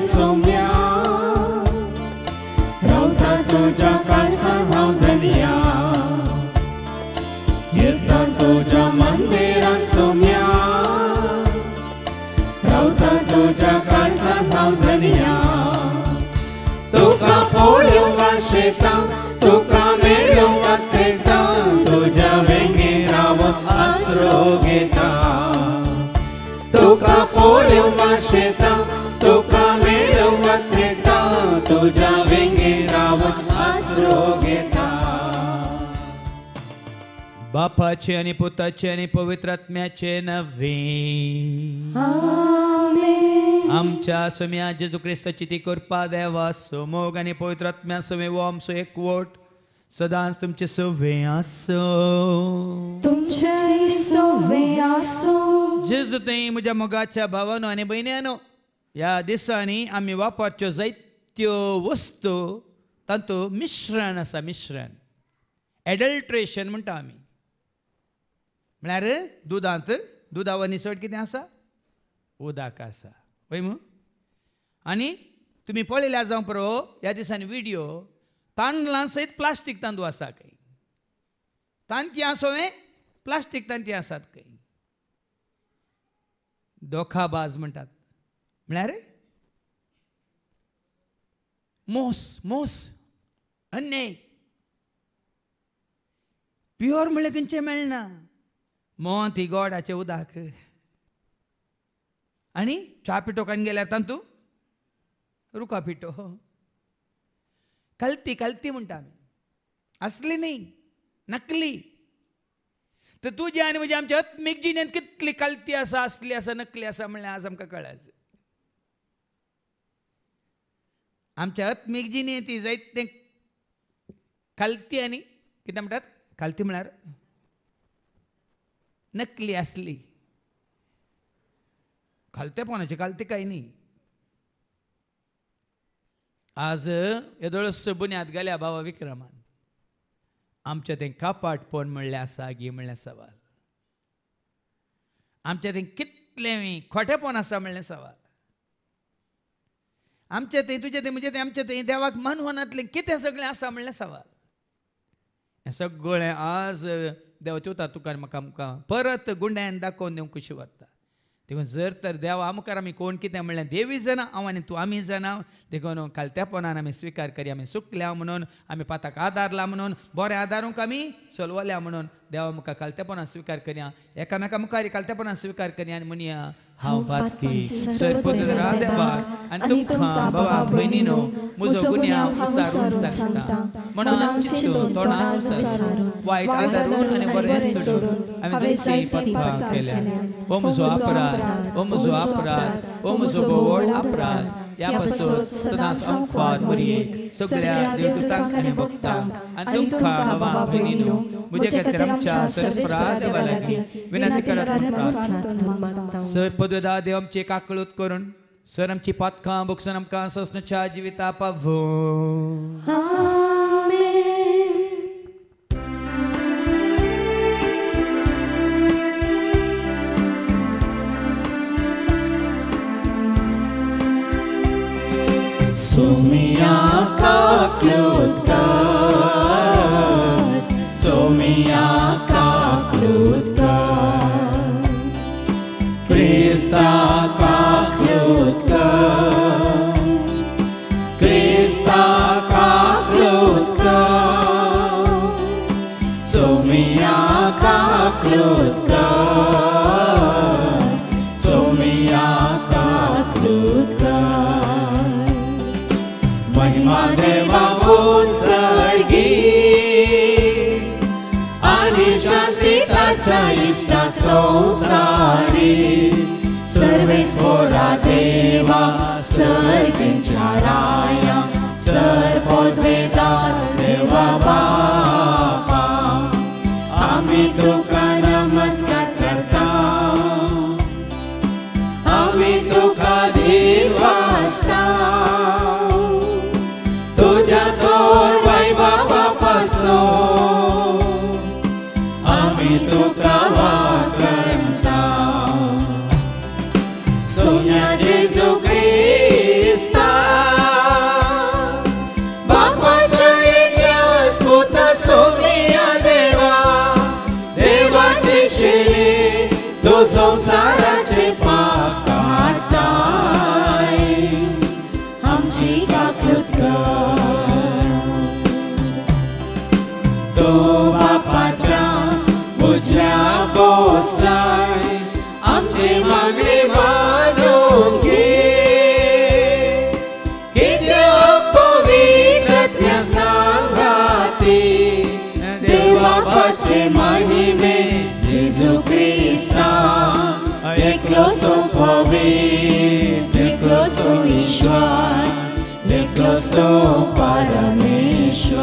मंदिरात सौम्या रावता तुझ्या काळजात हांव धन्या येता तुझ्या मंदिरात सौम्या रावता तुझ्या काळजात हांव धन्या तुका पळोवंक शेतां तुका मेळोवंक त्रेता तुझ्या वेंगे रावन आसरो घेता तुका पळोवंक शेतां तुका मेळोवंक त्रेता तुझ्या वेंगे रावन आसरो घेता बापाचे आणि पुताचे आणि पवित्र आत्म्याचे नवे आमच्या सम्या जेजू क्रिस्ताची ती कृपा देवा मोग आणि पवित्र आत्म्या सवे वो आमचो एकवट सदांच तुमचे सवे आसो तुमचे सवे आसो जेजू ते म्हज्या मोगाच्या भावानो आनी भयण्यानो ह्या दिसांनी आमी वापरच्यो जायत्यो वस्तू तांतू मिश्रण आसा मिश्रण एडल्ट्रेशन म्हणटा आमी म्हळ्यार दुधा वनिसट कितें आसा उदक आसा पळय मू आनी तुमी पळयल्या जावं पळो ह्या दिसांनी व्हिडिओ तांदळां सयत प्लास्टीक तांदूळ आसा खंय तांती आसोवें प्लास्टीक तांती आसात खंय दोखाबाज म्हणटात म्हळ्यार मोस अन्याय प्युअर म्हळ्यार खंयचें मेळना मोती गोडाचें उदक आनी च्या पिठो काडून गेल्यार तांतू रुखा पिठो कल्ती म्हणटा आमी असली न्ही नकली तर तुजे आनी म्हजे आमच्या आत्मीक जिणेंत कितली कल्ती आसा असली आसा नकली आसा म्हणल्यार आज आमकां कळाच आमच्या आत्मीक जिणेंत ती जायते कल्ती आनी कितें म्हणटात कल्ती म्हळ्यार नकली असली खालतेपणाची कालती काही नाही आज येदोळस बुन्याद घाल्या बाबा विक्रमान आमच्या ते कापाटपण म्हणलें आसा गी म्हणलें सवाल आमच्या ते कितलें खोटेपण आसा म्हणलें सवाल आमचे ते तुजे ते म्हजे ते आमचे ते देवाक मनवनांतलें कितें सगळें आसा म्हणलें सवाल हें सगळें आज देव चवता तुका म्हाका आमकां परत गुंड्यान दाखोवन दिवंक कशी वता देखून जर तर देवा आमकां आमी कोण कितें म्हणलें देवी जाणा हांव आनी तूं आमी जाणा देखून खालत्यापणान आमी स्विकार करया आमी सुकल्या म्हणून आमी पाताक आदारला म्हणून बरें आदारूंक आमी चलवल्या म्हणून देवा आमकां खालत्यापणान स्विकार करया एकामेका मुखार खालत्यापणान स्विकार करया आनी म्हणया हांव पातकी सरपदरा देवाक आनी तुमकां भावा भयणीनो म्हजो गुन्यांव विसारून सांगता म्हणून चिंतून तोंडार विसरून वायट आदारून आनी बरें सोडून आमी जायती पातकां केल्या ओ म्हजो अपराध ओ म्हजो अपराध ओ म्हजो व्हड अपराध ह्या पासून सदांच अंफार मरयेक सगळ्या देवदूतांक आनी भक्तांक आनी तुमकां भावा भयणीनो म्हजे खातीर आमच्या सरफरा देवा लागीं विनंती करात सर पदवेदा देव आमची काकळूत करून सर आमची पातकां बक्षून आमकां ससनच्या जिविता पावो सोमिया काकळूत कर सोमिया काकळूत कर क्रिस्ता काकळूत कर क्रिस्ता काकळूत कर सोमिया काकळूत कर सोमिया काकळूत कर महिमा देवा उत्सर्गी आणि शांती ताच्या इष्टात संसारी सर्वेस्वरा देवा सर्वेंच्या राया सर पदवेदार देवा बापा आम्ही तुका नमस्कार करता आम्ही तुका धीर वाजता तुझ्या थोर वैभवा पासून आम्ही तुका वाकणता सोन्या जेजू क्रिस्ता संसाराचे पाप काढताय आमची गाफलत कर तो बापाच्या उजव्या बसलाय आमचे मागणे मानून घे कित्याक पवित्रत्या सांगाती देवाचे महिमे जेजू क्रिस्ता एकलो सो पवित्र एकलो सो ईश्वर एकलो सो परमेश्वर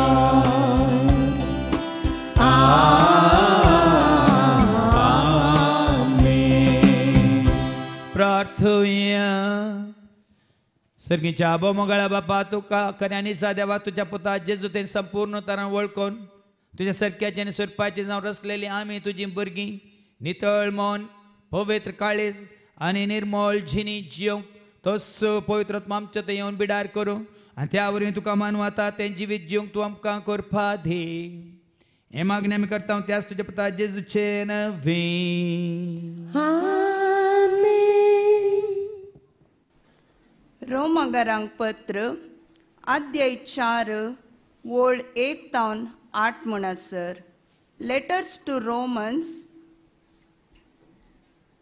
आमेन प्रार्थूया सर्गीच्या आबो मोगळा बापा तुका खऱ्यांनी सादेवा तुझ्या पुता जेजू ते संपूर्ण तरान वळखून तुझ्या सरक्याचे आणि स्वरूपाचे नाव रचलेली आम्ही तुझी भुरगीं नितळ मन पवित्र काळीज आणि निर्मळ जिनी जिवंक तोच पवित्र आत्मा आमच्या थंय येवन बिडार करूं आनी त्या वरवीं तुका मानवता तें जिवीत जिवंक तूं आमकां करपा दी हे मागणी आमी करता त्याच तुझ्या पुता जेजूचे नवे रोमागरांक पत्र अध्याय 4 वोळ 1 तावन 8 म्हणसर letters to Romans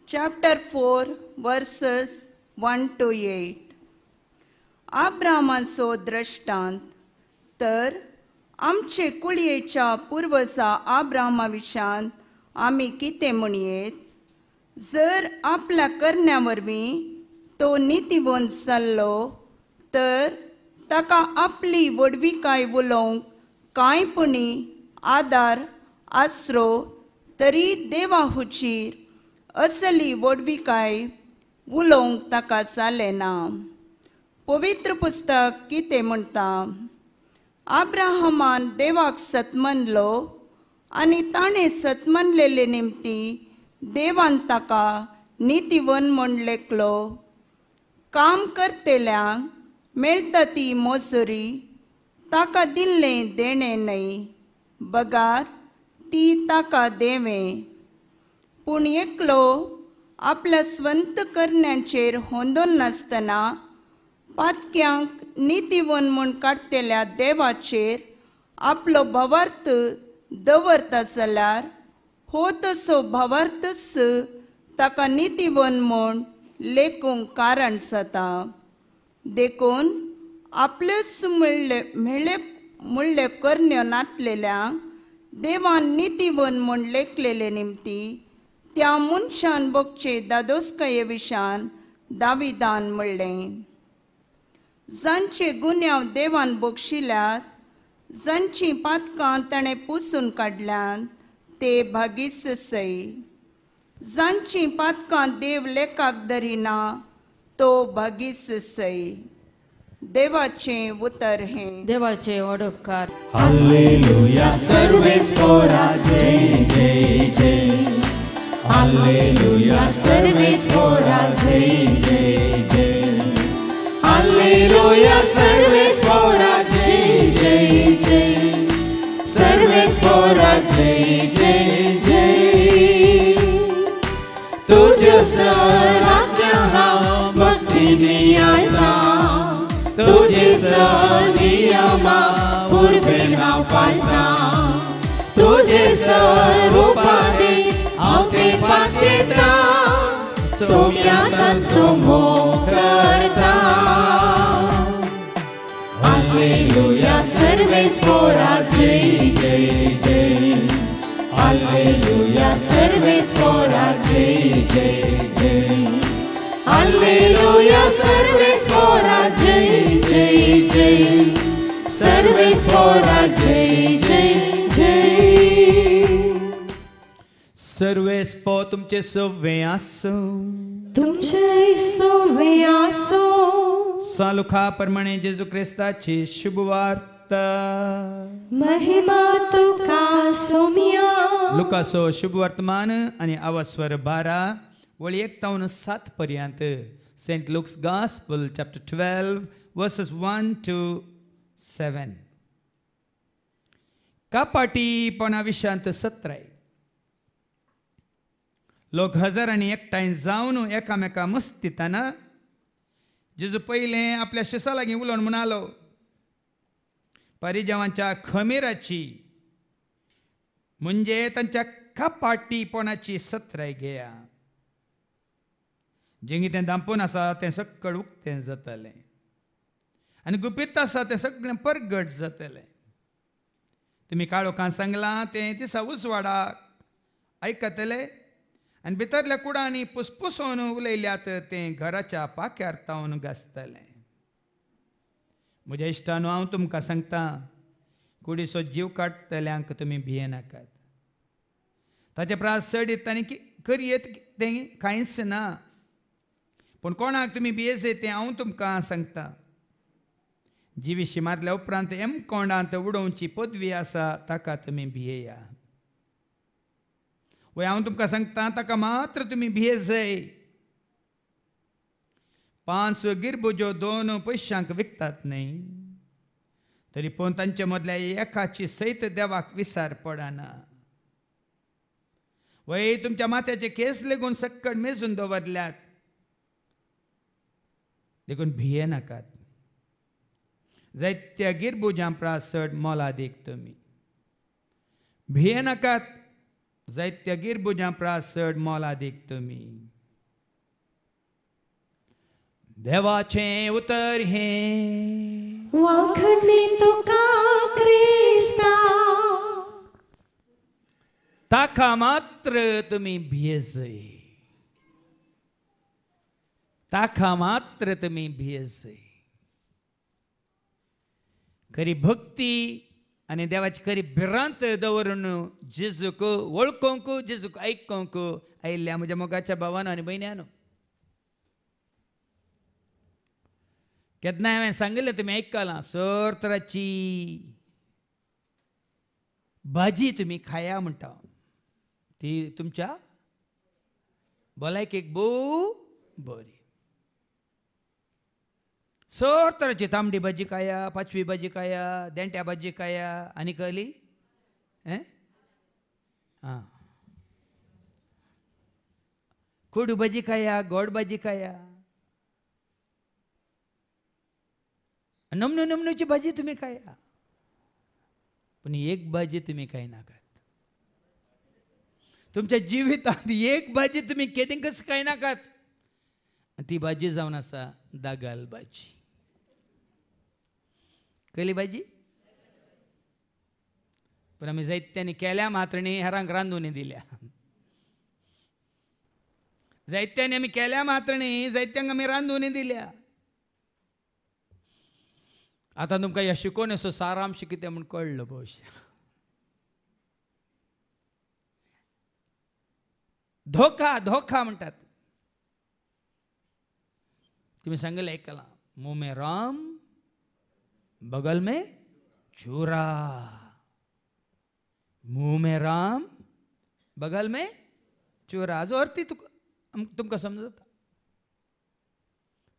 chapter 4 verses 1 to 8 अब्रामाचो दृष्टांत तर आमचे कुळयेच्या पुर्वजा अब्रामा विशान आमी कितें म्हणयेत जर आपल्या करण्या वरवीं तो नितीवंत जाल्लो तर ताका आपली वडविकाय उलोवंक कांयपणी आदार आसरो तरी देवा हुचीर असली वडविकाय उलोवंक ताका जालें ना पवित्र पुस्तक कितें म्हणटा अब्राहमान देवाक सतमनलो आनी ताणें सतमनलेले निमती देवान ताका नितीवन म्हण लेखलो काम करतेल्यांक मेळटा ती मोजोरी ताका दिल्लें देणें न्हय बगार ती ताका देवें पूण एकलो आपल्या स्वंत करण्यांचेर होंदोन नासतना पातक्यांक नितीवन म्हूण काडतेल्या देवाचेर आपलो भवार्थ दवरता जाल्यार हो तसो भवार्थच ताका नितीवन म्हूण लेखूंक कारण जाता देखून आपलेच म्हणले करण्यो नातलेल्यांक देवान नितीवन म्हूण लेखलेले निमती त्या मनशान भोगचे दादोसकाये विशान दाविदान म्हणलें जांचे गुन्यांव देवान भोगशिल्ल्यात जांची पातकां ताणें पुसून काडल्यात ते भागीसय जांची पातकां देव लेखाक धरिना तो भागीसय देवाचें उतर हें देवाचे वडोपकार हालेलुया सर्वेस्परा जय जय जय हालेलुया सर्वेस्परा जय जय जय हालेलुया सर्वेस्परा जय जय जय सर्वेस्परा जय जय जय तुझ्या सराज्ञा हांव भक्तीनी आळटा तुझे नियमा पुरबेन हांव पाळटा तुझे उपादेश हांव ते पाळटा सोम्यातांचो मोग करता हालेलुया सर्वेस्परा जय जय जय हालेलुया सर्वेस्परा जय जय जय हालेलुया सर्वेस्परा जय जय जय सर्वेस्परा जय जय जय सर्वेस्पो तुमचे सव्वे आसो तुमचे सोवे आसो सालुखा प्रमाणे जेजू क्रिस्ताची शुभवार्ता महिमा तुका सोमिया लुकासो शुभवर्तमान आणि अवस्वर 12 वळी 1 तावन 7 पर्यंत Saint Luke's gospel chapter 12 verses 1 to 7 कापाटीपणा विशांत 17 लोक हजारांनी एकठांय जावन एकामेका मस्तिताना जेजू पहिले आपल्या शिसा लागीं उलोवन म्हणालो परिजवांच्या खमीराची म्हणजे तांच्या कपाटीपणाची सत्राय घेया. जें तें दांपून आसा तें सक्कळ उक्तें जातलें आनी गुपीत आसा तें सगळें परगट जातलें. तुमी काळोखान सांगलां तें दिसा उजवाडाक आयकतले आनी भितरल्या कुडांनी पुसपुसोवन उलयल्यात तें घराच्या पाक्यार तावन घासतलें. म्हज्या इश्टानो हांव तुमकां सांगतां कुडीचो जीव काडटल्यांक तुमी भियेनाकात. ताचे प्रास चडीत आनी करयेत तें कांयच ना. पूण कोणाक तुमी भियेजे तें हांव तुमकां सांगतां. जिवीशी मारल्या उपरांत कोंडांत उडोवची पदवी आसा ताका तुमी भियेया. वय हांव तुमकां सांगतां ताका मात्र तुमी भियेजय. 5 गिरबुज्यो 2 पयशांक विकतात न्ही तरी पूण तांचे मदल्या एकाची सैत देवाक विसार पडना. वय तुमच्या माथ्याचे केस लेगून सक्कड मेजून दवरल्यात देखून भियेनाकात. जायत्या गिरबुजां प्रासड मोलादीक तुमी भियेनाकात. जायत्या गिरबुजां प्रासड मोलादीक तुमी. देवाचें उतर हें वाखणी तुका क्रिस्ता ताका मात्र तुमी भियेजय. ताका मात्र तुमी भियेजय. खरी भक्ती आनी देवाची खरी भिरांत दवरून जेजूक वळखोंक जेजूक आयकोंक आयिल्ल्या म्हज्या मोगाच्या भावानो आनी भयण्यानो केन्नाय हांवें सांगिल्लें तुमी आयकलां सर तराची भाजी तुमी खाया म्हणटा. ती तुमच्या भलायकेक भोव बरी. सर तराची तांबडी भाजी खाया पाचवी भाजी खाया देंट्या भाजी खाया आनी कहली कोडू भाजी खाया गोड भाजी खाया नमनो नमनोची भाजी तुमी खाया पूण एक भाजी तुमी खायनाकात. तुमच्या जिवितांत एक भाजी तुमी केदींकच खायनाकात. ती भाजी जावन आसा दागाल भाजी. कहली भाजी पण आमी जायत्यांनी केल्या मात्र न्ही हेरांक रांदून दिल्या. जायत्यांनी आमी केल्या मात्र न्ही जायत्यांक आमी रांदून दिल्या. आतां तुमकां ह्या शिकोवणेचो सारांश कितें म्हूण कळ्ळो भोवशा. धोका धोका म्हणटात. तुमी सांगलें आयकलां मुंह में राम बगल में चोरा. मुंह में राम बगल में चोरा हाजो अर्थ तुमकां समजता.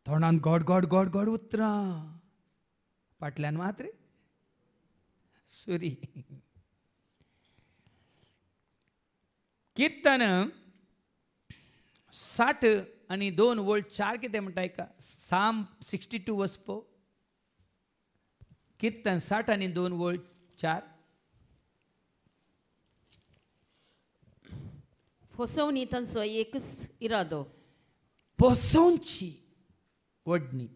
तोंडान गोड गोड गोड गोड उतरां फाटल्यान मात्र सुरी. कीर्तन 60:2-4 कितें म्हणटा का. साम 62 वर्स 4 कीर्तन 60:2-4. फसवणीतांचो एकच इरादो. पोसोवची ओडणी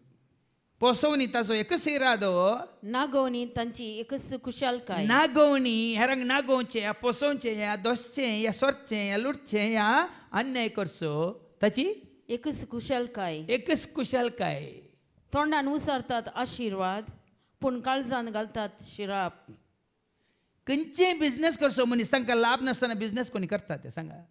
पोसवणी ताचो एकच इरादो. नागोवणी तांची एकच कुशालकाय. नागोवणी हेरांक नागोवचें या पोसोवचें या दोसचें या सोरचें या लुटचें या अन्याय करचो ताची एकच कुशालकाय. एकच कुशलकाय. तोंडान उसारतात आशिर्वाद पूण काळजान घालतात शिराप. खंयचेय बिझनेस करचो मनीस तांकां लाभ नासतना बिझनेस कोणी करता ते सांगा.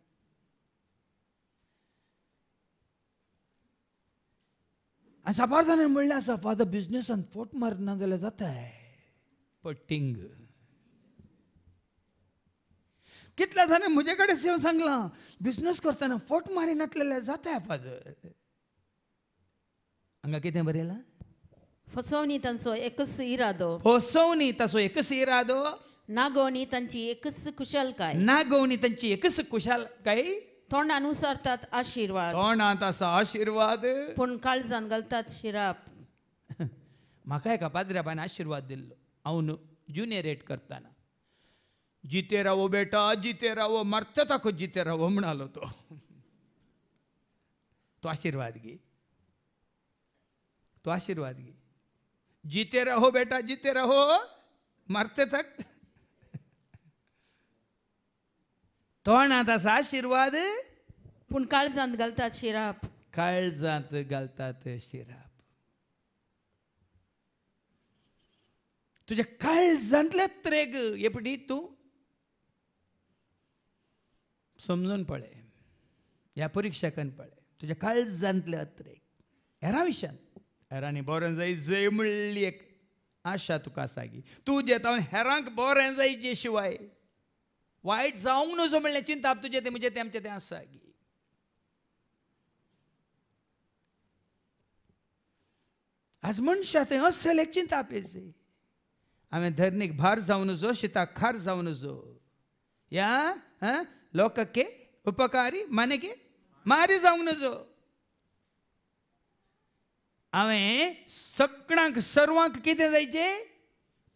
आनी सापार जाणां म्हणलें आसा फादर बिझनेसान फोट मारना जाल्यार जाताय पट्टींग. कितल्या जाणां म्हजे कडेन येवन सांगलां बिझनेस करतना फोट मारिनासलें जाताय फादर. हांगा कितें बरयलां. फसवणी तांचो एकच इरादो. फसवणी ताचो एकच इरादो. नागोवणी तांची एकच कुशलकाय. नागोवणी तांची एकच कुशलकाय. तोंडान उसरतात आशीर्वाद तोंडांत आसा आशिर्वाद पूण काळजान घालतात शिराप म्हाका एका पाद्र्याबान आशिर्वाद दिल्लो हांव न्हू ज्युनियर करताना जिते रावो बेटा जिते रावो मरते ताको जिते रावो म्हणालो तो आशीर्वाद घे तो आशीर्वाद घे जीते रहो बेटा जीते रहो मरते तक तोंडांत आसा आशीर्वाद पूण काळजांत घालतात शिराप काळजांत घालतात शिराप तुझ्या काळजांतले त्रेग एपडी तूं समजून पळय ह्या परिक्षकान पळय तुझ्या काळजांतले अत्रेग हेरा विशयान हेरांनी बरें जाय जय म्हणली एक आशा तुका आसा की तूं जेता हेरांक बरें जायचे शिवाय वायट जावंक नजो म्हणलें चिंताप तुजें तें म्हजें तें आमचें तें आसा की आज मनशा थंय असल एक चिंताप येयसी हांवें धरणीक भार जावं नजो शिताक खार जावं नजो ह्या लोकಕ್ಕೆ उपकारी मानेगे मारी जावंक नजो हांवें सगळ्यांक सर्वांक कितें जायचें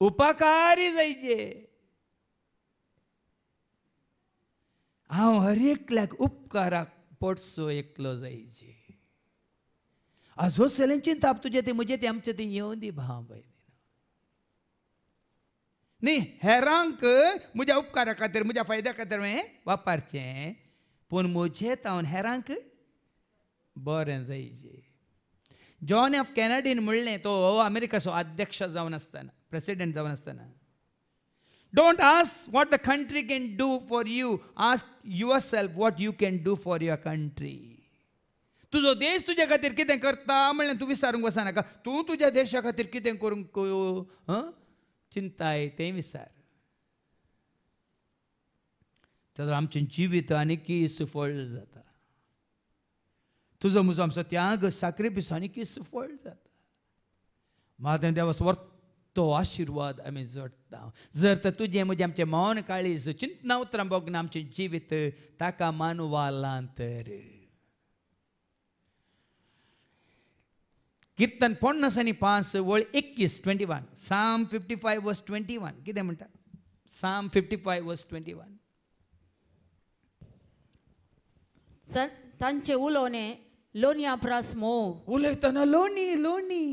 उपकारी जायचें हांव हर एकल्याक उपकाराक पडसो एकलो जायचे आज हो सेलें चिंताप तुजें तें म्हजें तें आमचें तें येवन दी भाव भयणी न्ही हेरांक म्हज्या उपकारा खातीर म्हज्या फायद्या खातीर हांवें वापरचें पूण म्हजें तावन हेरांक बरें जायचें जॉन एफ कॅनडीन म्हणलें तो अमेरिकाचो अध्यक्ष जावन आसतना प्रेसिडेंट जावन आसतना don't ask what the country can do for you ask your self what you can do for your country तुजो देश तुज्या खातीर कितें करता म्हणलें तूं विचारूंक वचनाका तूं तुज्या देशा खातीर कितें करूंक चिंताय तें विचार तर आमचें जिवीत आनीक सुफळ जाता तुजो म्हजो आमचो त्याग साक्रिफीस आनीक सुफळ जाता मातें देवाचो वर्तो आशिर्वाद आमी जोडटा जर तर तुजें म्हजें आमचें मौन काळीज चिंतना उतरां बोगना आमचें जिवीत ताका मानवालां तर कीर्तन 50 वळ 21 21 Psalm 55 verse 21 कितें म्हणटा Psalm 55 verse 21 तांचे उलोवणे लोनया प्रास मोव उलयतना लोणी लोणी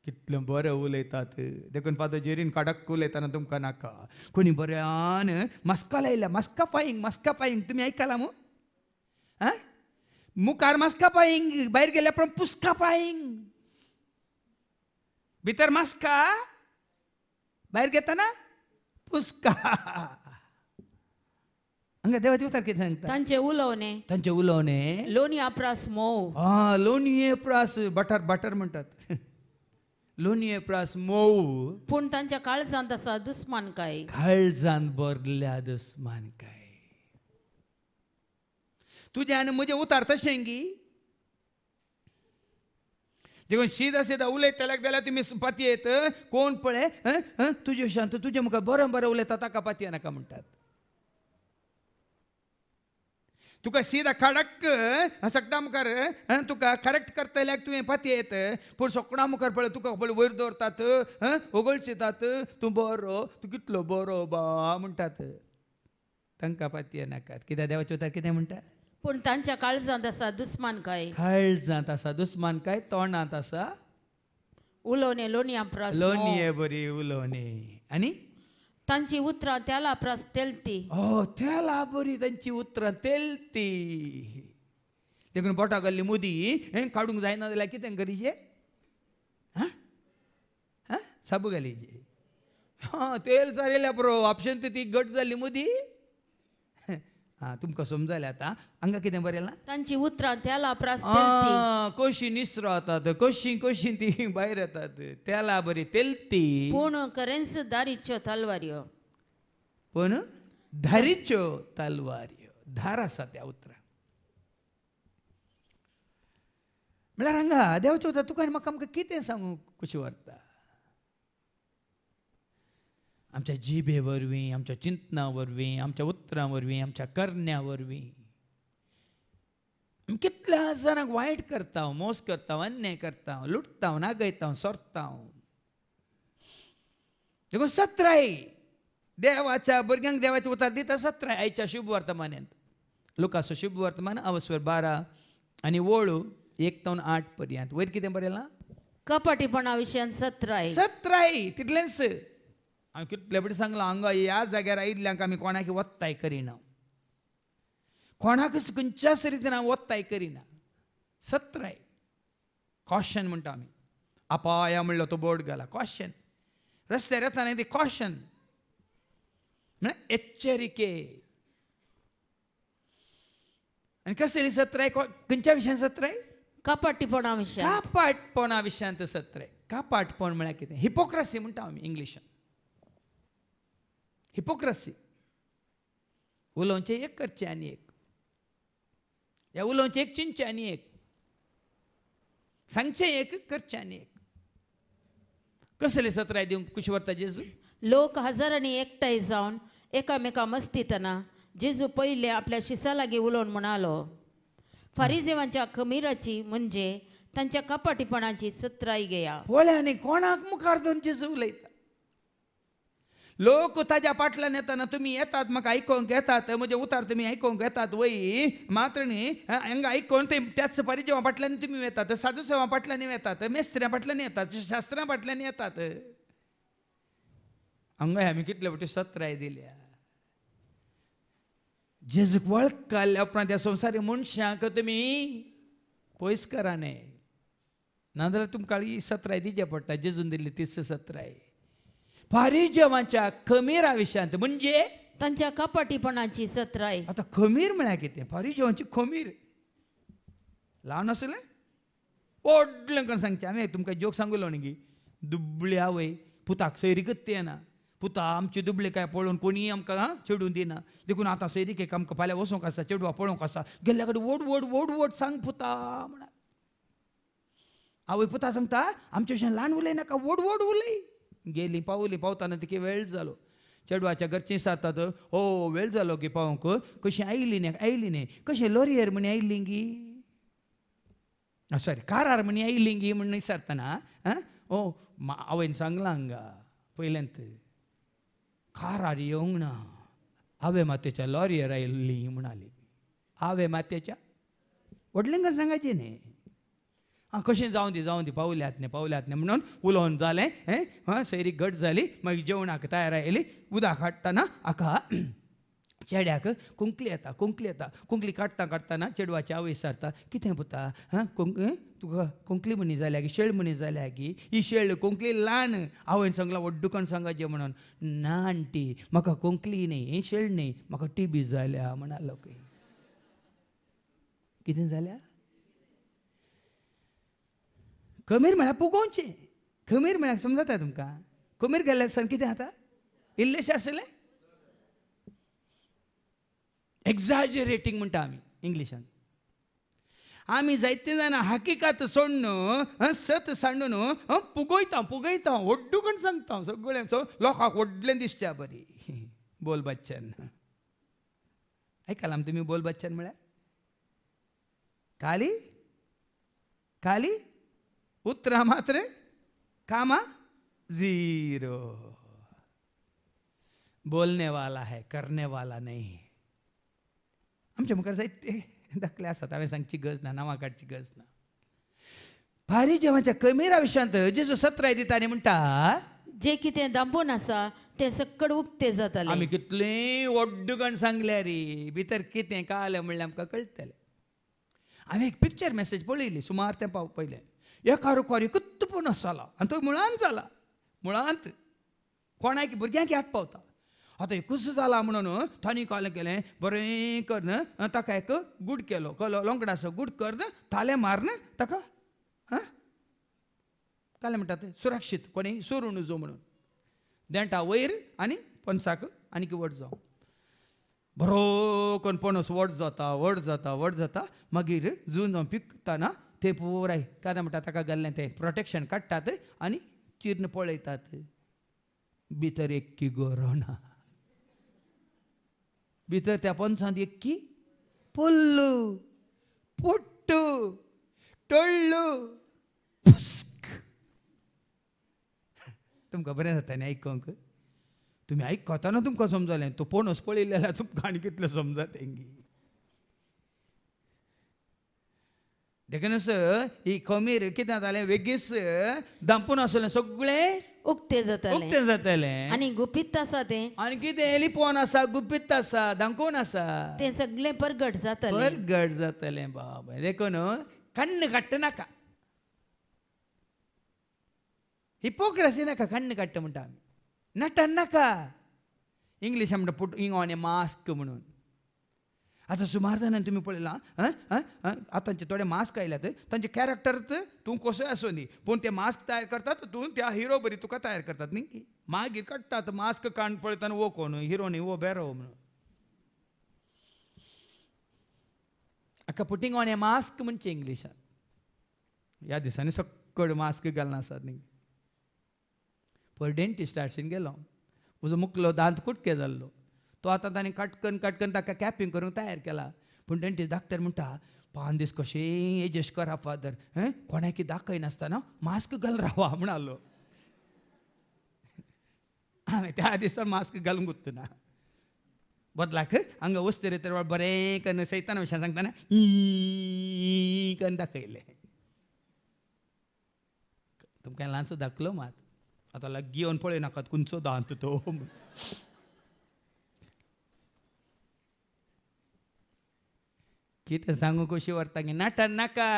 कितलें बरें उलयतात देखून फादर जेरीन कडक उलयतना तुमकां नाका कोणी बऱ्यान मस्का लायल्या मस्का पायींग तुमी आयकलां मू मुखार मस्का पायींग भायर गेल्या पण पुस्का पायींग भितर मस्का भायर घेतना पुस्का हांगा देवाचे उतर कितें सांगता तांचे उलोवणे लोनया प्रास मोव लोणये प्रास बटर म्हणटात लोणये प्रास मोव पूण तांच्या काळजांत आसा दुस्मानकाय काळजांत भरल्या दुस्मानकाय तुझे आनी म्हजें उतार तशें गी देखून सीदा उलयतल्याक जाल्यार तुमी पातयेत कोण पळय तुजे शांत तुजे मुखार बरें उलयता ताका पातये नाका म्हणटात तुका सीदा खडक सगळ्या मुखार तुका करेक्ट करतल्याक तुवें पातयेत पूण सगळ्या मुखार पळय तुका पळय वयर दवरतात ओगळशितात तूं बरो तूं कितलो बरो बा म्हणटात तांकां पातये नाकात कित्याक देवाचें उतार कितें म्हणटा पूण तांच्या काळजांत आसा दुस्मानकाय काळजांत आसा दुस्मानकाय तोंडांत आसा उलोवणे लोनया प्रास लोणये बरी उलोवणे आनी तांची उतरां त्याला प्रास तेलती तेला बरी तांची उतरां तेलती देखून बोटा घाल्ली मुदी हें काडूंक जायना जाल्यार कितें करीचें साबू घालीचे तेल जालेल्या पुरो ऑप्शन ती घट जाल्ली मुदी तुमकां समजलें आतां हांगा कितें बरयलां तांची उतरां त्याला प्रास तेलती कशी निसरो जातात कशी ती भायर येतात तेला बरी तेलती पूण करेन्स दारीच्यो तलवार्यो पूण धारीच्यो तलवार्यो धार आसा त्या उतरां म्हळ्यार हांगा देवाचें उतर तुका आनी म्हाका आमकां कितें सांगूंक कशी व्हरता आमच्या जिभे वरवीं, आमच्या चिंतना वरवीं, आमच्या उतरां वरवीं, आमच्या करण्या वरवीं कितल्या जाणांक वायट करता, मोस करता, अन्याय करता, लुटता, नागयता, सोरता. देखून सत्राय देवाच्या भुरग्यांक देवाचे उतार दिता. सत्राय आयच्या शुभ वर्तमानांत. लुकाचो शुभ वर्तमान अवस्वर 12 आनी वळू 1 ते 8 पर्यंत. वयर कितें बरयलां? कपटीपणा विशयान 17 सत्राय तितलेंच. हांवें कितले बटी सांगलां हांगा ह्या जाग्यार आयिल्ल्यांक आमी कोणाक वत्ताय करिना, कोणाकच खंयच्याच रितीन हांव वत्ताय करिना. सत्राय कॉशन म्हणटा आमी. अपाया म्हणलो तो बोर्ड घाला, कॉशन. रस्त्यार येताना ती कॉशन म्हणजे एच्चरिके. आनी कसली सत्राय? खंयच्या विशयान सत्राय? कपटीपणा विशयान. कापाटपणा विशयांत सत्राय. कापाटपण म्हळ्यार कितें? हिपोक्रसी म्हणटा आमी इंग्लिशान. हिपोक्रसी. उलोवचें एक, करचें आनी एक. ह्या उलोवचें एक, चिंतचें आनी एक. सांगचें एक, करचें आनी एक. कसले सत्राय दिवंक खुशी व्हरता जेजू? लोक हजारांनी एकठांय जावन एकामेका मस्तीतना जेजू पयले आपल्या शिसा लागीं उलोवन म्हणालो. फारिजेवांच्या खमीराची म्हणजे तांच्या कपटीपणाची सत्राय घेया. पळय कोणाक मुखार दोन जेजू उलयता. लोक ताज्या फाटल्यान येताना तुमी येतात, म्हाका आयकोंक येतात, म्हजे उतार तुमी आयकोंक येतात वय, मात्र न्ही हांगा आयकोन ते त्याच फारिजेवा फाटल्यान तुमी येतात, साधू सेवा फाटल्यान येतात, मेस्त्र्या फाटल्यान येतात, शास्त्रां फाटल्यान येतात. हांगा आमी कितले फावटी सत्राय दिल्या. जेजूक वळख घाल्या उपरांत ह्या संवसारी मनशांक तुमी पयस करा न्ही, नाजाल्यार तुमकां ही सत्राय दिचे पडटा. जेजून दिल्ली तीच सत्राय. फारिजेवांच्या खमीरा विशयांत म्हणजे तांच्या कपटीपणाची सत्राय. आता खमीर म्हळ्यार कितें? फारिजेवांची खमीर ल्हान आसलें व्हडलें करून सांगचें. हांवें तुमकां जोक सांगलो न्ही की दुबळे आवय पुताक सैरीकच येना. पुता आमचे दुबळे काय पळोवन कोणीय आमकां चेडून दिना. देखून आतां सैरीक आमकां फाल्यां वचूंक आसा, चेडवा पळोवंक आसा. गेल्ल्या कडेन वोड वोड वोड वोड सांग पुता म्हणा. आवय पुता सांगता आमचे भशेन ल्हान उलय नाका, वोड वोड उलय. गेली पावली. पावताना तिके वेळ जालो. चेडवाच्या घरचीं सांगतात हो वेळ जालो की पावूंक. कशी आयली न्ही कशें लॉरियर म्हणी आयिल्ली गी, सॉरी कारार म्हणी आयिल्ली गी म्हणून विचारतना ओ आवयन सांगलां हांगा पयल्यांत कारार येवंक ना, आवे मातेच्या लॉरियर आयिल्ली म्हणाली. आवे मातेच्या व्हडलेंका सांगायची न्ही. कशें जावं दी पावल्यात न्ही म्हणून उलोवन जालें. सैरीक घट जाली. मागीर जेवणाक तयार आयली. उदक काडटना हाका चेड्याक कुंकली येता. कुंकली काडटना चेडवाची आवय विचारता कितें पुता तुका कुंकली म्हणी जाल्या गी, शेळ म्हणी जाल्या गी, ही शेळ कुंकली ल्हान. आवयन सांगलां व्हड्डुकन सांगाचें म्हणून. ना आंटी म्हाका कुंकली न्ही, शेळ न्ही, म्हाका टीबी जाल्या म्हणालो. कितें जाल्या? खमीर म्हळ्यार पुगोवचें. खमीर म्हळ्यार समजता तुमकां? खमीर गेल्ल्या दिसान कितें जाता? इल्लेशें आसलें एक्झॅजरेटींग म्हणटा आमी इंग्लिशान. आमी जायते जाणां हकिकत सोडून सत सांडून पुगयता व्हड्डुकन सांगता सगळें. लोकांक व्हडलें दिसच्या बरी. बोल बच्चन आयकलां तुमी? बोल बच्चन म्हळ्यार खाली उतरा मात्र कामा जीरो. बोलने वाला है, करने वाला नहीं. आमच्या मुखार जायते दाखले आसात. हांवें सांगची गरज ना, नांवां काडची गरज ना. फारिजेवांच्या खमीरा विशयांत जेजू सत्राय दिता आनी म्हणटा जे कितें दांबून आसा तें सकड उक्तें जातलें. आमी कितलें व्हड्डुकन सांगल्या रे, भितर कितें कालें म्हणल्यार आमकां कळटलें. हांवें एक पिक्चर मॅसेज पळयली सुमार तेंपा पयलें. एका रुखार कुत्तपण आसला आनी तो मुळांत जाला. मुळांत कोणाक भुरग्यांक याद पावता. आतां एकूच जाला म्हणून तांणी कालें केलें बरें कर ताका एक गूड केलो. लोंगडाचो गूड कर थाले मारन ताका कालें म्हणटात सुरक्षीत कोणी सोडून नजो म्हणून. देंटा वयर आनी पणसाक आनीक वट जावं. बरो करून पणस वट जाता. मागीर जून जावन पिकतना ते पुराय काय म्हणटा ताका घाल्लें तें प्रोटेक्शन काडटात आनी चिर्ण पळयतात. भितर एक्की गरो ना. भितर त्या पोंसांत एक्की पोल्लू पोट्टू टोळ्ळू फुस्क. तुमकां बरें जाता न्ही आयकोंक. तुमी आयकतना तुमकां समजलें. तो पोणस पळयले जाल्यार तुमकां आनी कितलें समजत तेंगी. देखूनच ही खमीर कितें जातालें वेगीस दांपून आसलें सगळें उक्ते जाताले उक्तें जातालें. आणि गुपित आसा ते आनी कितें एलिपोन आसा गुप्पित आसा दांकोन आसा ते सगळे परगट जाताले. परगट जातलें बाबा. देखून कण्ण काडटा नाका. हिपोक्रेसी नाका. कण्ण काडटा म्हणटा आमी. नटन नाका. इंग्लिशान म्हणटा पुट इंग ऑन ए मास्क म्हणून. आतां सुमार जाणांनी तुमी पळयलां आतांचे थोडे मास्क आयल्यात तांचे कॅरेक्टर तूं कसोय आसूं न्ही पूण ते मास्क तयार करतात तूं त्या हिरो बरी तुका तयार करतात न्ही. मागीर काडटात मास्क काडून पळयतना वो कोण हिरो न्ही वो बेरो म्हणून. हाका पुटींग ऑन ए मास्क म्हणचे इंग्लिशान. ह्या दिसांनी सकयल मास्क घालना आसात न्ही. पळय डेंटिस्ट हाडशीन गेलो. म्हजो मुखलो दांत कुटके जाल्लो. तो आतां ताणें काटकन ताका कॅपिंग करूंक तयार केला. पूण डेंटिस्ट डाक्टर म्हणटा 5 दीस कशें एडजस्ट करा फादर. कोणाकी दाखयनासतना मास्क घाल रावा म्हणालो. हांवें त्या दिसा मास्क घालूंक उत्तना बदलाक हांगा वचतरी तर बरें कन्न सैताना विशयान सांगतना कन्न दाखयलें. तुमकां ल्हानसो दाखलो मात. आतां लागीं येवन पळय नाकात खंयचो दांत तो. कितें सांगू कशी व्हरता गे नाटन नाका.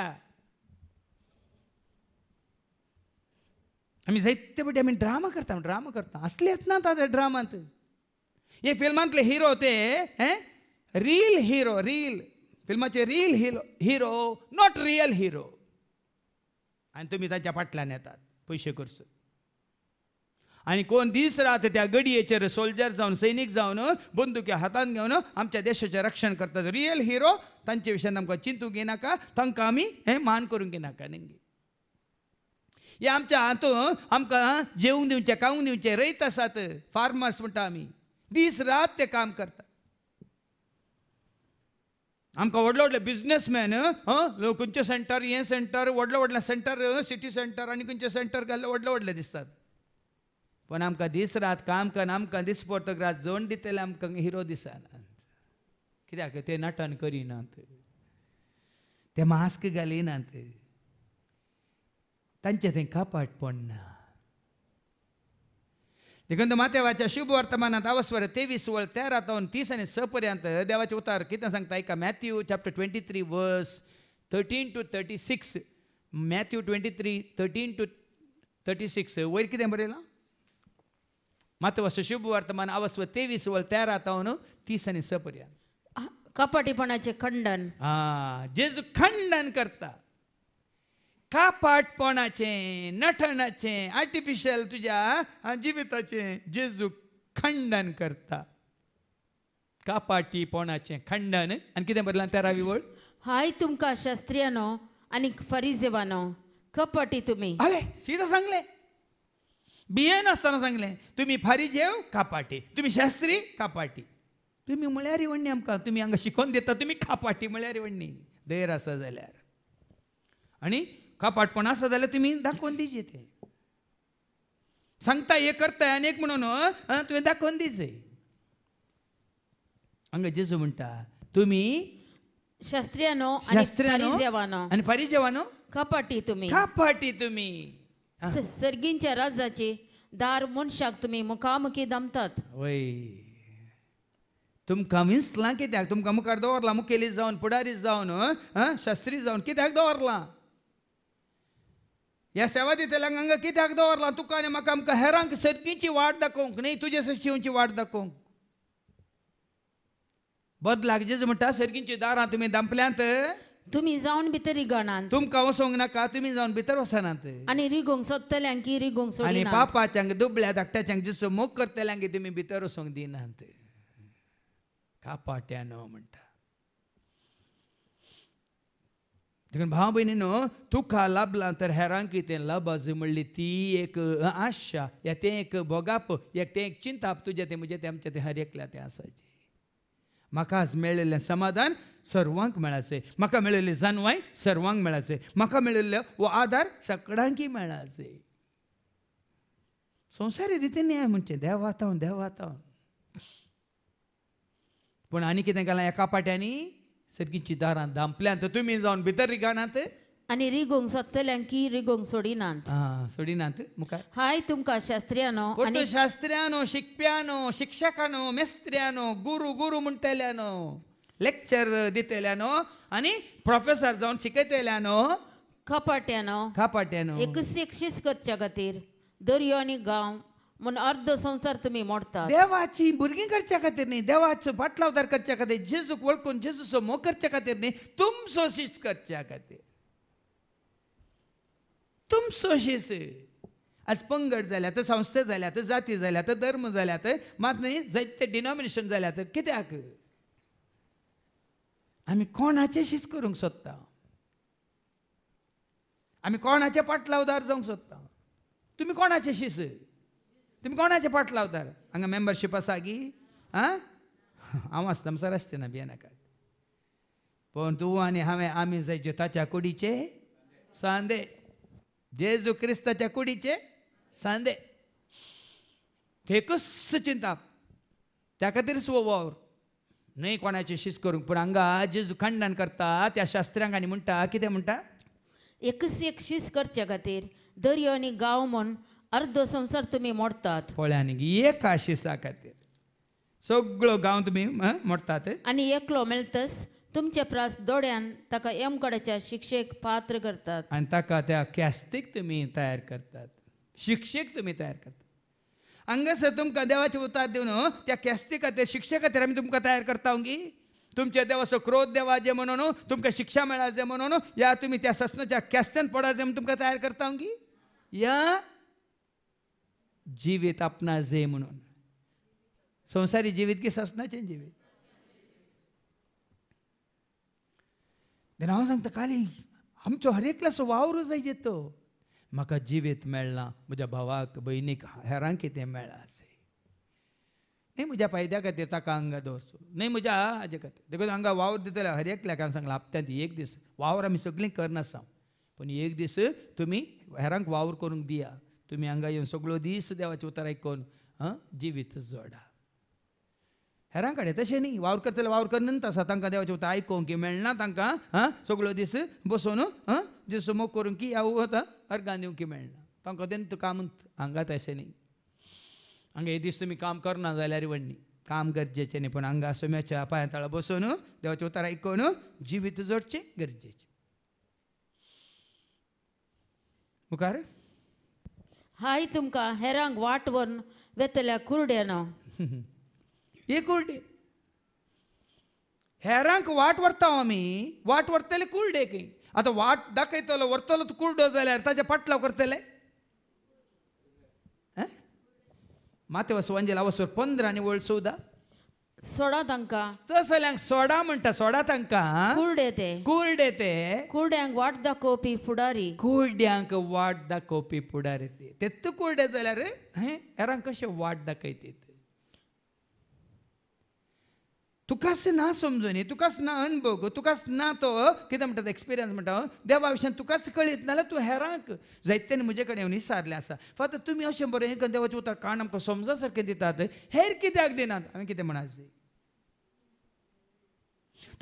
आमी जायते फावटी आमी ड्रामा करता असले येतना त्या ड्रामांत. हे फिल्मांतले हिरो ते रील हिरो रील फिल्माचे reel hero not real hero. आनी तुमी ताच्या फाटल्यान येतात पयशे करसून. आनी कोण दीस रात त्या गडयेचेर सोल्जर जावन सैनीक जावन बंदुकी हातान घेवन आमच्या देशाचें रक्षण करतात. रियल हिरो तांचे विशयान आमकां चिंतूंक घेनाका. तांकां आमी मान करूंक घेनाका न्ही. हे आमच्या हातून आमकां जेवूंक दिवचें खावंक दिवचें रयत आसात फार्मर्स म्हणटा आमी. दीस रात ते काम करतात. आमकां व्हडले व्हडले बिझनेसमॅन खंयचे सेंटर हें सेंटर व्हडले सेंटर सिटी सेंटर आनी खंयचे सेंटर घाल्ले व्हडले दिसतात. पण आमकां दीस रात काम करून आमकां दिसपडटक रात जोड दितले आमकां हिरो दिसनात. कित्याक ते नटन करिनात. ते मास्क घालिनात. तांचे थंय कापाटपण ना. देखून मातेवाच्या शुभ वर्तमानांत आवस्वर 23:13 आनी 6 पर्यंत देवाचे उतार कितें सांगता ऐका. मॅथ्यू चॅप्टर 23 वर्स 13 to 36. मॅथ्यू 23 13 to 36 वयर कितें बरयलां. मातेवाचें शुभ वर्तमान आवस्वर 23:13 30 आनी 6 पर्यंत. कपटीपणाचे खंडन. जेजू खंडन करता. कापाटपणाचें नटनाचें आर्टिफिशियल तुज्या जिविताचें जेजू खंडन करता. कापाटीपणाचें खंडन. आनी कितें बरयलां 13वी वळ. हाय तुमकां शास्त्रियानो आनी फरिजेवानो कपटी तुमी. आले सीधा सांगलें. बिये नासतना सांगलें तुमी फारिजेव कापाटी तुमी शास्त्री कापाटी. तुमी म्हळ्यार इवण्णी आमकां तुमी हांगा शिकोवन दिता तुमी कापाटी म्हळ्यार इवण्णी. धैर्य आसा जाल्यार आनी कापाटपण आसा जाल्यार तुमी दाखोवन दिचे. ते सांगता हे करता आनी एक म्हणून तुवें दाखोवन दिचे. हांगा जेजू म्हणटा तुमी शास्त्रियानो आनी फरिजेवानो आनी फारिजेवानो कपटी तुमी. कापाटी तुमी. सर्गींच्या राजाचे दार मनशाक तुमी मुखामुखी दमतात. वय तुमकां विंचलां कित्याक. तुमकां मुखार दवरलां मुखेली जावन पुडारी जावन शास्त्री जावन कित्याक दवरलां. ह्या सेवा दितल्यांक हांगा कित्याक दवरलां. तुका आनी म्हाका आमकां हेरांक सर्गीची वाट दाखोवंक न्ही तुजे सचिवांची वाट दाखोवंक. बदलाक जेजू म्हणटा सर्गींची दारां तुमी दंपल्यांत तुमी जावन भितर रिगणांत. तुमकां वसोंक नाका तुमी जावन भितर वचनात. आनी रिगोंक सोदतल्यांक रिगोंक आनी सोडिनात. पापाच्यांक दुबळ्या धाकट्याच्यांक जसो मोग करतल्यांक तुमी भितर वसोंक दिनात. कापाट्यानो म्हणटा. देखून भाव भयणीनो तुका लाभला तर हेरांक कितें लाभाज म्हणली ती एक आशा या तें एक भोगाप या तें एक चिंताप तुजें तें म्हजें तें आमचें तें हर एकल्या तें आसाचें. म्हाका आज मेळिल्लें समाधान सर्वांक मेळाचें. म्हाका मेळिल्ली जानवाय सर्वांक मेळाचें. म्हाका मेळिल्लो वो आदार सगळ्यांकी मेळाचें. संवसारी रितीन न्याय म्हणचे देवातावन देवातावन. पूण आनी कितें केलां एका पाट्यांनी सर्गीची दारां दांपल्यांत तुमी जावन भितर रिगाणात आनी रिगोंक सोदतल्यांकी रिगोंक सोडिनात. सोडिनात मुखार. हाय तुमकां शास्त्र्यानो आनी शास्त्र्यानो शिकप्यानो शिक्षकानो मेस्त्र्यानो गुरू गुरू म्हणटल्यानो लेक्चर दितल्यानो आनी प्रोफेसर जावन शिकयतल्यानो कपाट्यानो खापाट्यानो एकशीस करच्या खातीर दर्यो आनी गांव म्हूण अर्ध संवसार तुमी मोडतात. देवाची भुरगीं करच्या खातीर न्ही देवाचो पाटलावदार करच्या खातीर जेजूक वळखून जेजूचो मोग करच्या खातीर न्ही तुमचो शिस्त करच्या खातीर. तुमचो शिस्त आज पंगड जाल्यात संस्था जाल्यात जाती जाल्यात धर्म जाल्यात मात न्ही जायते डिनॉमिनेशन जाल्यात कित्याक आमी कोणाचें शिस्त करूंक सोदता. आमी कोणाचे पाटलावदार जावंक सोदता. तुमी कोणाचे शिस्त तुमी कोणाचे पाटलावदार. हांगा मेंबरशीप आसा गी हांव आसता मसार आसचें ना भियेनाका. पूण तूं आनी हांवें आमी जायचे ताच्या कुडीचे सांदे. जेजू क्रिस्ताच्या कुडीचे सांदे. तेकच चिंताप त्या खातीरच वो वावर न्हय कोणाची शिस्त करूंक. पूण हांगा जेजू खंडन करता त्या शास्त्रांक आनी म्हणटा कितें म्हणटा एकशीस करच्या खातीर दर्यो आनी गांव म्हूण अर्धो संवसार तुमी मोडतात. पळय आनी एका शिसा खातीर सगळो गांव तुमी मोडतात. आनी एकलो मेळटस तुमचे प्रास दोड्यान ताका यमकड्याच्या शिक्षेक पात्र करतात. आनी ताका त्या कॅस्तीक तुमी तयार करतात. शिक्षेक तुमी तयार करतात. हांगासर तुमकां देवाचे उतार दिवन त्या कॅस्ती खातीर शिक्षे खातीर आमी तुमकां तयार करता गी. तुमच्या देवाचो क्रोध देवा जे म्हणून तुमकां शिक्षा मेळा जे म्हणून या तुमी त्या ससनाच्या कॅस्त्यान पडा जे तुमकां तयार करता गी. या जिवीत आपणा जे म्हणून संवसारी जिवीत की ससनाचें जिवीत. हांव सांगता काली आमचो हर एकल्याचो वावर जाय जेतो. म्हाका जिवीत मेळना म्हज्या भावाक भयणीक हेरांक कितें मेळ्ळां न्ही म्हज्या फायद्या खातीर ताका हांगा दवरचो न्ही म्हज्या हाजे खातीर. देखून हांगा वावर दितले हर एकल्याक हांवें सांगलां हप्त्यांत एक दीस वावर आमी सगळीं करनासा पूण एक दीस तुमी हेरांक वावर करूंक दिया. तुमी हांगा येवन सगळो दीस देवाचें उतर आयकून जिवीत जोडा. हेरां कडेन तशें न्ही वावर करतले वावर करनंत आसा तांकां देवाचें उतर आयकूंक मेळना तांकां सगळो दीस बसून जेजू मोग करूंक की वता अर्गां दिवंक मेळना तांकां तेंत कामूत. हांगा तशें न्ही. हांगा हे दीस तुमी काम करना जाल्यार व्हडणी काम गरजेचें न्ही पूण हांगा सोम्याच्या पांया तळा बसून देवाचें उतर आयकून जिवीत जोडचें गरजेचें. मुखार हाय तुमकां हेरांक वाट व्हरून वेतल्या कुरड्यानो. एक कुरडे हेरांक वाट व्हरता आमी वाट व्हरतले कुरडेक. आतां वाट दाखयतलो व्हरतलो कुरडो जाल्यार ताच्या फाटलाव करतले. मातेवस वांजेला वसवर 15 आनी वळ 14 सोडा तांकां. तसल्यांक सोडा म्हणटा सोडा तांकां कुरडे ते कुरडे ते कुरड्यांक वाट दाखोवपी फुडारी. कुरड्यांक वाट दाखोवपी फुडारी तेत कुरडे जाल्यार हेरांक कशें वाट दाखयतात. तुकाच ना समजून तुकाच ना अनुभव तुकाच ना तो कितें म्हणटा एक्सपिरियन्स म्हणटा देवा विशयान तुकाच कळीत नाल्यार तूं हेरांक जायत्यानी म्हजे कडेन येवन विचारलें आसा. फक्त तुमी अशें बरें एक देवाचें उतर काण आमकां समजा सारकें दितात हेर कित्याक दिनात. हांवें कितें म्हणाचें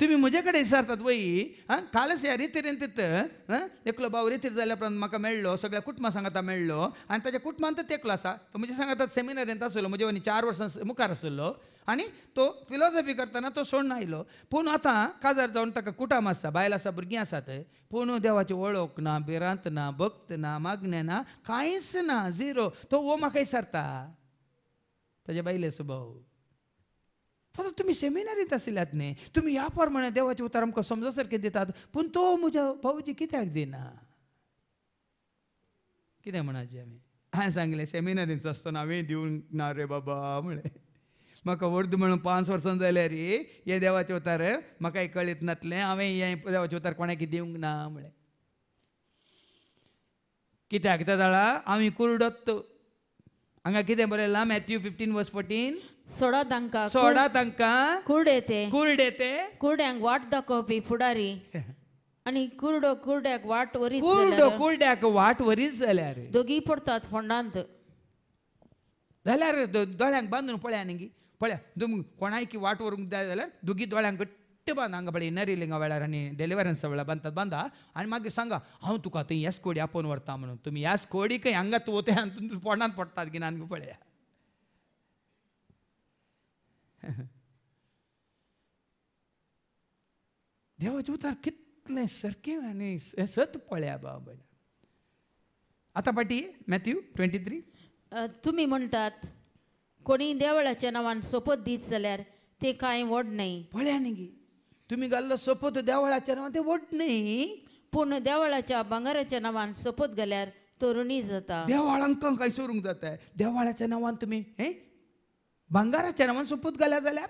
तुमी म्हजे कडेन विचारतात वय कालच ह्या रितीन एकलो भाव रितीर जाल्या उपरांत म्हाका मेळ्ळो सगळ्या कुटुंबा सांगाता मेळ्ळो आनी ताच्या कुटुंबांत एकलो आसा तो म्हजे सांगातात सेमिनारींत आसलो म्हजे वनी 4 वर्सां मुखार आसलो आनी तो फिलॉसॉफी करतना तो सोडून आयलो. पूण आतां काजार जावन ताका कुटुंब आसा बायल आसा भुरगीं आसात पूण देवाची वळख ना भिरांत ना भक्त ना मागणें ना कांयच ना झिरो. तो वो म्हाका विचारता ताच्या बायले स्वभाव. फक्त तुमी सेमिनारींत आशिल्ल्यात न्ही तुमी ह्या प्रमाणे देवाचें उतर आमकां समजा सारकें दितात पूण तो म्हज्या भाऊजी कित्याक दिना. कितें म्हणाचें हांवें सांगलें सेमिनारींत आसतना हांवें दिवंक ना रे बाबा म्हळें. म्हाका व्हड म्हणून 5 वर्सां जाल्यार हे देवाचे उतार म्हाकाय कळीत नातलें हांवें हे देवाचे उतार कोणाक दिवंक ना म्हळें कित्याक त्या जाळा आमी कुरडत हांगा कितें बरयलां मॅथ्यू 15:14 सोडा तांकां सोडा तांकां कुरडे कुरडे कुरड्यांक वाट दाखोवपी फुडारी आनी कुरडो कुरड्याक वाट वरीत कुरड्याक वाट वरीच जाल्यार दोगी पडतात फोंडांत जाल्यार दोळ्यांक बांदून पळया न्ही पळया तुम कोणाय की वाट व्हरूंक जाय जाल्यार दोगी दोळ्यांक घट्ट बांद हांगा पळय नरिलिंगा वेळार आनी डेलिव्हरन्सा वेळार बांदतात बांदा आनी मागीर सांगा हांव तुका थंय ह्याच कोडी आपोवन व्हरता म्हणून तुमी ह्याच कोडीक हांगा वते आनी पोंडांत पडटात गिनान पळया देवाचे उतार कितलें सारकें आनी सत पळया बाबा आतां पाटी मॅथ्यू 23 तुमी म्हणटात कोणी देवळाच्या नांवान सोपत दीत जाल्यार ते कांय व्हड न्हय पळया न्ही तुमी घाल्लो सोपत देवळाच्या नांवान ते व्हड न्ही पूण देवळाच्या भांगाराच्या नांवान सोपत गेल्यार तो ऋणी जाता देवाळांक काय सोरूंक जाता देवाळाच्या नांवान तुमी भांगाराच्या नांवान सोपत घाल्या जाल्यार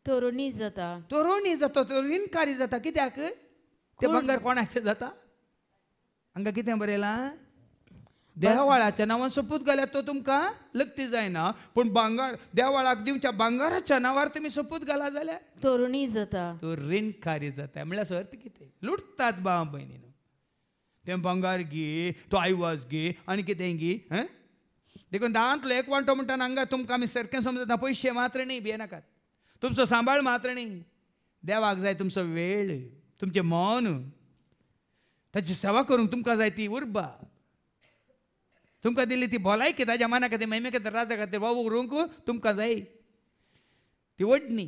तो ऋणी जाता तो रोणी जाता तो ऋणकारी जाता कित्याक ते भांगार कोणाचें जाता हांगा कितें बरयलां देवाळाच्या नांवान सोपूत घाल्यार तो तुमकां लक्ती जायना पूण भांगार देवाळाक दिवच्या भांगाराच्या नांवार तुमी सोपूत घाला जाल्यार तो ऋणी जाता तो ऋणकारी जाता म्हळ्यार अर्थ कितें लुटतात भाव भयणीनो ते भांगार घे तो आयवाज घे आनी कितें घे देखून दांतलो एक वांटो म्हणटा हांगा तुमकां आमी सारकें समजता पयशे मात्र न्ही भियेनाकात तुमचो सांबाळ मात्र न्ही देवाक जाय तुमचो वेळ तुमचें मन ताची सेवा करूंक तुमकां जाय ती उर्बा तुमकां दिल्ली ती भलायकी ताज्या मना खातीर महिमे खातीर राजा खातीर वावरूंक तुमकां जाय ती वडणी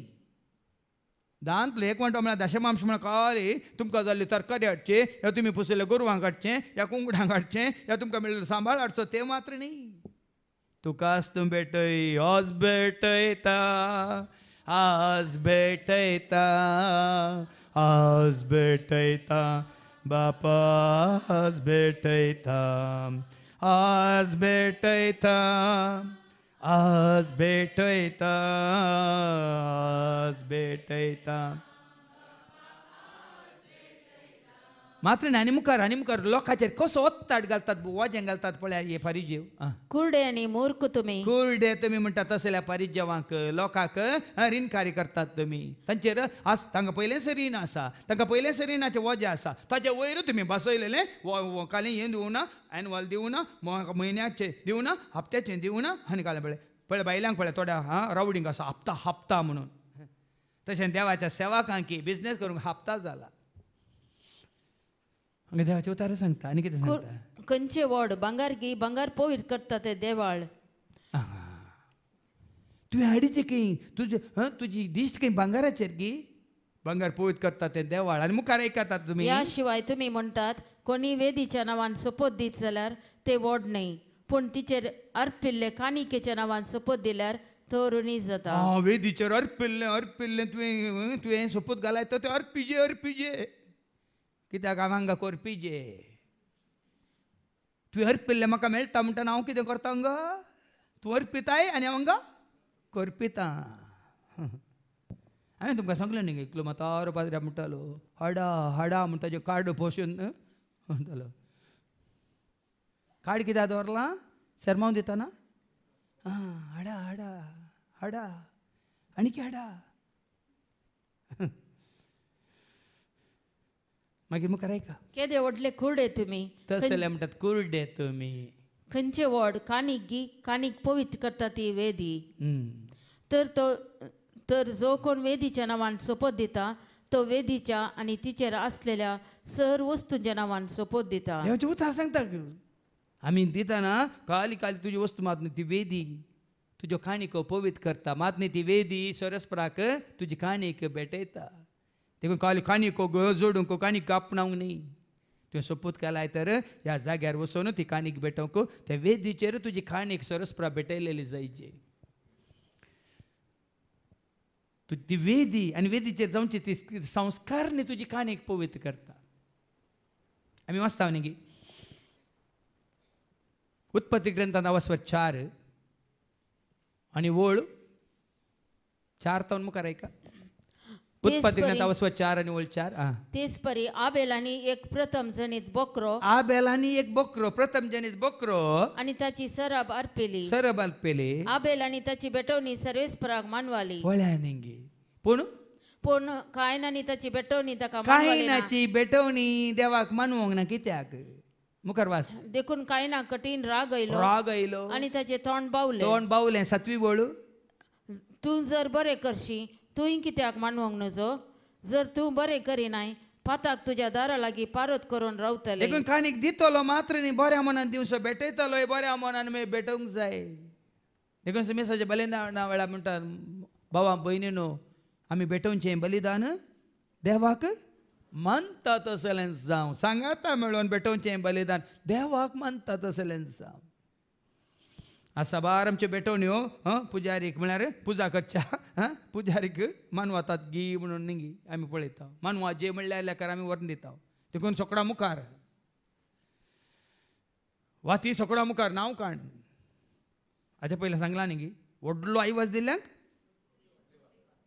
दांतलो एक वांटो म्हळ्यार दशमांश म्हळ्यार काली तुमकां जाल्ली तरकारी हाडचे या तुमी पुसयल्ले गोरवांक हाडचें या कुंगडांक हाडचें या तुमकां मेळिल्लो सांबाळ हाडचो ते मात्र न्ही तुकाच तूं भेटय आज भेटयता आज भेटयता आज भेटयता बापा आज भेटयता आज भेटयता आज भेटयता आज भेटयता मात्र आनी मुखार लोकांचेर कसो ओत्ताट घालतात वाजें घालतात पळया हे फारीजेव कुरडे आनी मूर्ख तुमी कुरडे तुमी म्हणटात तसल्या फारीजेवांक लोकांक ऋणकारी करतात तुमी तांचेर तांकां पयलेंच रीण आसा तांकां पयलेंच रिणाचें वजें आसा ताचे वयर तुमी बसयलेलें काली हें दिवं ना एन्युअल दिवं ना म्हयन्याचें दिवं ना हप्त्याचें दिवं ना आनी कालें पळय बायलांक पळय थोड्या रावडींग आसा हप्ता म्हणून तशें देवाच्या सेवाकांकी बिझनेस करूंक हप्ता जाला देवाचे उतार सांगता आनी कितें सांगता खंयचे व्हड भांगार घे भांगार पवित्र करता ते देवाळ तुवें हाडीचें खंय तुजी दिश्ट खंय भांगाराचेर गी भांगार पवित्र करता ते देवाळ आनी मुखार आयकतात तुमी ह्या शिवाय तुमी म्हणटात कोणी वेदीच्या नांवान सोपत दीत जाल्यार ते व्हड न्हय पूण तिचेर अर्पिल्ले कानिकेच्या नांवान सोपत दिल्यार तो ऋणी जाता वेदीचेर अर्पिल्लें तुवें सोपत घालाय तो अर्पिजे कित्याक हांगा करपिजे तुवें अर्पिल्लें म्हाका मेळटा म्हणटा हांव कितें करता हांगा तूं अर्पिताय आनी हांव हांगा करपिता हांवें तुमकां सांगलें न्ही एकलो म्हातारो पाद्र्या म्हणटालो हाडा म्हणटा ताजें कार्ड पोशून म्हणटालो कार्ड कित्याक दवरलां शर्माव दितना हाडा आनी की हाडा मागीर मुखार आयका केदे व्हडले कुरडे तुमी तसले म्हणटात कुरडे तुमी खंयचे व्हड कानीक गी कानीक पवित्र करता ती वेदी तर जो कोण वेदीच्या नांवान सोपत दिता तो वेदीच्या आनी तिचेर आसलेल्या सर्व वस्तूंच्या नांवान सोपत दिता देवाचें उतार सांगता आमी दितना काली तुजी वस्तू मात न्ही ती वेदी तुज्यो काणीको पवित्र करता मात न्ही ती वेदी सरस्पराक तुजी काणीक भेटयता देखून काणीको जोडूंक काणीक आपणावंक न्ही तुवें सोपूत केलाय तर ह्या जाग्यार वचून ती काणीक भेटोवंक त्या वेदीचेर तुजी काणीक सरस्परा भेटयलेली जायची ती वेदी आनी वेदीचेर जावची ती संस्कार न्ही तुजी काणीक पवित्र करता आमी वाचता न्ही गी उत्पत्ती ग्रंथांत 9 4 आनी वळ 4 तावन मुखार ऐका उत्पत्ती ग्रंथ वसवा 4 आणि ओळ 4 तेच परी आबेलानी एक प्रथम जनित बोकरो आबेलानी एक बोकरो प्रथम जनित बोकरो आणि ताची सरब अर्पिली सरब अल्पेले आबेलानी ताची बेटवणी सर्वेस्पराक मानवाली पळ्यानेंगे पूण कायनानी ताची बेटवणी ताका मानवाली ना. कायनाची बेटवणी देवाक मानवंक ना कित्याक मुखार वास देखून कायना कठीण राग आयलो आणि ताचे तोंड बावले तोंड बावलें 7वी बोळू तू जर बरें करशी तूंय कित्याक मानवंक नजो जर तूं बरें करिनाय पाताक तुज्या दारा लागीं पारत करून रावतले देखून काणीक दितलो मात्र न्ही बऱ्या मनान दिवचो भेटयतलोय बऱ्या मनान मागीर भेटोवंक जाय देखून मेसाच्या बलिदाना वेळार म्हणटा भावा भयणीनो आमी भेटोवचें बलिदान देवाक मानता तसलें जावं सांगाता मेळोन भेटोवचें बलिदान देवाक मानता तसलें जावं असा बार आमच्यो भेटोवण्यो पुजारीक म्हळ्यार पुजा करच्या पुजारीक मानवतात गी म्हणून निंगी आमी पळयता मानवा जे म्हणले आयल्याकार आमी व्हरून दिता देखून सोकडा मुखार वाती सोकडा मुखार नांव काण हाच्या पयलीं सांगलां न्ही व्हडलो आयवाज दिल्यांक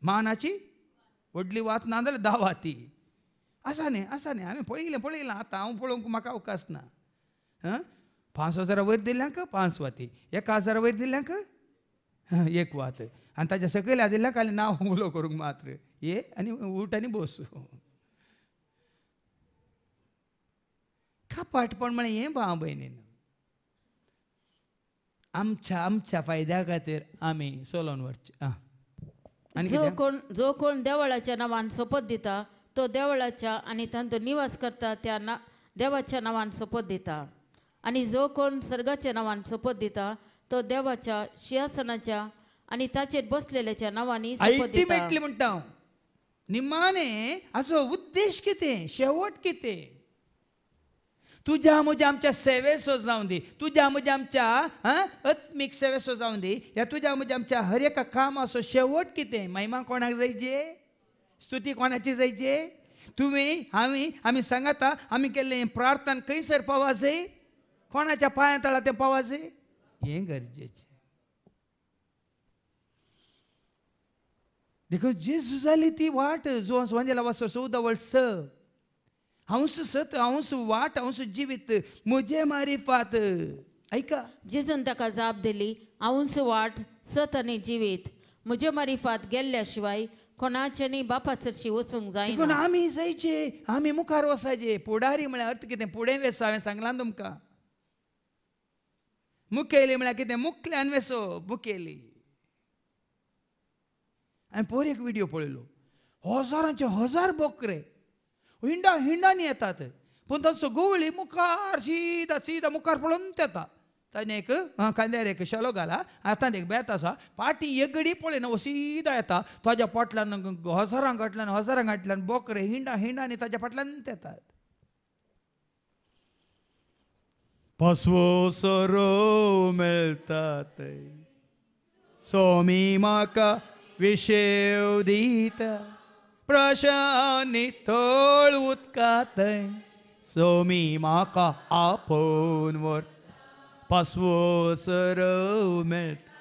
मानाची व्हडली वात ना जाल्यार 10 वाती आसा न्ही आमी पळयलां आतां हांव पळोवंक म्हाका अवकाश ना 5,000 वयर दिल्यांक 5 वाती 1,000 वयर दिल्यांक 1 वात आनी ताच्या सकयल्या दिल्यांक खाली नांव उलो करूंक मात्र ये आनी उठ आनी बस खापाटपण म्हळ्यार हें भाव भयणीन आमच्या फायद्या खातीर आमी चलोवन व्हरचे जो कोण देवळाच्या नांवान सोपत दिता तो देवळाच्या आनी तांचो निवास करता त्या देवाच्या नांवान सोपत दिता आणि जो कोण सर्गाच्या नांवान सोपत दिता तो देवाच्या सिंहासनाच्या आणि ताचेर बसलेल्याच्या नांवांनी सोपत दिता अल्टिमेटली म्हणटा निमाणे असो उद्देश कितें शेवट कितें तुज्या म्हज्या आमच्या सेवेसो जावं दी तुज्या म्हज्या आमच्या आत्मीक सेवेसो जावं दी या तुज्या म्हज्या आमच्या हर एका कामाचो शेवट कितें महिमा कोणाक जायचे स्तुती कोणाची जायचे तुमी आमी सांगाता आमी केल्लें प्रार्थना खंयसर पावा जाय कोणाच्या पांया तळा तें पावा जाय हें गरजेचें देखो जेजू जाली ती वाट जो वंदेला वासो 14 वर्स हांवच सत हांवच वाट हांवच जिवीत म्हजे मारिफात ऐका जेजून ताका जाप दिली हांवच वाट सत आनी जिवीत म्हजे मारिफात गेल्ल्या शिवाय कोणाच्यानी बापा सरशी वचूंक जायना आमी जायचे आमी मुखार वसायचे पुढारी म्हळ्यार अर्थ कितें फुडें वेसो हांवें सांगलां तुमकां मुखेली म्हळ्यार कितें मुखल्यान वेसो मुखेली हांवें पोर एक व्हिडिओ पळयलो 1000 बोकरे हिंडांनी येतात पूण ताचो गवळी मुखार सीदा मुखार पळोवन येता ताणें एक खांद्यार एक शेलो घाला हातांत एक बेत आसा पाटी एक घडी पळयना सीदा येता ताज्या फाटल्यान 1000 गांठल्यान बोकरे हिंडांनी ताज्या फाटल्यान येतात पासवो सोरो मेळतात सोमी म्हाका विशेव दिता प्रशांनी तळ उदकात सोमी म्हाका आपोवन व्हरता पासवो सोरो मेळटा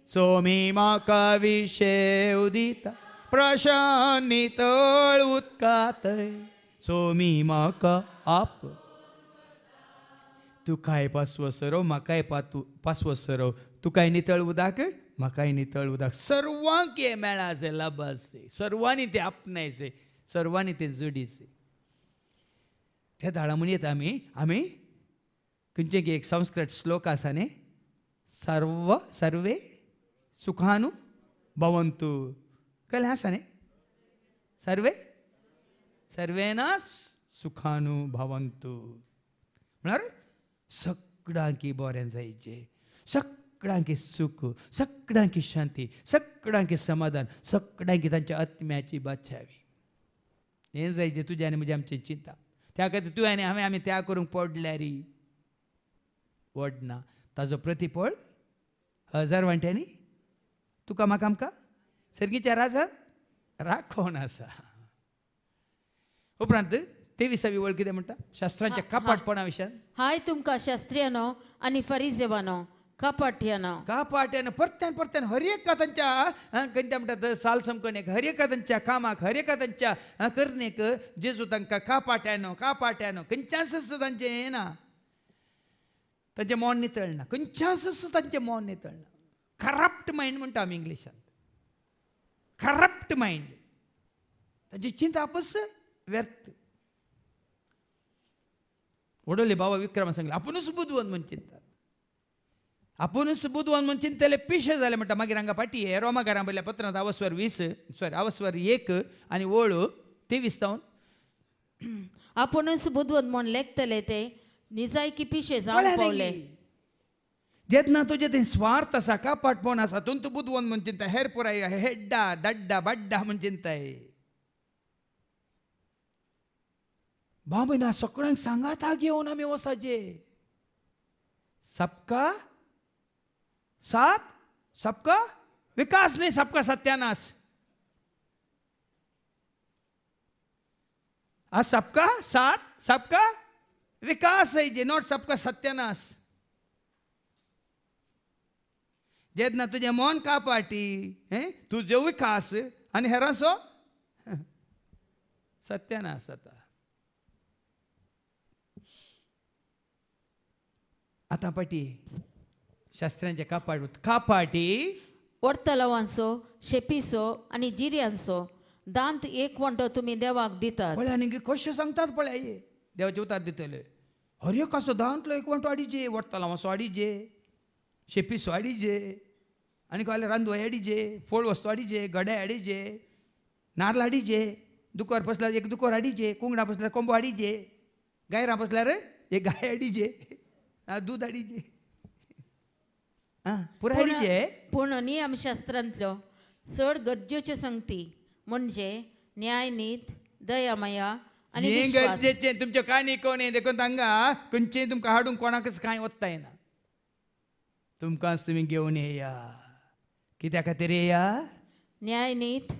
सोमी म्हाका विशेव दिता प्रशांनी तळ उदकात सोमी म्हाका आप तू काय पासवो सरो म्हाकाय पासवो सरो तुकाय नितळ उदक म्हाकाय नितळ उदक सर्वांक हे मेळाचे लाभाचे सर्वांनी ते आपणायचे सर्वांनी ते जोडीचे त्या धाडा म्हणयत आमी खंयचे की एक संस्कृत श्लोक आसा न्ही सर्वे सुखानु भवन्तु कळ्ळें आसा न्ही सर्वेना सुखानु भवन्तु म्हळ्यार सगळ्यांकी बरें जायचें सगळ्यांकी सुख सगळ्यांकी शांती सगळ्यांकी समाधान सगळ्यांकी तांच्या आत्म्याची बादशावी हें जायचें तुज्या आनी म्हज्या आमची चिंता त्या खातीर तूं आनी आमी त्या करूंक पडल्यार वडना ताजो प्रतिफळ 1000 वांट्यांनी तुका म्हाका आमकां सर्गीच्या राजांत राखोन आसा उपरांत 23वी वळ कितें म्हणटा शास्त्रांच्या कापाटपणा विशयान हाय तुमकां शास्त्रियानो आनी फरिजेवानो कपाट्यानो कापाट्यानं परत्यान हर एका तांच्या खंयच्या म्हणटात साल समकणेक हर एका तांच्या कामाक हर एका तांच्या करणेक जेजू तांकां कापाट्यानो खंयच्याच तांचें हें ना, तांचें मन नितळना, खंयच्याच तांचें मन नितळना. करप्ट मायंड म्हणटा आमी इंग्लिशांत, करप्ट मायंड, तांची चिंता आपस व्यर्थ. वडोले बाबा विक्रम सांगले आपुणूच बुदवंत म्हूण चिंतात, आपुणूच बुदवंत म्हूण चिंतले पिशे जाले म्हणटा. मागीर हांगा पाटी रोमाकारां बरयल्या पत्रांत आवस्वर 1 आनी ओळ 23 आपुणूच बुदवंत म्हूण लेखतले ते निजायकी पिशे जावन पावले. जेन्ना तुजें तें स्वार्थ आसा, कापाटपण आसा, तूं बुदवंत म्हूण चिंता, हेर पुराय हेड्डा दड्डा बड्डा म्हूण चिंताय. बाबा सगळ्यांक सांगात घेवन आमी वसाचे. सबका साथ सबका विकास नाही, सबका सत्यानाश. आज सबका साथ सबका विकास है जे, नॉट सबका सत्यानाश. जेन्ना तुझे मन कापाटी तुझो विकास आनी हेरांचो सत्यानाश जाता. आतां पाटी शास्त्रांचे कापाटी वडतलावांचो शेपीचो आनी जिऱ्यांचो दांत एक वंटो तुमी देवाक दितात. पळय आनी कशें सांगतात पळय, देवाचे उतार दितले. हर एक असो दांतलो एक वंटो हाडिजे, वडतलावांचो हाडिजे, शेपीचो हाडिजे, आनी काय रांदवय हाडिजे, फळ वस्तू हाडिजे, गडे हाडिजे, नारळ हाडिजे, दुकोर पसल्यार एक दुकोर हाडिजे, कुंगडा पसल्यार कोंबो हाडिजे, गायरां पसल्यार एक गाय हाडिजे, दूध हाडिजे, पुराय हाडिजे. पूण नियमशास्त्रांतल्यो चड गरजेच्यो संगती म्हणजे न्याय, नीत, दया, माया आनी हें विश्वास. गरजेचें. तुमच्यो काणी कोणी देखून हांगा खंयचें तुमकां हाडूंक कोणाकच कांय वत्ता येना. तुमकांच तुमी घेवन येया. कित्या खातीर येया? न्याय, नीत,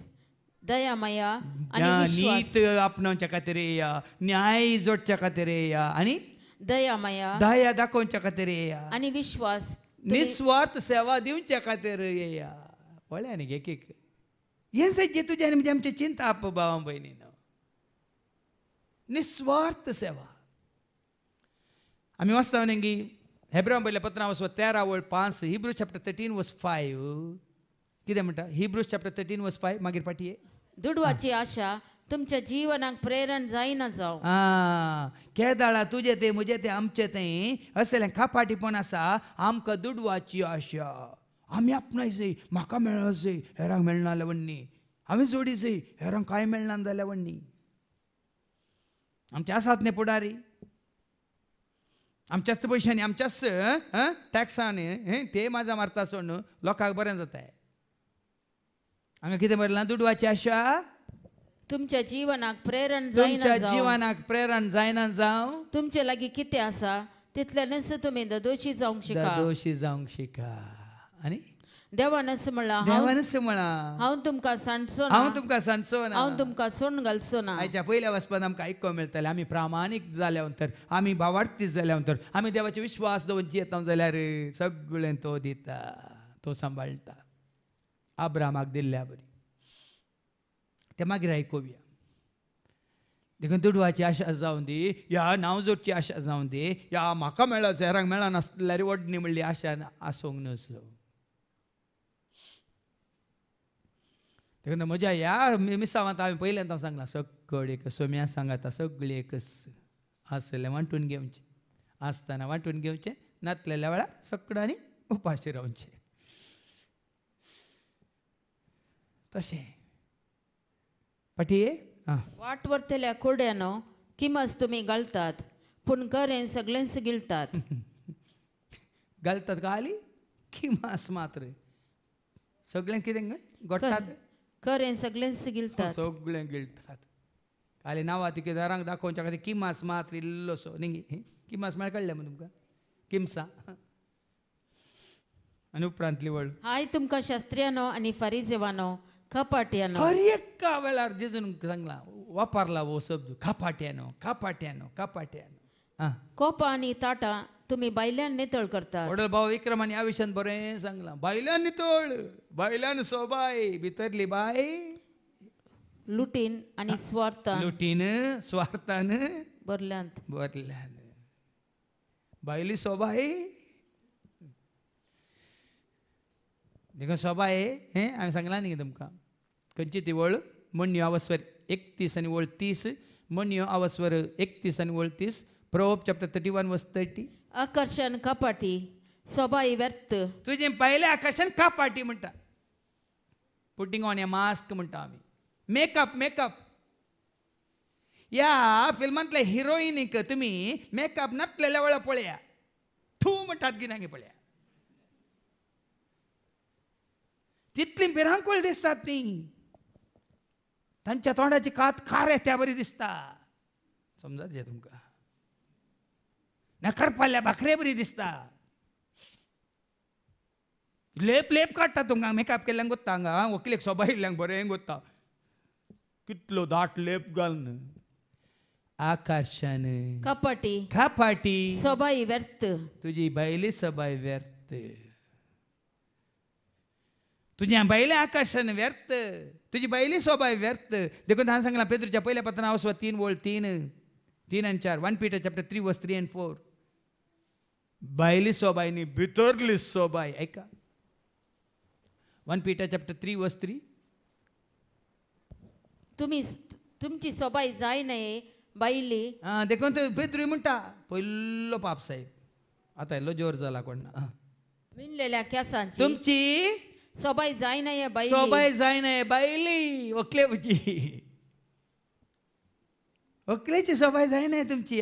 दया, माया आनी विश्वास. नीत आपणावच्या खातीर येया, न्याय जोडच्या खातीर येया, आनी दया, माया दया दाखोवच्या खातीर येया, आनी विश्वास. निस्वार्थ सेवा दिवच्या खातीर येया. पळय न्ही एक हें जे तुजें आनी म्हणजे आमची चिंता आप भावां भयणीन. निस्वार्थ सेवा. आमी वाचता न्ही हेब्रां बरयल्या पत्रां 13:5, हिब्रू चॅप्टर 13:5 कितें म्हणटा? हिब्रू चॅप्टर 13:5 मागीर पाटये. दुडवाची आशा तुमच्या जीवनाक प्रेरण जायना जावं. केदाळा तुजें तें म्हजें तें आमचें तें असलें कापाटीपण आसा. आमकां दुडवाची आशा. आमी आपणाय जाय, म्हाका मेळना जाय, हेरांक मेळना जाल्यार वण्णी. हांवें जोडी जाय, हेरांक कांय मेळना जाल्यार वण्णी. आमचे आसात न्ही पुडारी, आमच्याच पयशांनी आमच्याच टॅक्सांनी ते माझा मारता सोड लोकांक बरें जाता. हांगा कितें बरयलां? दुडवाची आशा तुमच्या जीवनाक प्रेरण जायना तुमच्या जावं. जिवनाक प्रेरण जायना जावं. तुमचे लागीं कितें आसा तितल्यानच तुमी दोशी जावंक शिका. दोशी जावंक शिका. आनी देवानच म्हणला देवानच म्हणा हांव तुमकां सांडचो ना, हांव तुमकां सांगचो ना. हांव तुमकां सोडून घालचो ना. आयच्या पयल्या वचपान आमकां आयको मेळटलें. आमी प्रामाणीक जाल्या नंतर, आमी भावार्थी जाल्या नंतर, आमी देवाचे विश्वास दवरची येता जाल्यार सगळें तो दिता, तो सांबाळटा. अब्रामाक दिल्ल्या बरी ते मागीर आयकोवया. देखून दुडवाची आशा जावं दी, या नांव जोडची आशा जावं दी, या म्हाका मेळ्ळा हेरांक मेळना नासल्यार वडणी म्हणली आशा आसूंक नजो. देखून म्हज्या ह्या मिसावांत हांवें पयल्यांत हांव सांगलां सगळे एक सोम्या सांगाता सगळी एकच आसलें वांटून घेवचें, आसतना वांटून घेवचें, नातलेल्या वेळार सगळ्यांनी उपाशी रावचें. तशें पाटये वाट व्हरतल्या कोड्यानो किमस तुमी घालतात पूण गरें सगळेंच गिळटात. घालतात गाली किमास मात्र सगळें कितें घडटात, खरें सगळेंच गिळटात. सगळें गिळटात. खाली नांवां ती घरांक दाखोवच्या खातीर किमास मात्र इल्लोसो न्ही. किमास म्हळ्यार कळ्ळें मग तुमकां? किमसा आनी उपरांतली वळ. हाय तुमकां शास्त्र्यानो आनी फारिजेवानो खपाट्यानो. हर एका वेळार जेजून सांगला वापरला वो शब्द खपाट्यानो खपाट्यानो खपाट्यानो. कोपां आनी ताटां तुम्ही बायल्यान नितळ करतात. वडील भाव विक्रमान या विशयान बरें सांगला. बायल्यान नितळ, बायल्यान सोबाय, भितरली बाय लुटीन आणि स्वार्थान लुटीन स्वार्थान भरल्यांत. बरल्यान. बायली सोबाय देखो सोबाय हे हांवें सांगला न्ही तुमकां. खंयची ती वळ मण्यो आवस्वर 31 आनी वळ 30, मण्यो आवस्वर 31 आनी वळ 30, प्रोवर्ब चॅप्टर 31 वर्स 30. आकर्षण कपाटी, सोबाई व्यर्थ. तुझे पहिले आकर्षण का पार्टी म्हणटा. पुटिंग ऑन ए मास्क म्हणटा आमी. Makeup makeup. या फिल्मांतल्या हिरोईनीक तुम्ही मेकअप नासलेल्या वेळा पळया. थू म्हणटात गिनांगे पळया. तितली भिरांकूळ दिसतात ती. तांच्या तोंडाची कात खार त्या बरी दिसता. समजात जे तुमका. नखरपाल्या भाकरे बरी दिसता. लेप लेप काडटा तुमकां मेकअप केल्ल्यांक गोत्ता हांगा. वकिलेक सोबाय इल्ल्यांक बरें गोत्ता. कितलो दाट लेप घालन. आकर्षण कपाटी, खापाटी. सोबाई व्यर्थ. तुझी बायली सोबाय व्यर्थ. तुझ्या बायले आकर्षण व्यर्थ. तुझी बायली सोबाय व्यर्थ. देखून हांवें सांगला पेद्रूच्या पहिल्या पत्रान वचवा 3 वळ 3 आनी 4. 1 Peter chapter 3 verse 3 and 4. बायली सोबाय न्ही भितरली सोबाय. ऐका 1 Peter chapter 3 verse 3. तुम्ही तुमची सोबाई जाय नये बायली. देखून ते पेद्रू म्हणटा पयलो पाप साहेब. आतां येल्लो जोर जाला कोणा. विणलेल्या केसांची तुमची सोबाई जाय नये बायली. सोबाय जायना बायली. वकलेची वकलेची सोबाय जायना तुमची.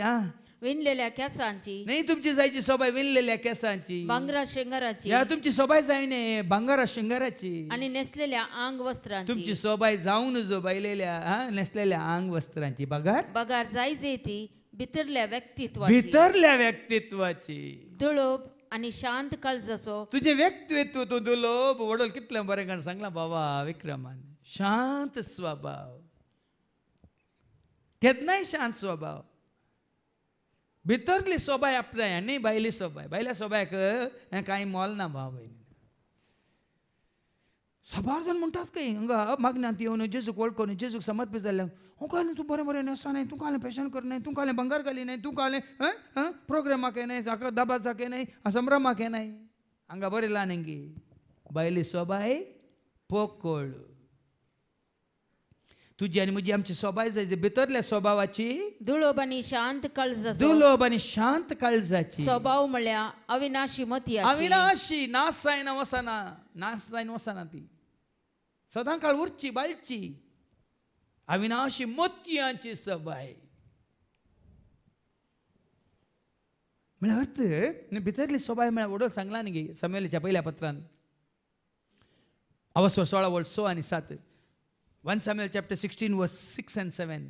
विणलेल्या केसांची नाही तुमची जायची सोबाय विणलेल्या केसांची. भांगरा शिंगाराची या तुमची सोबाय जायने भांगारा शिंगाराची. आणि नेसलेल्या अंग वस्त्रांची. तुमची सोबाय जाऊन जो बायलेल्या नेसलेल्या अंग वस्त्रांची बगार बगार जायचे ती भितरल्या व्यक्तित्वाची. भितरल्या व्यक्तित्वाची. दुळोब आणि शांत काळजाचो. तुझे व्यक्तित्व तू दुलोब वडोल कितलं बरें कारण सांगला बाबा विक्रमान. शांत स्वभाव. केन्नाय शांत स्वभाव. भितरली सोबाय आपल्या आनी बायली सोबाय. बायल्या सोबायक कांय मोल ना भाव भयणी. सबार जाण म्हणटात खंय हांगा मागण्यांत येवन जेजूक वळखून जेजूक समर्पीत जाल्ल्यांक तूं कालें तूं बरें बरें न्हेसा न्हय. तूं कालें फॅशन करनाय. तूं कालें भंगार घाली न्हय. तूं कालें प्रोग्रामाक येनाय. ताका दाबाजाक येनाय. संभ्रमाक येनाय. हांगा बरें ल्हान हेंगी. बायली सोबाय पोकळ. तुजी आनी म्हजी आमची सोबाय जाय भितरल्या स्वभावाची. दुळोब आणि शांत काळजाचो. दुलोब आनी शांत काळजाची. स्वभाव म्हळ्यार अविनाशी मती. अविनाशी नाश जायना वसना. नाश जायन वसना ती. सदां काळ उरची बाळची. अविनाशी मोतयांची सोबाय. म्हळ्यार अर्थ भितरली सोबाय म्हळ्यार वडोल सांगला न्ही समेलीच्या पहिल्या पत्रान अवस्वर 16 वळ 6 आनी 7. 1 Samuel chapter 16 verse 6 and 7.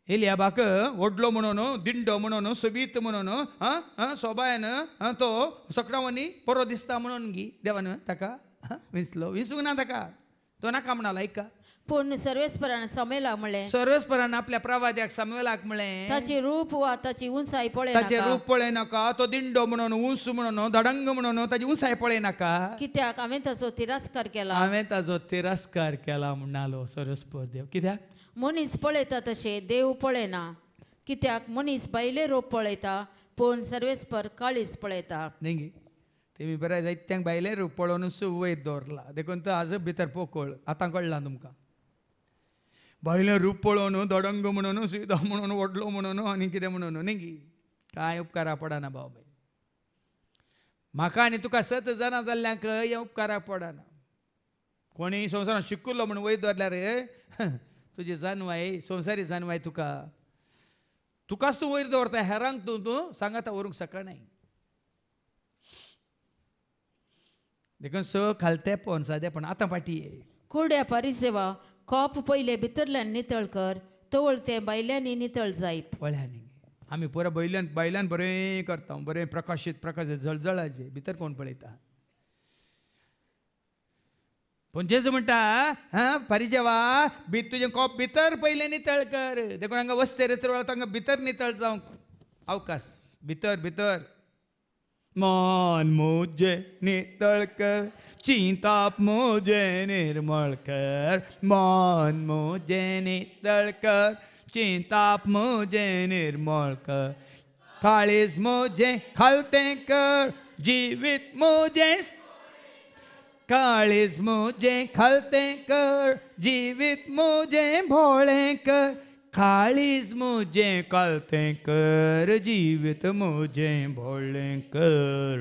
एलियाबाक ओडलो म्हणून दिंडो म्हणून सोबीत म्हणून सोबायन तो सकडावनी बरो दिसता म्हणून गी देवान ताका विंचलो. विंचूंक ना ताका. तो नाका म्हणाला. ऐका पूण सर्वेस्परान समेलाक म्हळें. सर्वेस्परान आपल्या प्रवाद्याक सामुएलाक म्हळें ताची रूप वा ताची उंचाय पळय ताचे नाका. रूप पळय नाका. तो दिंडो म्हणून उंच म्हणून धडंग म्हणून ताची उंचाय पळय नाका. कित्याक हांवें ताचो तिरस्कार केला. हांवें ताचो तिरस्कार केला म्हणालो सर्वेस्पर देव. कित्याक मनीस पळयता तशें देव पळयना. कित्याक मनीस बायले रूप पळयता पूण सर्वेस्पर काळीज पळयता. न्ही तेमी बरें जायत्यांक भायले रूप पळोवन वयर दवरला. देखून तो आजून भितर पोकळ. आतां कळ्ळां तुमकां. भायलें रूप पळोवन दडंग म्हणून सीधा म्हणून व्हडलो म्हणून आनी कितें म्हणून न्ही कांय उपकारा पडना भाव बाय. म्हाका आनी तुका 7 जाणां जाल्ल्यांक हें उपकाराक पडना. कोणीय संवसारांत शिकुल्लो म्हणून वयर दवरल्यार तुजी जानवाय संवसारी जानवाय तुकाच तूं वयर दवरता. हेरांक तूं सांगाता व्हरूंक शकनाय. देखून खालतेपण सादेपण आतां फाटी. कुरड्या परिसेवा कॉप पयले भितरल्यान नितळ कर तवळ ते बायल्यांनी नितळ जायत. पळ्यांनी आमी पुरो बायल्यान बरें करता. बरें प्रकाशीत जळजळाचे भितर कोण पळयता. पूण जेजू म्हणटा परिजेवा तुजें कॉप भितर पयलें नितळ कर. देखून हांगा वस्ते रेत्र तांकां भितर नितळ जावंक अवकाश भितर भितर मन मुझे नितळ कर चिंताप मुझे निर्मळ कर मन मुझे नितळ कर चिंताप मुझे निर्मळ कर काळीज मुझे खालते कर जीवित मुझे काळीज मुझे खालते कर जीवित मुझे भोळे कर काळीज मुझे खालते कर जीवित मुझे भोळे कर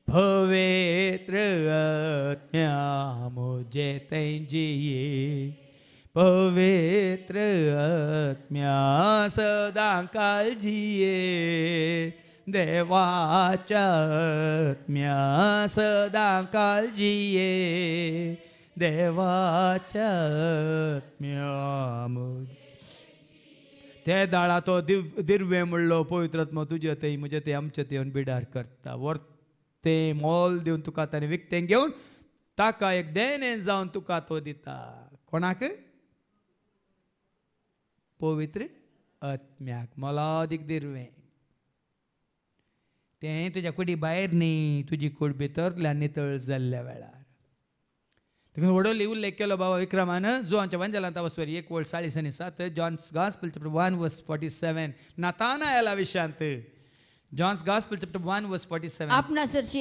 पवित्र आत्म्या मुझे तैजिये पवित्र आत्म्या सदा काळजिये देवाच्या आत्म्या सदा काळजिये देवाच्या आत्म्या ते दाळा तो दिव्य म्हणलो पवित्र आत्मा तुझे ते म्हजे ते आमचे ते बिडार करता वर्ते मोल दिवन तुका ताणें विकतें घेवन ताका एक देणें जावन तुका तो दिता कोणाक पवित्र आत्म्याक मोलादीक दिरवें तें तुज्या कुडी भायर न्ही तुजी कूड भितरल्यान नितळ जाल्ल्या वेळार देखून वडोली उल्लेख केलो बाबा विक्रमान जोहांच्या वंजलांत वचवर 1:47 जॉन्स गॉस्पेल चॅप्टर 1:47 नातानाएला विशयांत जॉन्स गॉस्पेल चॅप्टर 1:47 आपणासरशी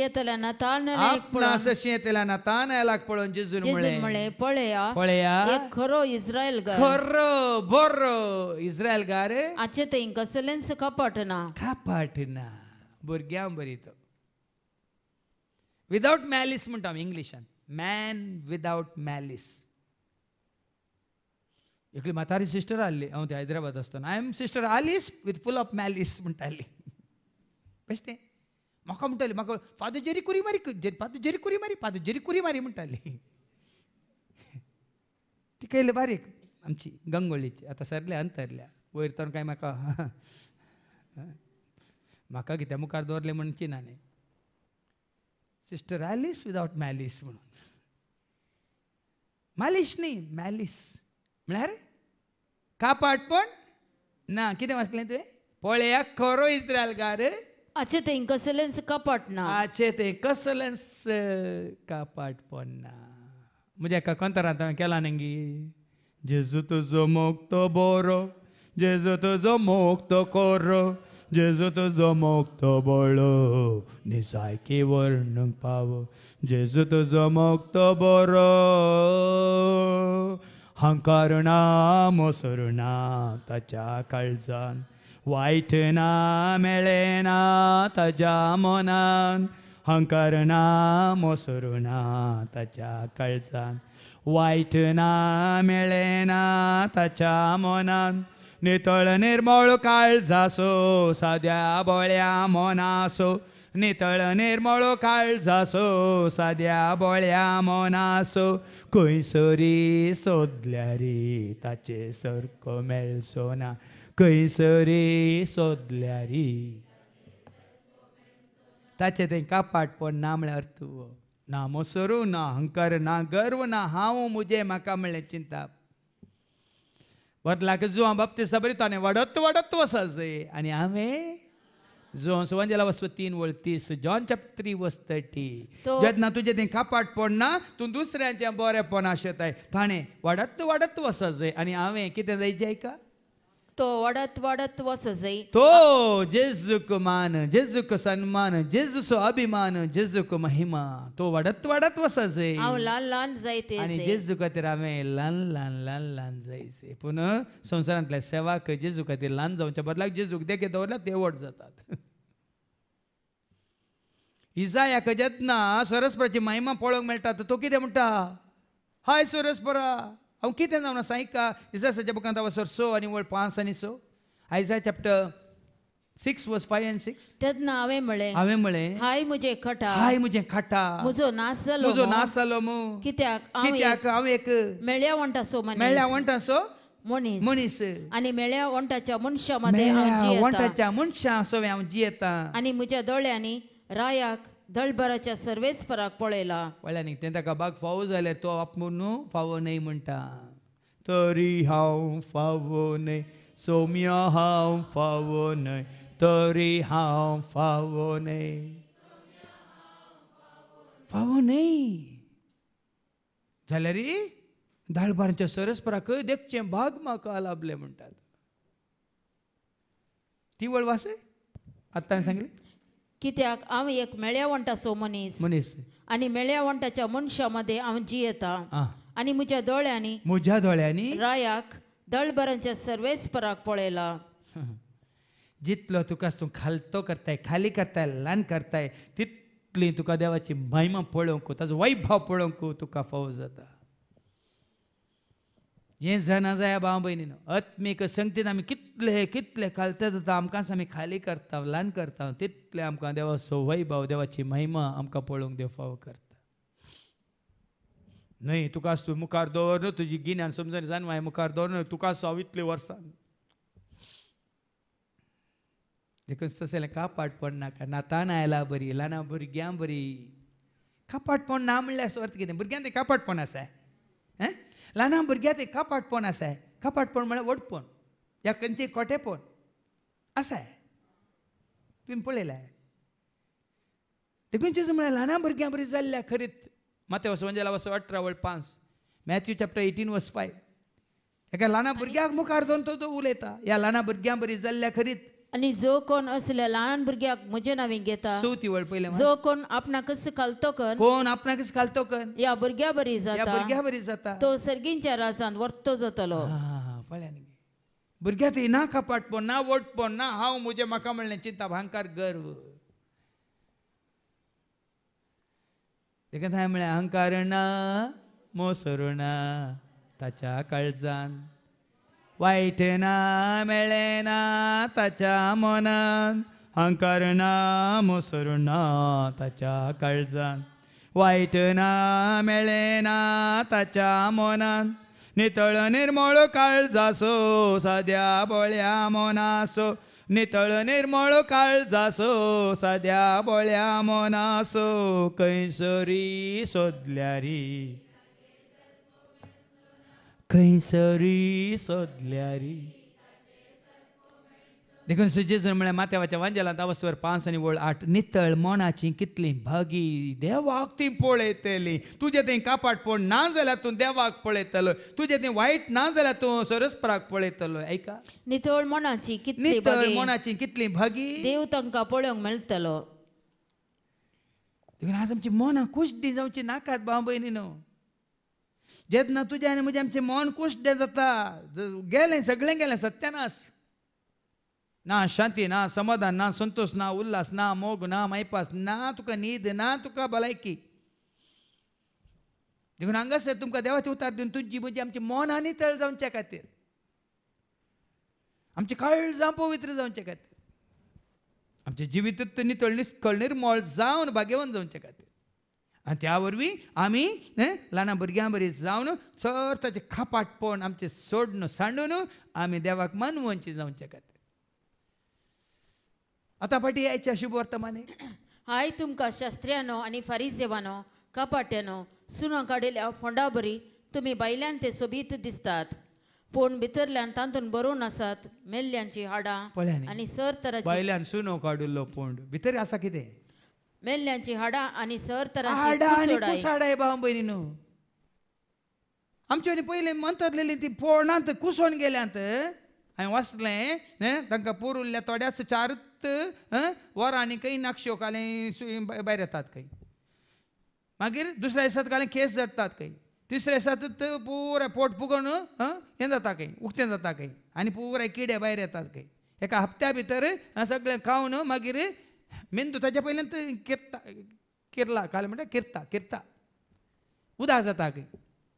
येतल्या नातानाएलाक पळोवन जेजून म्हळे पळया एक खरो इस्रायल घर खरो बरो इस्रायल गार आचे थंय कसलेंच कपट ना भुरग्यां बरी तो विदाउट मॅलिस म्हणटा आमी इंग्लिशान मॅन विदाउट मॅलिस एकली म्हातारी सिस्टर आहली हांव ते हैदराबाद आसतना आय एम सिस्टर आलीस विथ फूल ऑफ मॅलिस म्हणटाली बेश्टें म्हाका म्हणटाली म्हाका फादर जेरी कुरी मारी म्हणटाली ती केली बारीक आमची गंगोळीची आतां सरल्या अंतरल्या वयर तर कांय म्हाका कितें मुखार दवरलें म्हण चिनाने सिस्टर आलीस विदाउट मॅलिस म्हणून मालिश न्ही मॅलिस म्हळ्यार कापाटपण ना कितें वाचलें तुवें पळया खरो इस्रायल गार आचे थंय कसलेंच कपट ना आचे ते कसलेंच कापाटपण ना म्हज्या एका कंतरांत हांवें केला न्ही जेजू तुजो मोग तो बरो जेजू तुजो मोग तो खरो जेजू तुजो मोग तो बळो निसायकी वर्णूंक पावो जेजू तुजो मोग तो बरो हंकार ना मोसर ना ताच्या काळजान वायट ना मेळना ताच्या मनान हंकार ना मोसर ना ताच्या काळजान वायट ना मेळना ताच्या मनान नितळ निर्मळ काळजासो साद्या बोळ्या मोनासो नितळ निर्मळ काळजासो साद्या बोळ्या मोनासो खंयसरी सोदल्यारी ताचे सारको मेळचो ना खंयसरी सोदल्यारी ताचे तें कापाटपण ना म्हळ्यार अर्थ ना मोसरू ना अहंकार ना गर्व ना हांव मुजे म्हाका म्हणलें चिंता बदलाक जो बाप्तिस्ता बरी ताणें वाडत वाडत वसा जाय आनी हांवें जो सुवांजला वचप 3:30 जॉन चॅप्टर 3:30 जेन्ना तुजें तें कापाटपण ना तूं दुसऱ्यांचें बरेंपण आशेताय ताणें वाडत वाडत वसा जाय आनी हांवें कितें जायचें का तो वाडत वाडत वच जाय तो जेजूक मान जेजूक सन्मान जेजूचो अभिमान जेजूक महिमा तो वाडत वाडत वसा जाय हांव ल्हान ल्हान जायते आनी जेजू खातीर हांवें ल्हान ल्हान ल्हान ल्हान जायचे पूण संवसारांतल्या सेवाक जेजू खातीर ल्हान जावच्या बदलाक जेजूक देगे दवरल्यार ते व्हड जातात इसायाक जेन्ना सरस्वराची महिमा पळोवंक मेळटा तो कितें म्हणटा हाय सरस्वरा हांव कितें जावन आसा ऐका इसायाच्या बुकांत वचोर 6 आनी 5 आनी 6 आयसाया चॅप्टर 6:5-6 तेन्ना हांवें म्हळें हाय म्हजे खटा हाय म्हजें खाटा म्हजो नाश जालो मू कित्याक हांव एक मेळ्या वंटासो मनीस आनी मेळ्या वंटाच्या मनशा मदें वंटाच्या मनशा सवे हांव जियेता आनी म्हज्या दोळ्यांनी रायाक दळबराच्या सर्वेस्पराक पळयला न्ही तें ताका बाग फावो जाल्यार तो आपूण फावो न्हय म्हणटा तरी हांव फावो न्हय सौम्य हांव फावो न्हय तरी हांव फावो न्हय फावो न्हय जाल्यार दाळबारांच्या सरस्पराक देखचें भाग म्हाका लाभले म्हणटात. ती वळ वास आतां सांगली कित्याक हांव एक मेळ्यावंटाचो मनीस आनी मेळ्यावंटाच्या मनशा मदें हांव जियेतां आनी म्हज्या दोळ्यांनी रायाक दळबरांच्या सर्वेस्पराक पळयला. जितलो तुका तूं खालतो करताय खाली करताय ल्हान करताय तितली तुका देवाची महिमा पळोवंक ताजो वैभव पळोवंक तुका फावो जाता. हें जाणा जाय भाव भयणीनो आत्मीक संगतीन आमी कितले कितले खालते जाता आमकां आमी खाली करता ल्हान करता तितले आमकां देवाचो वैभव देवाची महिमा आमकां पळोवंक देव फावो करता. न्हय तुका तूं मुखार दवर तुजी गिन्यान समजून जाणवाय मुखार दवर तुका हांव इतले वर्सां देखून तसलें कापाटपण नाका नातान आयला बरी ल्हाना भुरग्यां बरी कापाटपण ना म्हणल्यार अर्थ कितें भुरग्यांक तें कापाटपण आसा ल्हाना भुरग्यां तें कापाटपण आसा कापाटपण म्हळ्यार वडपण ह्या खंयचें खोटेपण आसा तुवें पळयलां देखून जेजू म्हळ्यार ल्हाना भुरग्यां बरी जाल्ल्या खरीत माते वसवंजेला 18:5 मॅथ्यू चॅप्टर 18:5 एका ल्हाना भुरग्याक मुखार दोन तो उलयता ह्या ल्हाना भुरग्यां बरी जाल्ल्या खरीत आनी जो कोण असल्या ल्हान भुरग्याक म्हजे नांवें घेता चवथी वळ पयलें जो कोण आपणाकच घालतो कर कोण आपणाकच घालतो कर या भुरग्या बरी ह्या जाता भुरग्या बरी जाता तो सर्गींच्या राजान वर्तो जातलो. पळया न्ही भुरग्यां ती ना कापाटपण ना वटपण ना हांव म्हजें म्हाका म्हणलें चिंता अहंकार गर्व देखून हांवें म्हळें अहंकार ना मोसर ना ताच्या काळजान वायट ना मेळ्ळें ना ताच्या मनान अहंकार ना मोसर ना ताच्या काळजान वायट ना मेळ्ळें ना ताच्या मनान नितळ निर्मळ काळजासो साद्या बोळ्या मनासो नितळ निर्मळ काळजासो साद्या बोळ्या मनासो खंयसरी सोदल्यारी खंयसरी सोदल्यारी देखून जेजून म्हळ्यार माथ्यावाच्या वांजेलांत 5 आनी 8 नितळ मनाची कितली भागी देवाक ती पळयतली तुजें तें कापाटपण ना जाल्यार तूं देवाक पळयतलो तुजें तें वायट ना जाल्यार तूं सरस्पराक पळयतलो. ऐका नितळ मनाची कितली नितळ मनाची कितली भागी देव तांकां पळोवंक मेळटलो. देखून आज आमची मनां कुश्टी जावची नाकात भाव भयणीनो जेन्ना तुजें आनी म्हजें आमचें मन कुश्टें जाता गेलें सगळें गेलें सत्यानाश ना शांती ना समाधान ना संतोष ना उल्हास ना मोग ना मैपास ना तुका न्हीद ना तुका भलायकी देखून हांगासर तुमकां देवाचें उतार दिवन तुजी म्हजी आमची मनां नितळ जावचे खातीर आमची काळजां पवित्र जावचे खातीर आमचें जिवीत नितळ निश्कळ निर्मळ जावन भाग्यवान जावचे खातीर आनी त्या वरवीं आमी ल्हाना भुरग्यां बरी जावन चड ताचें खापाटपण आमचें सोडून सांडून आमी देवाक मानवंची जावचे खातीर. आता फाटी यायच्या शुभ वर्तमाने हाय तुमकां शास्त्र्यानो आनी फारिसेवानो कपाट्यानो सुनो काडिल्ल्या फोंडा बरी तुमी बायल्यान ते सोबीत दिसतात पूण भितरल्यान तांतून बरोवन आसात मेल्ल्यांची हाडां आनी सर तरांची बायल्यान सुनो काडिल्लो पोंड भितर आसा कितें मेल्ल्यांची हाडां आनी सर तरांची हाडां आनी कुसोडाय. कुसाडाय भाव भयणीनो आमचे पयलीं म्हणटालेली ती पोरणांत कुसोन गेल्यांत हांवें वाचलें तांकां पुरुल्ल्या थोड्याच 4 वरांनी खंय नाक्षो कालें भायर येतात खंय मागीर दुसऱ्या दिसात कालें केस जडटात खंय तिसऱ्या दिसात पुराय पोट फुगोवन हें जाता खंय उक्तें जाता खंय आनी पुराय किडे भायर येतात खंय एका हप्त्या भितर सगळें खावन मागीर मेंदू ताच्या पयलींत किरला कालें म्हणटा किरता उदास जाता खंय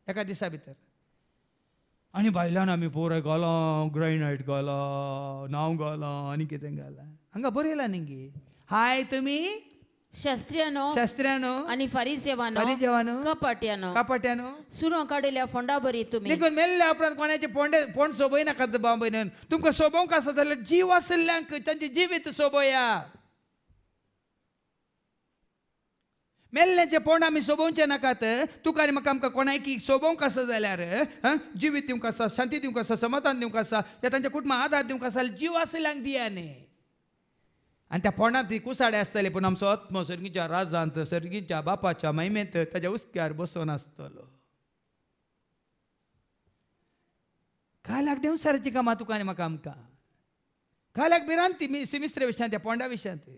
एका दिसा भितर आनी बायल्यान आमी पुराय घालां ग्रायनायट घालां नांव घालां आनी कितें घालां हांगा बरयलां न्ही हाय तुमी शास्त्र्यानो आनी फारिसेवानो कपाट्यानो सुनो काडिल्ल्या फोंडा बरी तुमी देखून मेल्ल्या उपरांत कोणाचे पोंड सोबय नाकात भाव भयण तुमकां सोबोवंक आसा जाल्यार जीव आसल्ल्यांक तांचे जिवीत सोबया मेल्ल्याचे पोंड आमी सोबोवचे नाकात. तुका आनी म्हाका आमकां कोणाय की सोबोवंक आसा जाल्यार जिवीत दिवंक आसा, शांती दिवंक आसा, समाधान दिवंक आसा, या तांच्या कुटुंबाक आदार दिवंक आसा जाल्यार जीव आसल्यांक दिया न्ही. आनी त्या पोंडांत ती कुसाडे आसतले पूण आमचो आत्मो सर्गीच्या राजांत, सर्गीच्या बापाच्या महिमेंत ताच्या उस्क्यार बसून आसतलो. काल्याक देवसाराची कामां तुका आनी म्हाका आमकां, काल्याक भिरांती मिस्त्रे विशयांत, त्या पोंडा विशयांत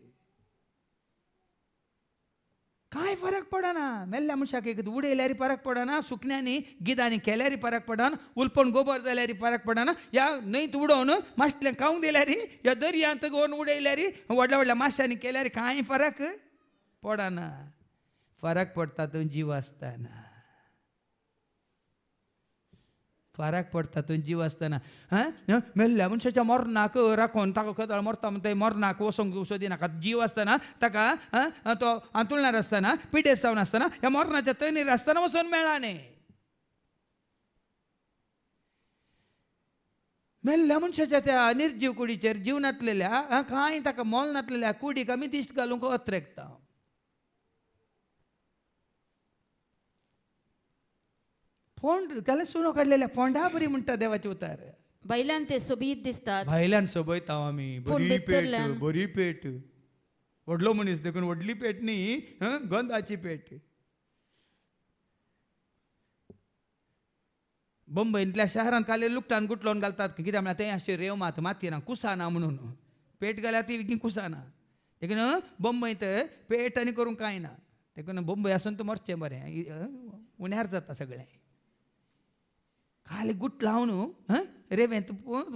कांय फरक पडना. मेल्ल्या मनशाक एक उडयल्यार फरक पडना, सुकण्यांनी गिदांनी केल्यार फरक पडना, उलपण गोबर जाल्यार फरक पडना, या न्हंयत उडोवन माश्टल्याक खावंक दिल्यार, या दर्यांत गोवन उडयल्यार, व्हडल्या व्हडल्या माश्यांनी केल्यार कांय फरक पडना. फरक पडटा तो जीव आसतना, फरक पडटा तो जीव आसतना. मेल्ल्या मनशाच्या मरणाक राखून ताका खंय मरता म्हणटा मरणाक वसोंक सोदिनाका. जीव आसतना ताका तो आंतुळणार आसतना, पिडेस्त जावन आसतना, ह्या मरणाच्या तैनीर आसतना वचोन मेळ्ळा न्ही. मेल्ल्या मनशाच्या त्या निर्जीव कुडीचेर जीव नातलेल्या, कांय ताका मोल नातलेल्या कुडीक आमी दिश्ट घालूंक अत्रेकता. फोंड त्याला सुनो काढलेल्या फोंडा बरी म्हणटा देवाचे उतार. बैलान ते सोबीत दिसतात, भायल्यान सोबयता आमी, पूण बरी पेट, भितरल्यान बरी पेट. व्हडलो मनीस देखून व्हडली पेट न्ही, गंधाची पेट. बंबईतल्या शहरांत काले लुकटान गुटलोवन घालतात कित्याक म्हळ्यार थंय अशें रेव मात माती ना, कुसाना म्हणून. पेट घाल्यार ती कुसाना. देखून बंबईत पेट आनी करूंक कांय ना. देखून बंबई आसून तूं मरचें बरें, उण्यार जाता सगळें. खाली गुट लावन रेवेंत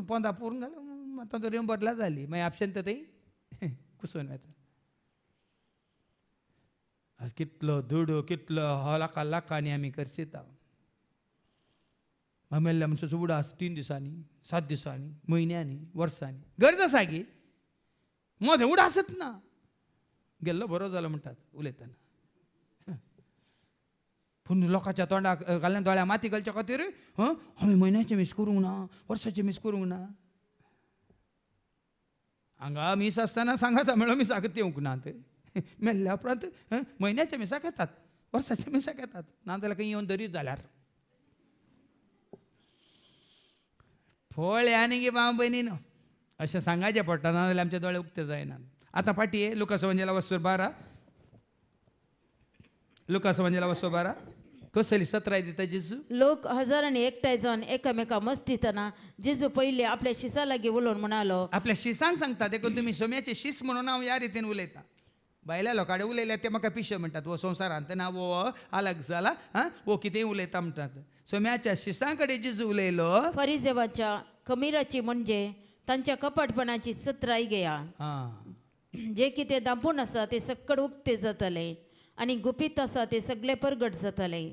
पोंदा पुरून घालून आतां तो रेव बदला जाली, मागीर आपशेंत थंय कुसोवन वता. आज कितलो दुडू, कितलो लाखांनी आमी करचिता. मेल्ल्या मनशाचो उडास 3 दिसांनी, 7 दिसांनी, म्हयन्यांनी, वर्सांनी. गरज आसा गी मदें उडासच ना. गेल्लो बरो जालो म्हणटात उलयतना. पूण लोकांच्या तोंडाक घालून दोळ्या माती घालच्या खातीर हांवें म्हयन्याचे मीस करूंक ना, वर्साचे मीस करूंक ना. हांगा मीस आसतना सांगाता मेळो मिसाक येवंक नात. मेल्ल्या उपरांत म्हयन्याच्या मिसाक येतात, वर्साच्या मिसाक येतात, नाजाल्यार खंय येवन दरीत जाल्यार. फळ आनी गे भाव भयणीन अशें सांगाचें पडटा, नाजाल्यार आमचे दोळे उक्ते जायनात. आतां पाटी लुकास एवांजेला वचून 12, लुकास एवांजेला वचून 12 कसली 17 दिता जेजू. लोक हजारांनी एकठांय जावन एकामेका मस्तीतना जेजू पयले आपल्या शिसा लागीं उलोवन म्हणालो. आपल्या शिसांक सांगता देखून तुमी सोम्याचे शिस म्हणून हांव ह्या रितीन उलयतां. भायल्या लोकांडे उलयल्यार ते म्हाका पिशे म्हणटात, वो संवसारांत ना, वो अलग जाला, वो कितेंय उलयता म्हणटात. सोम्याच्या शिसां कडेन जेजू उलयलो. फरिसेवाच्या खमीराची म्हणजे तांच्या कपटपणाची सत्राई घेया. जे कितें दांपून आसा ते सक्कड उक्ते जातले आनी गुपीत आसा ते सगळे परगट जातले.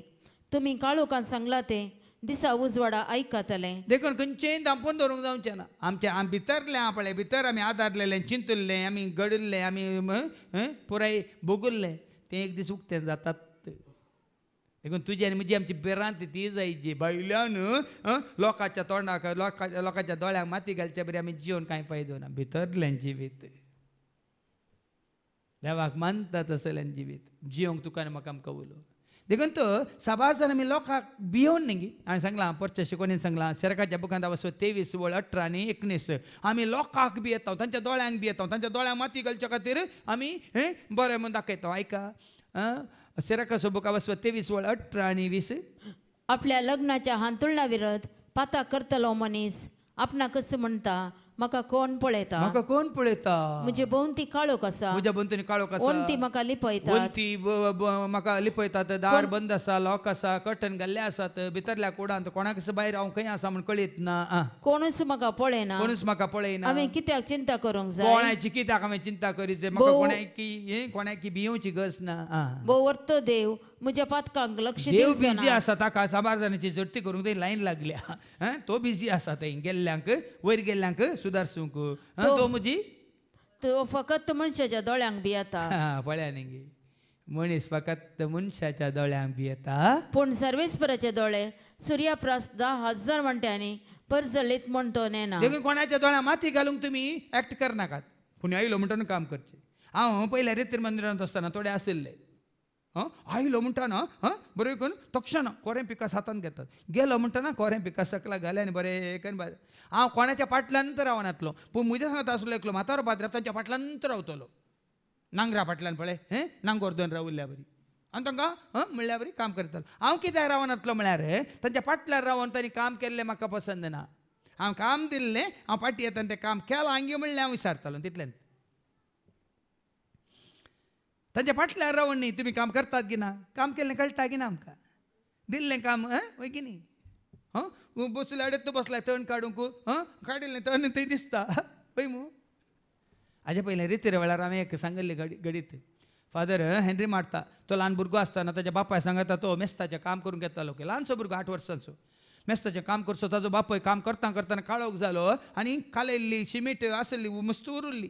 तुमी काळोखान सांगला ते दिसा उजवाडा आयकतले. देखून खंयचेंय दांपोवन दवरूंक जावचें ना. आमच्या भितरलें आपलें भितर आमी आदारलेलें, चिंतुल्लें, आमी घडिल्लें, आमी पुराय भोगुल्लें तें एक दीस उक्तें जातात. देखून तुजी आनी म्हजी आमची भिरांत ती जायची. भायल्यान लोकांच्या तोंडाक लोकांच्या दोळ्यांक माती घालचे बरी आमी जिवन कांय फायदो ना. भितरलें जिवीत देवाक मानता तसलें जिवीत जियोंक तुका आनी म्हाका आमकां उलो. देखून तो सभाजन आमी लोकांक भियोन न्ही. हांवें सांगलां परच्या शिकोवणेन सांगलां सेरकाच्या बुकांत 23 वळ 18 आनी 19 आमी लोकांक बी येता, तांच्या दोळ्यांक बी येता, तांच्या दोळ्यांक माती घालच्या खातीर आमी बरें म्हूण दाखयता. आयका सेरकाचो बुका 23 वळ 18 आनी 20. आपल्या लग्नाच्या हांतुळणा विरत पाता करतलो मनीस आपणा कसं म्हणटा, म्हाका कोण पळयता, म्हाका कोण पळयता, म्हणजे भोंवती काळोख आसा, म्हज्या भोंवतणी काळोख आसा, वंती म्हाका लिपयतात, वंती म्हाका लिपयतात, दार बंद आसा, लॉक आसा, कर्टन घाल्ले आसात, भितरल्या कुडांत कोणाक भायर हांव खंय आसा म्हण कळीत ना, कोणूच म्हाका पळयना, कोणूच म्हाका पळयना, हांवें कित्याक चिंता करूंक जाय, कोणाची कित्याक हांवें चिंता करीत, म्हाका कोणाकी भियोवची गरज ना. भोव वर्त देव म्हज्या पातकांक लक्ष देव बिजी आसा, ताका समाजाची झडटी करूंक थंय लायन लागल्या, तो बिजी आसा थंय गेल्ल्यांक वयर गेल्ल्यांक सुदारसूंक, तो म्हजी तो फकत मनशाच्या दोळ्यांक बी येता. पळया न्ही मनीस फकत मनशाच्या दोळ्यांक बी येता, पूण सर्वेस्पराचे दोळे सूर्यप्रास 10,000 वंट्यांनी परजळीत म्हण तो नेना. देखून कोणाच्या दोळ्यांक माती घालूंक तुमी एक्ट करनाकात, पूण आयलो म्हणटून काम करचें. हांव पयल्या रितीर मंदिरांत आसतना थोडे आशिल्ले, आयलो म्हणटाना बरें करून तक्षण कोरें पिकास हातान घेतात गेलो म्हणटाना कोरें पिकास सकला घाले आनी बरें करून हांव कोणाच्या फाटल्यान तर रावनातलो पूण म्हज्या सांगात आसलो एकलो म्हातारो पाद्र तांच्या फाटल्यान तर रावतलो नांगरा फाटल्यान पळय नांगोर दोन रावल्ल्या बरी आनी तांकां म्हणल्या बरी काम करतालो हांव कित्याक रावनातलो म्हळ्यार तांच्या फाटल्यान रावन तांणी काम केल्लें म्हाका पसंद ना हांव काम दिल्लें हांव फाटीं येता तें काम केलां हांगे म्हणलें हांव विचारतालो तितल्यान तांच्या फाटल्यान रावन न्ही तुमी काम करतात की ना काम केल्लें कळटा की ना आमकां दिल्लें काम वय की न्ही बसले अडेत बसलाय तण काडूंक काडिल्लें तण थंय दिसता पळय मू हाजे पयलें रितीर वेळार हांवें एक सांगल्लें गडीत फादर हेनरी मारता तो ल्हान भुरगो आसतना ताच्या बापाय सांगता तो मेस्ताचें काम करूंक येतालो की ल्हानसो भुरगो 8 वर्सांचो मेस्ताचें काम करचो ताजो बापूय काम करता करतना काळोख जालो आनी कालयल्ली शिमीट आसली मस्त उरिल्ली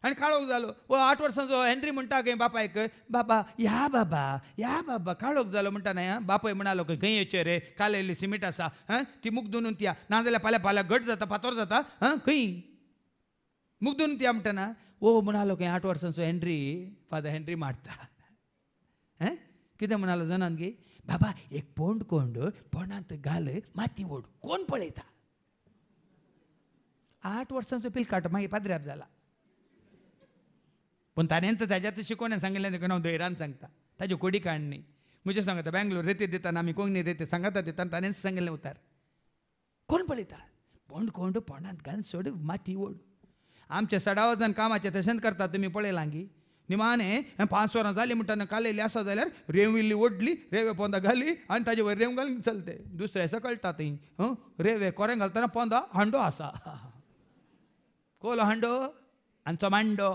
आनी काळोख जालो 8 वर्सांचो हेनरी म्हणटा खंय बापायक बाबा या काळोख जालो म्हणटा बापूय म्हणालो खंय येचे रे कालयल्ली सिमीट आसा ती मुख धुनून त्या नाजाल्यार फाल्यां घट जाता फातर जाता खंय मुख धुनून त्या म्हणटाना म्हणालो खंय 8 वर्सांचो हेनरी फादर हेनरी मारता कितें म्हणालो जाणान गे बाबा एक पोंड कोंड पोंडांत घाल माती ओड कोण पळयता 8 वर्सांचो पिलकाटो मागीर पाद्र्याप जाला पूण ताणें ताज्यात शिकोवण्यान सांगिल्लें देखून हांव धैर्यान सांगता ताज्यो कोडी काडणी म्हज्या सांगता बेंगलोर रेती दिताना आमी कोंकणी रेती सांगता दिताना ताणेंच सांगिल्लें उतार कोण पळयता पोंड कोंड पोंडांत घाल सोड माती ओड आमच्या सडावजान कामाचें तशेंच करता तुमी पळयलां गी निमाणे 5 वरां जालीं म्हणटाना कालयली आसा जाल्यार रेंविल्ली ओडली रेवे पोंदा घाली आनी ताजे वयर रेंव घालून चलते दुसऱ्या दिसा कळटा थंय रेवे कोरें घालतना पोंदा हांडो आसा कोलो हांडो आनी तो मांडो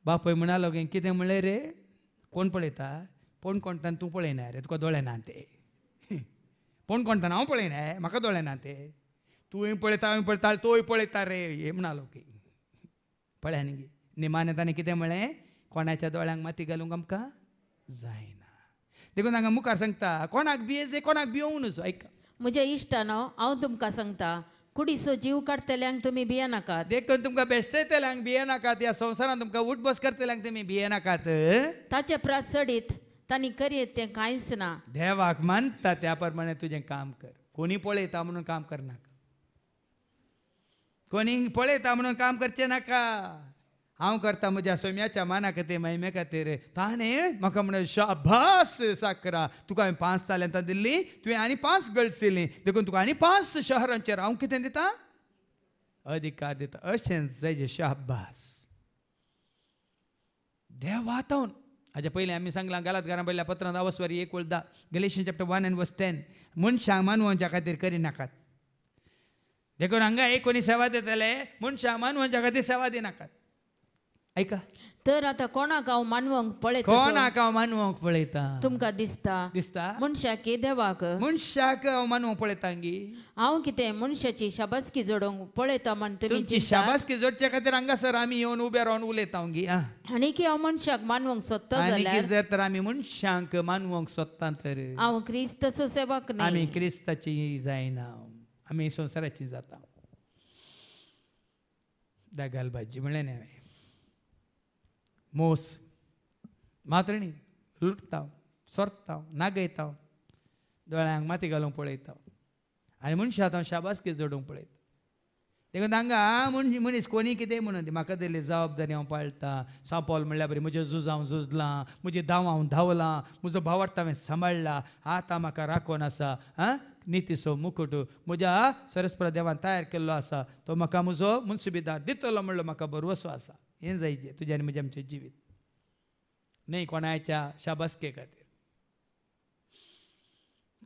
बापूय म्हणालो गे कितें म्हणलें रे कोण पळयता पोण कोणताना तूं पळयना रे तुका दोळे ना ते पोण कोणताना हांव पळयना म्हाका दोळे ना ते तुवें पळयता हांवें पळयता तोय पळयता रे हे म्हणालो की पळय न्ही निमाणे ताणें कितें म्हळें कोणाच्या दोळ्यांक माती घालूंक आमकां जायना देखून हांगा मुखार सांगता कोणाक भियेजे कोणाक भियोंक नजो ऐका म्हज्या इश्टानो हांव तुमकां सांगता कुडीचो जीव काडटल्यांक तुमी भिये नाकात देखून तुमकां बेश्टयतल्यांक भिये नाकात ह्या संवसारांत तुमकां उठ बस करतल्यांक तुमी भिये नाकात ताचे प्रास चडीत तांणी करीत तें कांयच ना देवाक मानता त्या प्रमाणे तुजें काम कर कोणी पळयता म्हणून काम करनाका कोणी पळयता म्हणून काम करचें नाका हांव करता म्हज्या सोम्याच्या माना खातीर महिमे खातीर ताणें म्हाका म्हणलें शाबास साकरा तुका हांवें 5 तालंतां दिल्लीं तुवें आनी 5 गळसिल्लीं देखून तुका आनी 5 शहरांचेर हांव कितें दिता अधिकार दिता अशें जायजें शाबास देव वातावन हाज्या पयलीं आमी सांगलां गालात पयल्या पत्रांत 10:1 गलेशियन चॅप्टर 1 and verse 10 मनशांक मानवांच्या खातीर करिनाकात देखून हांगा एक कोणी सेवा दितले मनशांक मानवांच्या खातीर सेवा दिनाकात ऐका तर आतां कोणाक हांव मानवंक पळयता कोणाक हांव मानवंक पळयता तुमकां दिसता मनशाक की देवाक मनशाक हांव मानवंक पळयता गी हांव कितें मनशाची शाबासकी जोडोवंक पळयता म्हण तुमी तुमची शाबासकी जोडचे खातीर हांगासर आमी येवन उबे रावन उलयता गी आनी की हांव मनशाक मानवंक सोदता जाल्यार जर तर आमी मनशांक मानवंक सोदता तर हांव क्रिस्ताचो सेवक न्ही आमी क्रिस्ताची जायना आमी संवसाराची जाता दागाल भाजी म्हणलें न्ही हांवें मोस मात्रणी लुटता सोरता नागयता दोळ्यांक माती घालूंक पळयता आनी मनशाक हांव शाबासकी जोडूंक पळयता देखून हांगा मनीस कोणी कितें म्हणून म्हाका दिल्ली जबाबदारी हांव पाळटा सांपोल म्हणल्यार बरी म्हज्या झूज हांव झुजलां म्हजी धांव हांव धांवलां म्हजो भावार्थ हांवें सांबाळ्ळा आतां म्हाका राखोन आसा नितीचो मुकुट म्हज्या सरस्वरा देवान तयार केल्लो आसा तो म्हाका म्हजो मुन्सिबीदार दितलो म्हणलो म्हाका भरवसो आसा हें जायचें तुजें आनी म्हजें आमचें जिवीत न्ही कोणाच्या शाबासके खातीर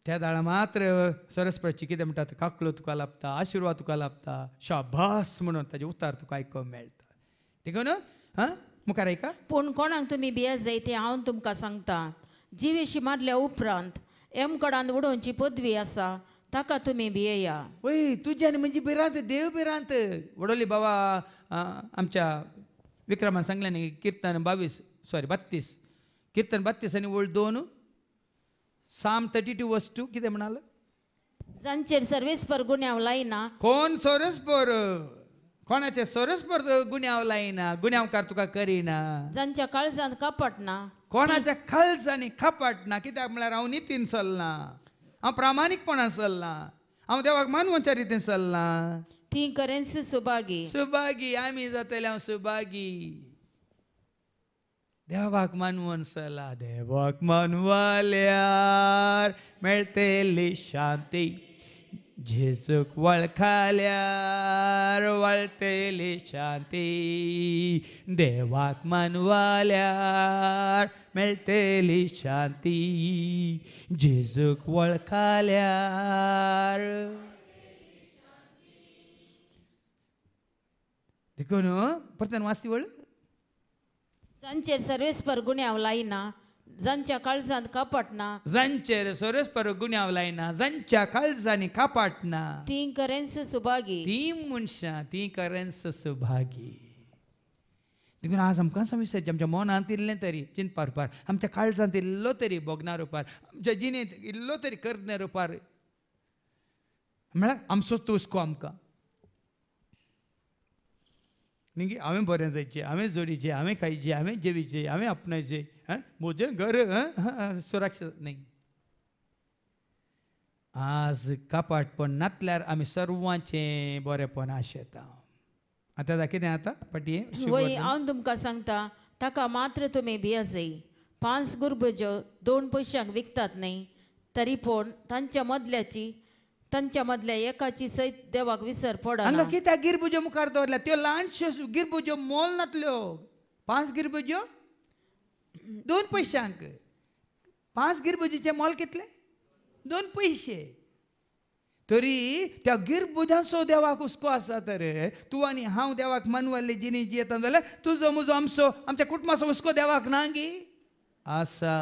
त्या दाळा मात्र सरस्वतीची कितें म्हणटात काकलो तुका लाभता आशिर्वाद तुका लाभता शाबास म्हणून ताजें उतार तुका आयकोंक मेळटा देखून मुखार ऐका पूण कोणाक तुमी भियेत जाय तें हांव तुमकां सांगता जिवेशी मारल्या उपरांत एमकडांत उडोवची पदवी आसा ताका तुमी भियेया वय तुजी आनी म्हजी भिरांत देव भिरांत वडोली बाबा आमच्या विक्रमान सांगलें न्ही कीर्तन 32 कीर्तन 32 आनी वळ 2 Psalm 32:2 कितें म्हणालो जांचेर सर्वेस्पर गुन्यांव लायना कोण सोरस्पर कोणाचे सरस्पर गुन्यांव लायना गुन्यांवकार तुका करिना जांच्या काळजांत कपट ना कोणाच्या खळजांनी खपाटना कित्याक म्हळ्यार हांव नितीन चलना हांव प्रामाणीकपणान चलना हांव देवाक मानवच्या रितीन चलना ती करेन्सी सुभागी सुभागी आमी जातले हांव सुभागी देवाक मानवून चला देवाक मानवाल्यार मेळटली शांती जेजूक वळखाल्यार वळटली शांती देवाक मानवाल्यार मेळटली शांती जेजूक वळखाल्यार देखून परतन वाचती वळ जांचेर सर्वेस्पर गुन्यांव लायना जांच्या काळजांत कपट ना जांचेर सरस्पर गुन्यांव लायना जांच्या काळजांनी कापाटना ती करेन्सी सुभागी ती मनशां ती करन्स सुभागी देखून आज आमकां समजता आमच्या मनांत इल्लें तरी चिंतपार रुपार आमच्या काळजांत इल्लो तरी बोगणार रुपार आमच्या जिणेंत इल्लो तरी करणार रुपार म्हळ्यार आमचो तुस्को आमकां न्ही हांवें बरें जायचें हांवें जोडीचें हांवें खायचें हांवें जेवीचें हांवें आपणायचें म्हजें घर सुरक्षा न्ही आज कापाटपण नातल्यार आमी सर्वांचें बरेंपण आशेता आतां कितें आतां पाटये वय हांव तुमकां सांगता ताका मात्र तुमी भियाजय 5 गुरबज्यो 2 पयशांक विकतात न्ही तरी पूण तांच्या मदल्या एकाची सैत देवाक विसर पडना हांगा कित्याक गिरबुज्यो मुखार दवरल्या त्यो ल्हानश्यो गिरबुज्यो मोल नातल्यो 5 गिरबुज्यो 2 पयशांक 5 गिरबुजीचें मोल कितलें 2 पयशे तरी त्या गिरबुजांचो देवाक हुस्को आसा तर तूं आनी हांव देवाक मानवाल्ली जिणी जियेता जाल्यार तुजो म्हजो आमचो आमच्या कुटुंबाचो हुस्को देवाक ना गी आसा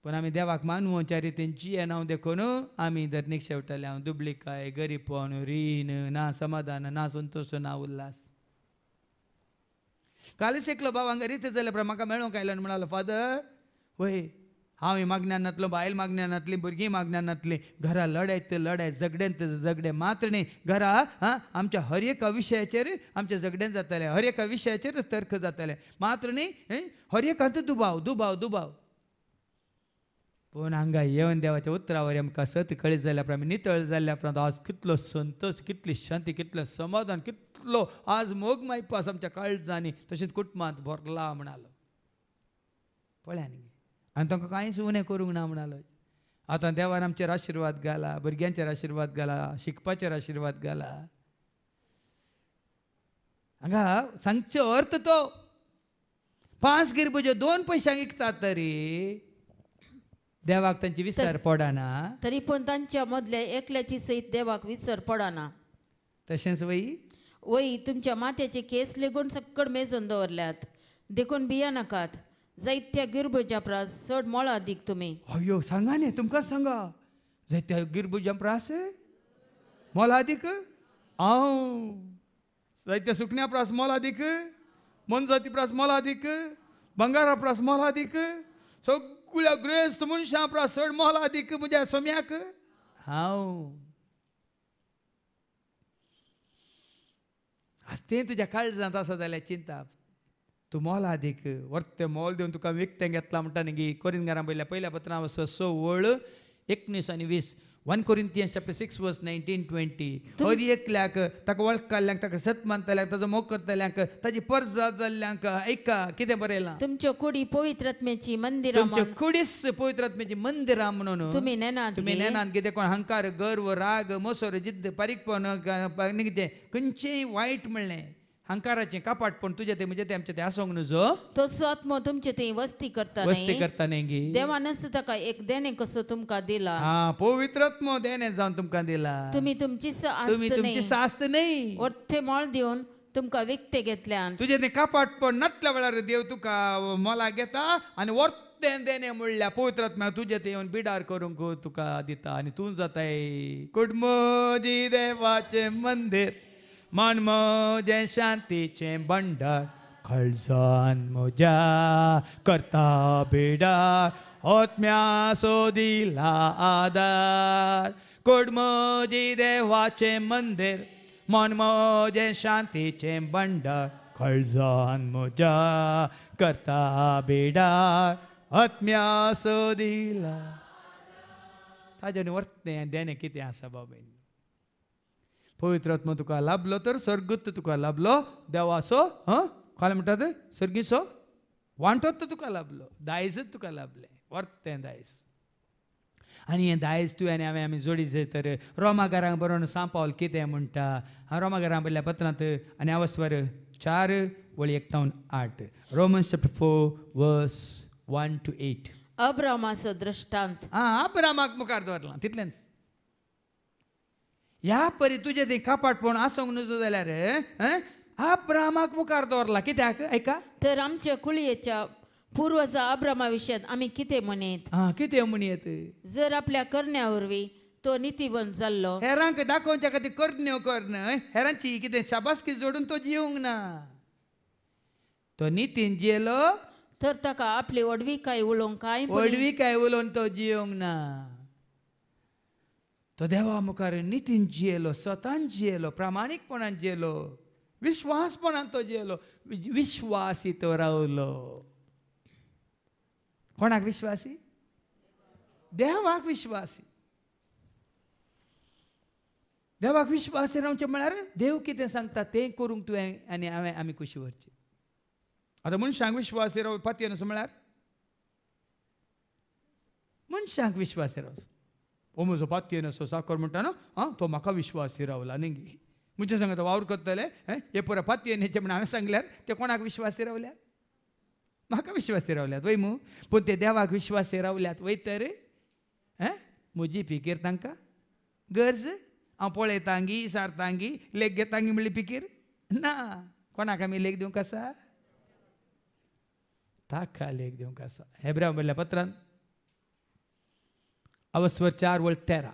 पण आमी देवाक मानवच्या रितीन जियेन हांव देखून आमी जर निक्षेवटले हांव दुबळीकाय गरीबपण रीण ना समाधान ना संतोष ना उल्हास कालीच एकलो भाव हांगा रिती जाल्या उपरांत म्हाका मेळूंक आयलो आनी म्हणालो फादर वय हांव मागण्यांतलो बायल मागण्यांतली भुरगीं मागण्यांतली घरा लढायत झगड्यांत झगडे मात्र न्ही घरा आमच्या हर एका विशयाचेर आमच्या झगडें जातालें हर एका विशयाचेर तर्क जाताले मात्र न्ही हर एकांत दुबाव दुबाव दुबाव पूण हांगा येवन देवाच्या उतरावर आमकां सत कळीत जाल्या उपरांत आमी नितळ जाल्ल्या उपरांत आज कितलो संतोश कितली शांती कितलें समाधान कितलो आज मोग मायपास आमच्या काळजांनी तशेंच कुटुंबांत भरला म्हणालो पळया न्ही आनी तांकां कांयच उणें करूंक ना म्हणालो आतां देवान आमचेर आशिर्वाद घाला भुरग्यांचेर आशिर्वाद घाला शिकपाचेर आशिर्वाद घाला हांगा सांगचो अर्थ तो 5 गिरबुज्यो 2 पयशांक विकतात तरी देवाक तांची विसर पडना तरी पूण तांच्या मदल्या एकल्याची सैत देवाक विसर पडना तशेंच वय तुमच्या माथ्याचे केस लेगून सकड मेजून दवरल्यात देखून भिया नाकात जायत्या गिरबुजा प्रास चड मोळा दीक तुमी अयो सांगा न्ही तुमकां सांगा जायत्या गिरबुजा प्रास मोला दीक हांव जायत्या सुकण्या प्रास मोला दीक मनजाती प्रास मोला दीक बंगारा प्रास मोला दीक सगळ्या ग्रेस्त मनशां प्रास चड मोला दीक म्हज्या सोम्याक हांव तें तुज्या काळजांत आसा जाल्यार चिंता तूं मोला दीक वर्ते मोल दिवन तुका विकतें घेतलां म्हणटा न्ही कोरिंथांकारां पयल्या पत्रां 6:19 आनी 20 1 Corinthians chapter 6 verse 19-20 हर एकल्याक ताका वळखकाल्ल्यांक ताका सत मानतल्यांक ताजो मोग करतल्यांक ताजी परज जाल्ल्यांक ऐका कितें बरयलां तुमच्यो कुडी पवित्र आत्म्याची मंदिरां तुमच्यो कुडीस पवित्र आत्म्याची मंदिरां म्हणून तुमी नेनात कितें कोण अहंकार गर्व राग मोसोर जिद्द पारीकपण कितें खंयचेंय वायट म्हणलें हंकाराचें कापाटपण तुजें तें म्हणजे तें आमचें तें आसोंक न्हू जो तोच आत्मो तुमचे थंय वस्ती करता न्ही गी देवानच ताका एक देणे कसो तुमकां दिला पवित्र आत्मो देणे जावन तुमकां दिला तुमी तुमची सास्त न्ही वर्थे मोळ दिवन तुमकां विकते घेतल्यान तुजें तें कापाटपण नातल्या वेळार देव तुका मोला घेता आनी वर्तें देणे म्हणल्यार पवित्र आत्म्या तुजें तें येवन बिडार करूंक तुका दिता आनी तूं जाताय कुडमोजी देवाचें मंदीर मन म्हजें शांतीचें भंडार खळजान म्हज्या करता बिडार आत्म्या सो दिला आदार कुड म्हजे देवाचे मंदिर मन म्हजे शांतीचे भंडार खळजान म्हज्या करता बेडार आत्म्या सोदिला ताजें वर्तें देणें कितें आसा बाबा पवित्र आत्मा तुका लाभलो तर स्वर्गूत तुका लाभलो देवाचो काय म्हणटात सर्गीचो वांटोच तुका लाभलो दायजच तुका लाभलें वर्तें दायज आनी हें दायज तुवें आनी हांवें आमी जोडी तर रोमाकारांक बरोवन सांपावल कितें म्हणटा हांव रोमाकारांक बरयल्या पत्रांत आनी हांव स्वर 4:1-8 रोमन्स चॅप्टर 4:1-8 अब्रामाचो दृश्टांत अब्रामाक मुखार दवरलां तितलेंच ह्या परी तुजें तें कापाटपण आसूंक नजो जाल्यार अब्रामाक मुखार दवरला कित्याक ऐका तर आमच्या कुळयेच्या पुर्वजा अब्रामा विशयात आमी कितें म्हणीत कितें म्हणयत जर आपल्या करण्या वरवीं तो नितीवंत जाल्लो हेरांक दाखोवच्या खातीर करण्यो करन हेरांची कितें शाबासकी जोडून तो जिवंक ना तो नितीन जियेलो तर ताका आपली वडवीकाय उलोवंक कांय वडवी काय उलोवन तो जिवंक ना तो देवा मुखार नितीन जियेलो स्वतान जियेलो प्रामाणीकपणान जियेलो विश्वासपणान तो जियेलो विश्वासी तो रावलो कोणाक विश्वासी देवाक विश्वासी देवाक विश्वासी रावचें म्हळ्यार देव कितें सांगता तें करूंक तुवें आनी हांवें आमी कुशी व्हरची आतां मनशांक विश्वासी राव पातयेन असो म्हळ्यार मनशांक विश्वासी रावचो हो म्हजो पातयेन असो साकर म्हणटा न्हू तो म्हाका विश्वासी रावला न्ही म्हजे सांगता वावर करतले हे पुरो पातयेन हेचे म्हण हांवें सांगल्यार ते कोणाक विश्वासी रावल्यात म्हाका विश्वासी रावल्यात वय मू पूण ते देवाक विश्वासी रावल्यात वय तर म्हजी फिकीर तांकां गरज हांव पळयतांगी सारतांगी लेख घेतांगी म्हणली फिकीर ना कोणाक आमी लेख दिवंक आसा ताका लेख दिवंक आसा हेब्रांक बरयल्या पत्रांत अवस्वर 4:13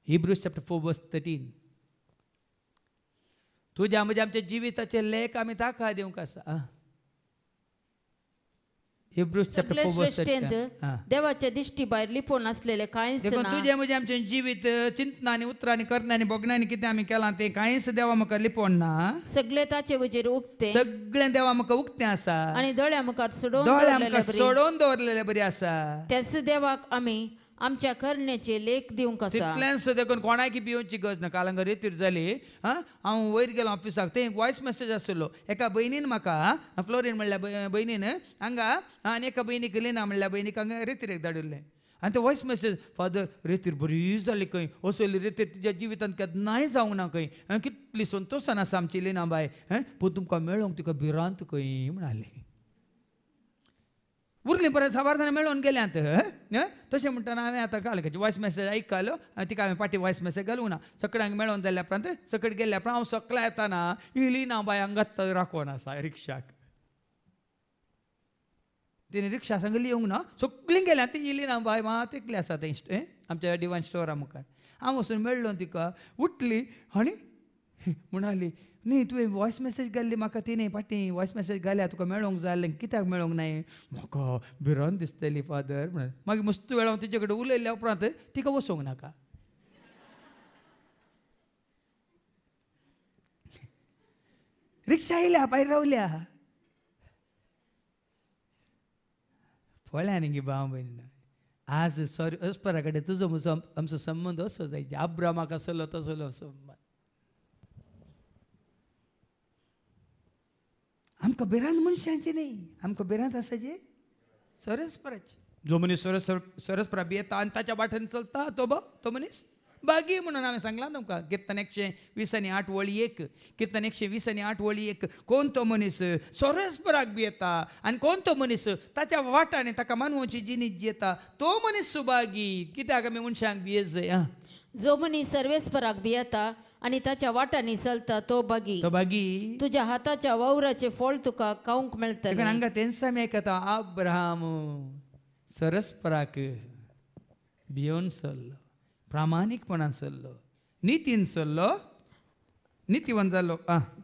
हिब्रूज चॅप्टर 4:13 तुज्या म्हज्या आमच्या जिविताचे लेख आमी ताका दिवंक आसा हिब्रूज चॅप्टर 4:13 देवाच्या दिश्टी भायर लिपोवन असलेले कांयच ना तुजें म्हजें आमचें जिवीत चिंतनांनी उतरांनी करनांनी भोगणांनी कितें आमी केलां तें कांयच देवा म्हाका लिपोवन ना सगळे ताचे वजेर उक्ते सगळें देवा म्हाका उक्तें आसा आनी दोळ्या मुखार सोडोवन दवरलेलें बरी आसा त्याच देवाक आमी आमच्या करण्याचे लेख दिवंक आसा तितलेंच देखून कोणाकी भिवची गरज ना काल हांगा रेतीर जाली हांव वयर गेलो ऑफिसाक थंय एक वॉयस मेसेज आसलो एका भयणीन म्हाका फ्लोरीन म्हणल्या भयणीन हांगा आनी एका भयणीक लिना म्हणल्या भयणीक हांगा रेतीर धाडिल्लें आनी तें वॉयस मेसेज फादर रेतीर बरी जाली खंय असली रेतीर तुज्या जिवितांत केन्नाय जावंक ना खंय कितली संतोशान आसा आमची लिना बाय पूण तुमकां मेळोंक तुका भिरांत खंय म्हणाली उरलीं परत साबारदाना मेळोन गेल्यांत तशें म्हणटाना हांवें आतां कालकाची वॉयस मेसेज आयकलो तिका हांवें पाटी वॉयस मेसेज घालूंक ना सकळ्यांक मेळोन जाल्ल्या उपरांत सकट गेल्ल्या उपरांत हांव सकला येताना इली ना बाय हांगात राखोन आसा रिक्षाक तिणें रिक्षा सांगली येवंक ना सगळीं गेल्यां ती इली ना बाय मात एकली आसा थंय आमच्या डिवायन स्टोरा मुखार हांव वचून मेळ्ळो तिका उठली आनी म्हणाली न्ही तुवें वॉयस मेसेज घाल्ली म्हाका तिणें पाटी वॉयस मेसेज घाल्या तुका मेळोंक जाय कित्याक मेळोंक नाय म्हाका भिरांत दिसतली फादर म्हण मागीर मस्त वेळ हांव तिचे कडेन उलयल्या उपरांत तिका वचोंक नाका रिक्षा येयल्या भायर रावल्या पळया न्ही गे भाव भयण आज सॉरी अस्परा कडेन तुजो म्हजो आमचो संबंद असो जायचे अब्रामाक आसलो तसलो संबंद आमकां भिरांत मनशांची न्ही आमकां भिरांत आसाचे सरस्पराची जो मनीस सरस्परा भियेता आनी ताच्या वाटेन चलता तो मनीस बागी म्हणून हांवें सांगलां तुमकां किर्तन 120:8 किर्तन 120:8 कोण तो मनीस सरस्पराक भियेता आनी कोण तो मनीस ताच्या वाटांनी ताका मानवाची जिणीत जियेता तो मनीस सुभागी कित्याक आमी मनशांक भियेत जाय जो मनीस सर्वेस्पराक भियेता आनी ताच्या वाटांनी चलता तो बागी तुज्या हाताच्या वावराचे फळ तुका खावंक मेळटलें हांगा तेंच आमी आयकता अब्राहाम सरस्पराक भियोन चल्लो प्रामाणीकपणान चल्लो नितीन चल्लो नितीवंत जालो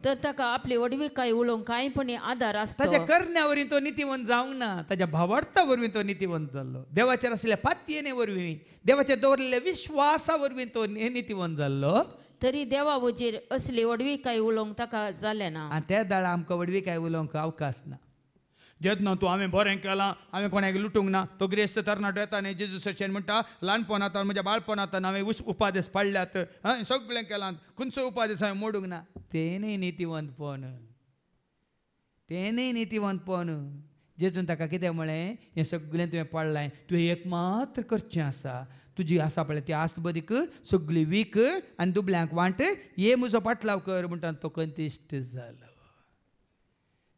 तर ताका आपली वडवीकाय उलोवंक कांयपणी आदार ताच्या आसता. करण्यावरवीं तो नितीवंत जावंक ना, ताच्या भावार्था वरवीं तो नितीवंत जाल्लो. देवाचेर आसलेल्या पातयेने वरवीं, देवाचेर दवरलेल्या विश्वासा वरवीं तो नितीवंत जाल्लो. तरी देवा वचेर असली वडवीकाय उलोवंक ताका जालें ना. आनी त्या दाळा आमकां वडवी काय उलोवंक अवकाश ना. जेतना तूं हांवें बरें केलां, हांवें कोणाक लुटूंक ना. तो ग्रेस्त तरणाटो येता न्ही जेजूसाचेर म्हणटा ल्हानपणांत म्हज्या बाळपणांत हांवें उपादेश पाडल्यात, सगळें केलां, खंयचो उपादेश हांवें मोडूंक ना. तें न्ही नितीवंतपण, तें न्ही नितीवंतपण. जेजून ताका कितें म्हळें, हें सगळें तुवें पडलां, तुवें एक मात्र करचें आसा. तुजी आसा पळय ती आस्त बदीक सगळी वीक आनी दुबल्यांक वांट, ये म्हजो पाटलाव कर म्हणटा तो कंतिश्ट जालो.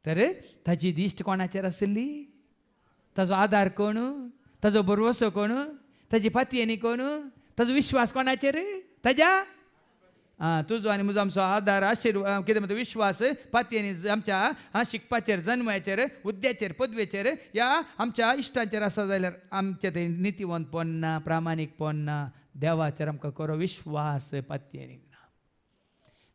तर ताची दिश्ट कोणाचेर आसली? ताजो आदार कोण? ताजो भरवसो कोण? ताजी पातयेनी कोण? ताजो विश्वास कोणाचेर? ताज्या तुजो आनी म्हजो आमचो आदार आशिर्वाद कितें म्हणटा विश्वास पातयेनी आमच्या शिकपाचेर, जन्माचेर, हुद्द्याचेर, पदवेचेर, ह्या आमच्या इश्टांचेर आसा जाल्यार आमचें तें नितीवंतपण ना, प्रामाणीकपण ना. देवाचेर आमकां खरो विश्वास पातयेनी ना.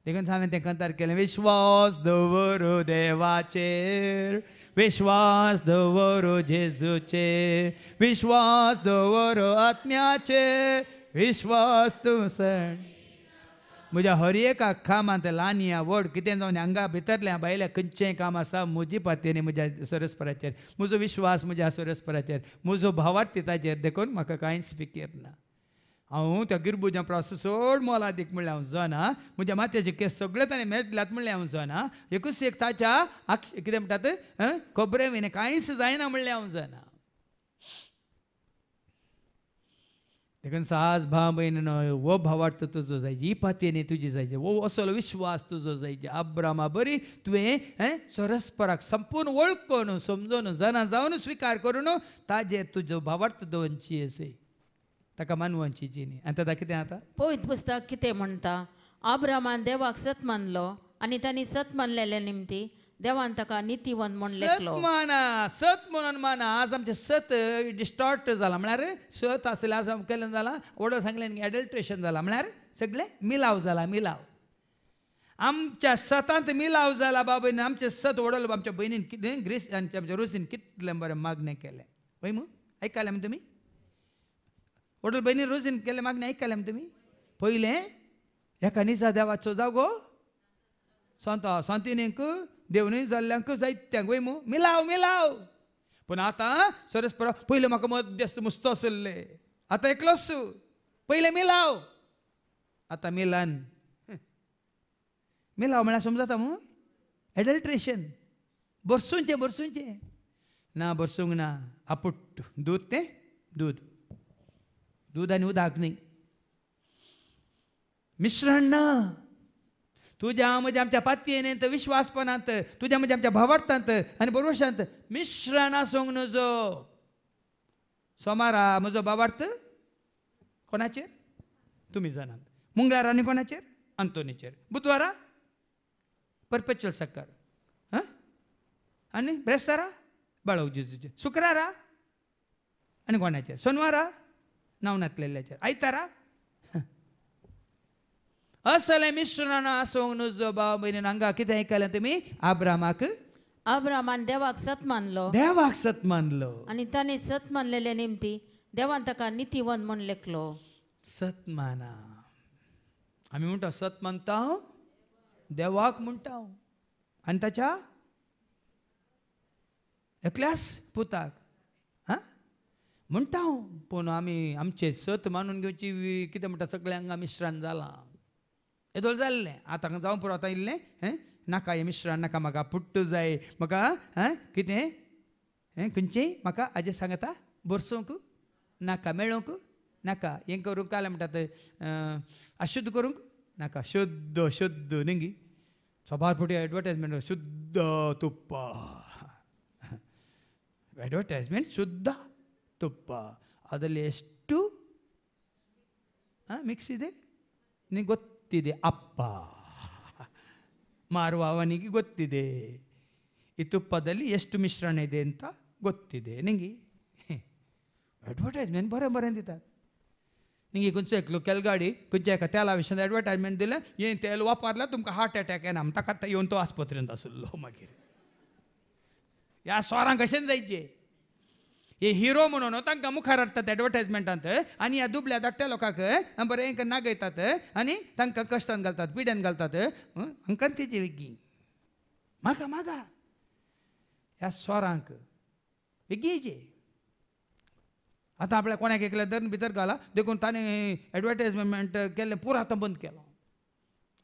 देखून हांवें तें कंतार केलें, विश्वास दवरो देवाचेर, विश्वास दवरो जेजूचेर, विश्वास दवरो आत्म्याचेर, विश्वास तूं सण. म्हज्या हर एका कामांत ल्हान या व्हड कितें जावन हांगा भितरल्या भायल्या खंयचेंय काम आसा म्हजी पातयेनी म्हज्या सरस्पराचेर, म्हजो विश्वास म्हज्या सरस्पराचेर, म्हजो भावार्थी ताचेर देखून म्हाका कांयच फिकीर ना. हांव त्या गिरबुजां प्रॉस चड मोलादीक म्हणल्यार हांव जाणा. म्हज्या माथ्याचे केस सगळे ताणें मेजल्यात म्हणल्यार हांव जाणा. एकूच एक ताच्या कितें म्हणटात खबरे विने कांयच जायना म्हणल्यार हांव जाणा. देखून साज भाव भयण वो भावार्थ तुजो जायची, ही पातयेनी तुजी जायची, वो असलो विश्वास तुजो जायची. अब्रामा बरी तुवें सरस्पराक संपूर्ण वळखून समजून जाणा जावन स्विकार करून ताजेर तुजो भावार्थ दवरची असे, ताका मानवची न्ही. आनी ताका कितें आतां पवित्र पुस्तक कितें म्हणटा, अब्रामान देवाक सत मानलो आनी तांणी सत मानलेल्या निमती देवान ताका नितीवंत म्हूण सत लेखलो. माना, सत म्हणून माना. आज आमचे सत डिस्टॉर्ट जाला म्हळ्यार सत आसले आज केलें जाला वडो सांगलें एडल्ट्रेशन जाला म्हळ्यार सगळें मिलाव जाला. मिलाव आमच्या सतांत मिलाव जाला बाबा. आमचे सत वडलो आमच्या भयणीन कितें ग्रेस आमच्या रोजीन कितलें बरें मागणें केलें पळय मू. आयकलें तुमी? वडल भयणी रोजीन केलें मागणें आयकलें तुमी? पयलें एका निजा देवाचो जागो सांतिनीक देवनी जाल्ल्यांक जायत्यांक वय मू मिलाव मिलाव. पूण आतां सरस्पर पयलें म्हाका मध्यस्त मुस्तो आसले, आतां एकलोच. पयलें मिलाव, आतां मिलन. मिलाव म्हळ्यार समजता मू एडल्ट्रेशन. बरसूंचें बरसूंचें ना, बरसूंक ना. आपुट्ट दूद तें दूद, दूद आनी उदक न्ही. मिश्रण ना. तुज्या म्हज्या आमच्या पातयेंत विश्वासपणांत, तुज्या म्हज्या आमच्या भावार्थांत आनी बरोवशांत मिश्रण आसूंक नजो. सोमारा म्हजो भावार्थ कोणाचेर? तुमी जाणात. मंगळारा आनी कोणाचेर? आंतोनीचेर. बुधवारा परपेच्युअल सक्कर आनी ब्रेस्तारा बाळव जेजूचेर. शुक्रारा आनी कोणाचेर? सोनवारा नांवनातलेल्याचेर. आयतारा असलें मिश्रण आसूंक नजो. भाव भयणीन हांगा कितें आयकलें तुमी? अब्रामान देवाक सत मानलो, देवाक सत मानलो आनी ताणें सत मानलेल्या निमती देवान ताका नितीवंत म्हूण लेखलो. सत माना. आमी म्हणटा सत मानता देवाक म्हणटा आनी ताच्या एकल्याच पुताक म्हणटा. पूण आमी आमचे सत मानून घेवची कितें म्हणटा सगळ्यांक मिश्रण जालां. येदोळ जाल्लें आतां जावं पुरो. आतां इल्लें नाका हें मिश्रण नाका, म्हाका पुट्ट जाय, म्हाका कितें खंयचेंय म्हाका हाजें सांगता बरसूंक नाका, मेळोवंक नाका, हें करूंक काल म्हणटात अशुद्ध करूंक नाका. शुद्ध शुद्ध न्ही. सबार फुटी एडवर्टायजमेंट शुद्ध तुप्प. एडवर्टायजमेंट शुद्ध ತುಪ್ಪ, ಅದರಲ್ಲಿ ಎಷ್ಟು ಮಿಕ್ಸ್ ಇದೆ ನಿನಗೆ ಗೊತ್ತಿದೆ. ಅಪ್ಪ ಮಾರುವ ಅವನಿಗೆ ಗೊತ್ತಿದೆ ಈ ತುಪ್ಪದಲ್ಲಿ ಎಷ್ಟು ಮಿಶ್ರಣ ಇದೆ ಅಂತ ಗೊತ್ತಿದೆ. ನಿಂಗೆ ಅಡ್ವರ್ಟೈಸ್ಮೆಂಟ್ ಬರೋಂದಿತ್ತ निंगे खंयचो एक लोकल गाडी खंयच्या एका तेला विशयी एडवर्टायजमेंट दिलें हें तेल वापरल्यार तुमकां हार्ट अटॅक येना ताका आतां येवन तो आस्पत्रेंत आसलो मागीर ह्या स्वरांक कशें जायचे हे हिरो म्हणून तांकां मुखार हाडटात एडवर्टायजमेंटांत आनी ह्या दुबल्या धाकट्या लोकांक बरें नागयतात आनी तांकां कश्टान घालतात पिड्यान घालतात हांकां तेजी वेगळी म्हाका म्हाका ह्या स्वरांक वेगळीचे आतां आपल्या कोणाक एकल्या धरून भितर घाला देखून ताणें एडवर्टायजमेंट केल्लें पुरो आतां बंद केलो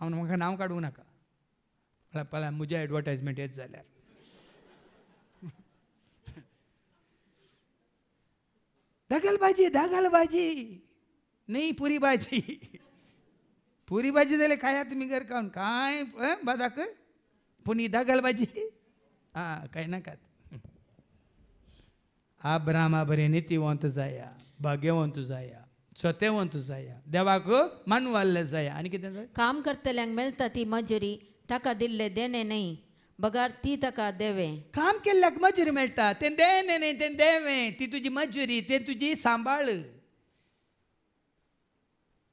हांव म्हाका नांव काडूंक नाका पळय म्हजें एडवर्टायजमेंट हेच जाल्यार दागल भाजी न्ही पुरी भाजी जाल्यार खाया तुमी घर खावन कांय बादाक पूण ही दागल भाजी कांय नाकात आब्रामा बरें नितीवंत जाया भाग्यवंत जाया स्वतेवंत जाया देवाक मानवाल्ले जाया आनी कितें जाय काम करतल्यांक मेळटा ती मजुरी ताका दिल्ले देणे न्ही बगार ती ताका देवे काम केल्ल्याक मजुरी मेळटा तें देणे न्ही तें देवें ती तुजी मजुरी तें तुजी सांबाळ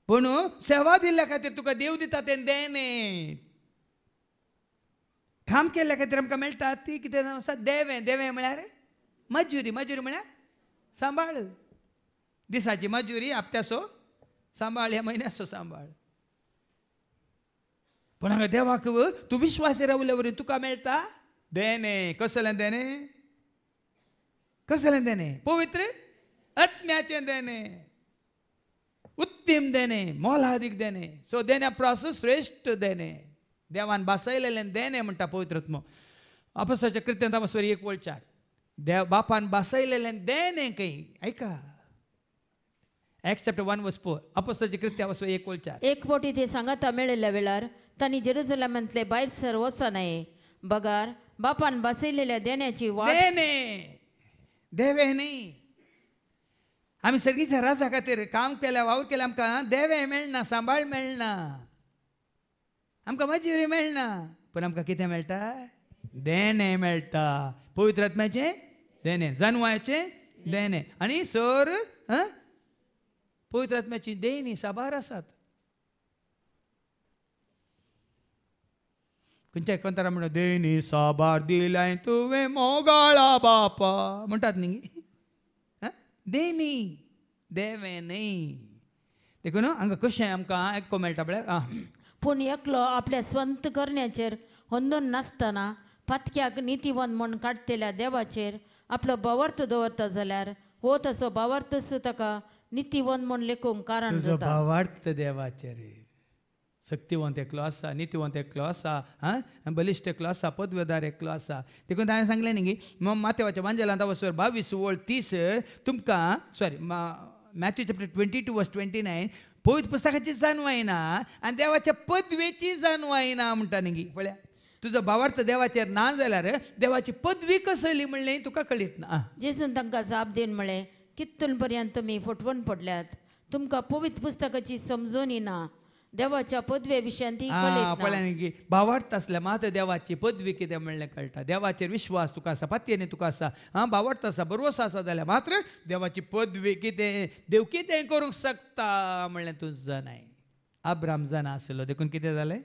पूण सेवा दिल्ल्या खातीर तुका देव दिता तें देणे काम केल्ल्या खातीर आमकां मेळटा ती कितें आसा देवें देवें म्हळ्यार मजुरी म्हळ्यार सांबाळ दिसाची मजुरी हप्त्यासो सांबाळ ह्या म्हयन्यासो सांबाळ पूण हांगा देवाक तूं विश्वास रावले वरी तुका मेळटा देणे कसलें देणे पवित्र आत्म्याचें देणे उत्तम देणे मोलादीक देणे सो देण्या प्रोसेस श्रेष्ठ देणे देवान बासयलेलें देणे म्हणटा पवित्र आत्मो अपोस्तलाच्या कृत्यांत 1:4 देव बापान बासयलेलें देणे खंय ऐका Acts chapter 1:4 अपोस्तलाची कृत्या 1:4 एक पोटी ते सांगाता मेळिल्ल्या वेळार तांणी जेरुसलेमांतले भायर सर वचो नये बगार बापान बसयलेल्या देण्याची वाट देवे न्ही आमी सगळींच्या राजा खातीर काम केल्या वावर केल्या आमकां देवे मेळना सांबाळ मेळना आमकां मजुरी मेळना पूण आमकां कितें मेळटा देणे मेळटा पवित्र आत्म्याचें देणे जानवायाचें देणे आनी सर पवित्र आत्म्याची देणी साबार आसात खंयच्या कंतारा म्हणटा देणी साबार दिलाय तुवें मोगाळा बापा म्हणटात न्ही देणी देवे न्ही देखून हांगा कशें आमकां आयको मेळटा पळय पूण एकलो आपल्या स्वंत करण्याचेर होंदून नासतना पातक्याक नितीवंत म्हूण काडटल्या देवाचेर आपलो भावार्थ दवरता जाल्यार हो तसो भावार्थच ताका नितीवंत म्हूण लेखूंक कारण जाता भावार्थ देवाचेर शक्तिवंत एकलो आसा नितीवंत एकलो आसा बलिश्ट एकलो आसा पदवेदार एकलो आसा देखून हांवें सांगलें न्ही मातेवाच्या वांजेलांत 22:30 तुमकां सॉरी मॅथ्यू चॅप्टर 22:29 पवित्र पुस्तकाची जाणवायना आनी देवाच्या पदवेची जाणवायना म्हणटा न्ही पळया तुजो भावार्थ देवाचेर ना जाल्यार देवाची पदवी कसली म्हणलें तुका कळीत ना जेजून तांकां जाप दिवन म्हळें कितून पर्यंत तुमी फटवून पडल्यात तुमकां पवित्र पुस्तकाची समजून येना देवाच्या पदवे विशयान ती पळय भावार्थ आसल्या मात देवाची पदवी कितें म्हणलें कळटा देवाचेर विश्वास तुका आसा पातयेनी तुका आसा भावार्थ आसा बरोवसो आसा जाल्यार मात्र देवाची पदवी कितें देव कितें करूंक शकता म्हणलें तूं जाणाय अब्राम जाणा आसलो देखून कितें जालें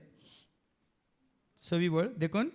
6 वळ देखून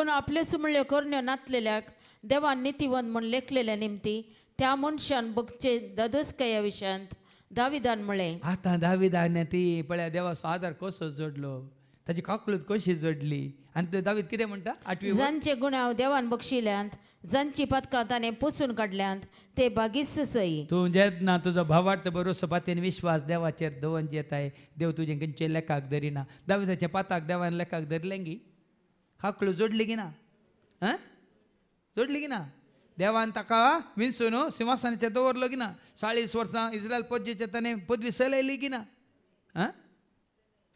आपल्योच म्हणल्यो करण्यो नातलेल्याक देवान नितीवंत म्हूण लेखलेल्या निमती त्या मनशान भक्चे ददस्कया विशयांत दाविदान म्हळें आतां दाविदान ती पळय देवाचो आदार कसो जोडलो ताची काकूळत कशी जोडली आनी तो दावीद कितें म्हणटा 8 जांचे गुण हांव देवान बक्षिल्यांत जांची पदकां ताणें पुसून काडल्यांत ते बागीस सई तूं जेन्ना तुजो भावार्थ बरोवचो पातयेन विश्वास देवाचेर दवरन येताय देव तुजें खंयचे लेखाक धरिना दाविदाच्या पाताक देवान लेखाक धरलें गी काकूळ जोडली गी ना जोडली गी ना देवान ताका विंसून सिंहासनाचेर दवरलो गी ना 40 वर्सां इस्रायल परजेचे ताणें पदवी चलयली गी ना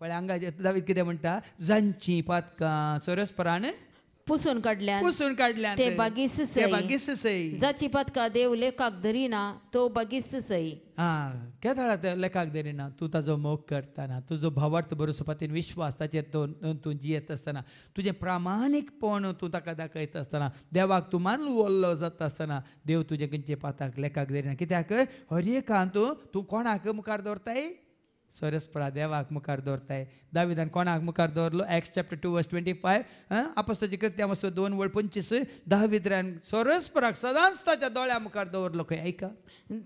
पळय हांगा दावीद कितें म्हणटा जांची पातकां सरस्परान पुसून काढल्यान पुसून काढल्या ते बागीस सई बागीस सई जाची पदका देव लेखाक धरिना तो बागीस सई हा केदाळा त्या लेखाक देना तू ताजो मोग करताना तुजो भावार्थ बरोसपातीन विश्वास ताचेर तू जियेत असताना तुझे प्रामाणिकपण तू ताका दाखयत असताना देवाक तू मानवल्लो जाता असताना देव तुजे खंयचे पाताक लेखाक देना कित्याक हर एकांत तू कोणाक मुखार दवरताय सरस्परा देवाक मुखार दवरताय दाविदान कोणाक मुखार दवरलो Acts chapter 2 verse 25 अपोस्तलाची कृत्या 2:25 दाविदान सरस्पराक सदांच ताच्या दोळ्या मुखार दवरलो खंय ऐका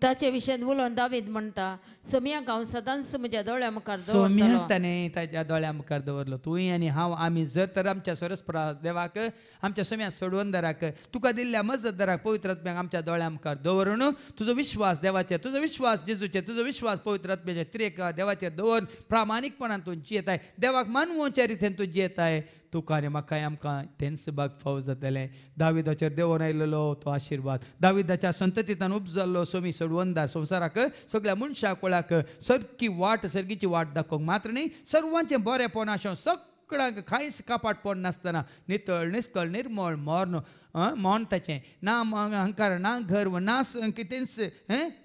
ताचे विशयी उलोवन दावीद म्हणटा सोम्याक हांव सदांच म्हज्या दोळ्या मुखार सोम्याक ताणें ताच्या दोळ्या मुखार दवरलो तुवें आनी हांव आमी जर तर आमच्या सरस्परा देवाक आमच्या सोम्या सोडवंदाराक तुका दिल्ल्या मजतदाराक पवित्र आत्म्याक आमच्या दोळ्या मुखार दवरून तुजो विश्वास देवाचेर तुजो विश्वास जेजूचेर तुजो विश्वास पवित्र आत्म्याचेर त्रिएक देवाचेर दवर प्रामाणिकपणान तूं जियेताय देवाक मानवोच्या रितीन तूं जियेताय तुका आनी म्हाकाय आमकां तेंच भाग फावो जातलें दाविदाचेर देवून आयिल्लो तो आशिर्वाद दाविदाच्या संततींतल्यान उपजल्लो सोमी सोडवंदार संवसाराक सगळ्या मनशाक कुळाक सर्गीची वाट दाखोवंक मात्र न्ही सर्वांचें बरेंपण आशें सगळ्यांक कांयच कापाटपण नासतना नितळ निस्कळ निर्मळ मोर्न मौन ताचें ना अहंकार ना गर्व ना कितेंच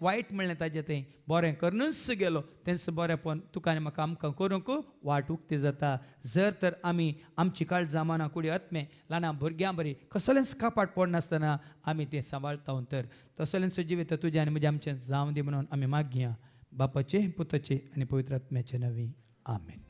वायट म्हणलें ताजें तें बरें करूनच गेलो तेंच बरेंपण तुका आनी म्हाका आमकां करूंक वाट उक्ती जाता जर तर आमी आमची काळजां मनां कुडी आत्मे ल्हान भुरग्यां बरी कसलेंच कापाटपण नासतना आमी तें सांबाळटा तर तसलेंच जिवीत तुजें आनी म्हजें आमचें जावं दी म्हणून आमी मागया बापाचे पुताचे आनी पवित्र आत्म्याचे नवी आमेन.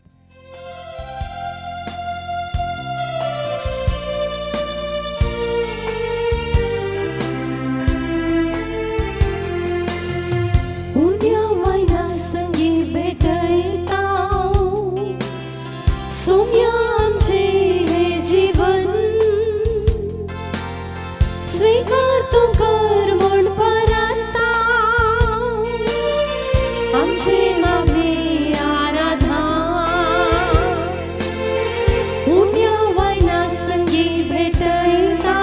स्वीकार तू कर म्हण परता आमचे मागणे आराधना पुण्य वायना संगी भेटयता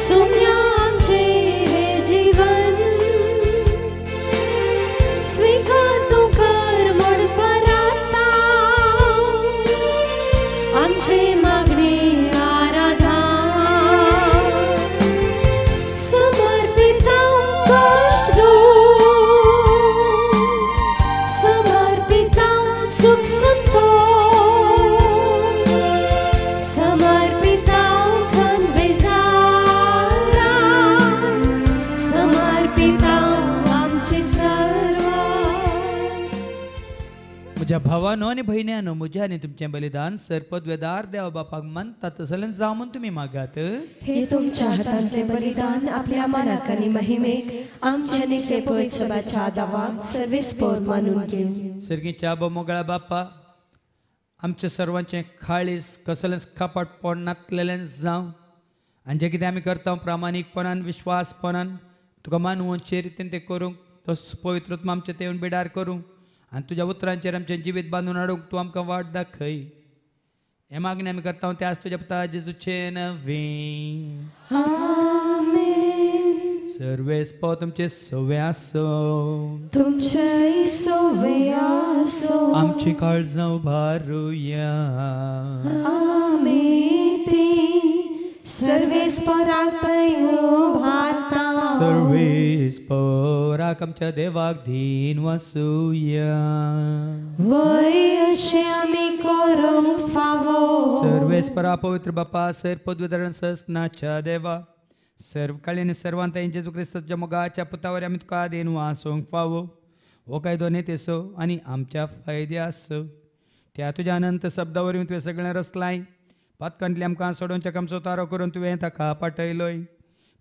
सोम्या आमचे हे जीवन स्वीकार तू कर म्हण परता आमचे मागणे सुख संतोष समर्पिता खन बेजारा समर्पिता आमचे सर्वस्व म्हज्या भावानो आनी भयण्यानो म्हजें आनी तुमचें बलिदान सरपदवेदार देव बापाक मानता तसलें जावं म्हूण तुमी मागात हे तुमच्या हातांतले बलिदान आपल्या मनाक आनी महिमेक आमच्या निखळे पवित्र सभाच्या आदाराक सर्वेस्पोर मानून घेवं. सर्गीच्या मोगळा बापा आमच्या सर्वांचें खाळीस कसलेंच कापाटपण नातलेलें जावं आनी जें कितें आमी करता प्रामाणीकपणान विश्वासपणान तुका मानवचे रितीन तें करूंक तस पवित्रत्व आमचें ते येवन बिडार करूंक आनी तुज्या उतरांचेर आमचें जिवीत बांदून हाडूंक तूं आमकां वाट दाखय हे मागणी आमी करता ते आज तुज्या पुता जेजूचे नवी सर्वेस्पो तुमचे सवे आसो तुमचे सवे आसो आमची काळजां उबारुया आमी ती सर्वेस्पराक उबारता सर्वेस्पराक आमच्या देवाक दिन वासुया वय अशें आमी करूंक फावो सर्वेस्परा पवित्र बापा सरपदवेदार सस्नाच्या देवा सर्व काळी आनी सर्वांत जेजू क्रिस्ताच्या मोगाच्या पुतावर आमी तुका देन वासोवंक फावो हो कायदो नेतेसो आनी आमच्या फायद्या आसो त्या तुज्या अनंत शब्दा वरवीं तुवें सगळें रचलाय पातकांतली आमकां सोडोवच्या आमचो तारो करून तुवें ताका पाटयलोय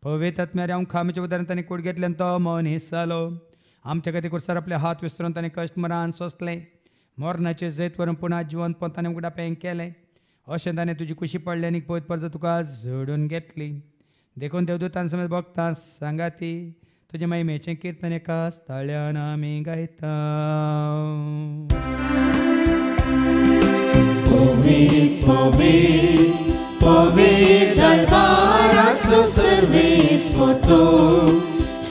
पवित्र आत्म्यार हांव खामीच्या उदारण ताणें कुडगेंतल्यान तो मनीस जालो आमच्या खातीर कुर्सार आपले हात विस्तरून ताणें कश्ट मरान सोंसलें मोरणाचें जैत व्हरून पुना जिवंत पण ताणें उगडापें केलें अशें ताणें तुजी खुशी पडली आनी पयत परत तुका झोडून घेतली देखून देवदूतां समेत भक्तां सांगाती तुजे महिमेचें कीर्तन एका स्थळ्यान आमी गायता. पवित्र पवित्र पवित्र दरबाराचो सर्वेस्पो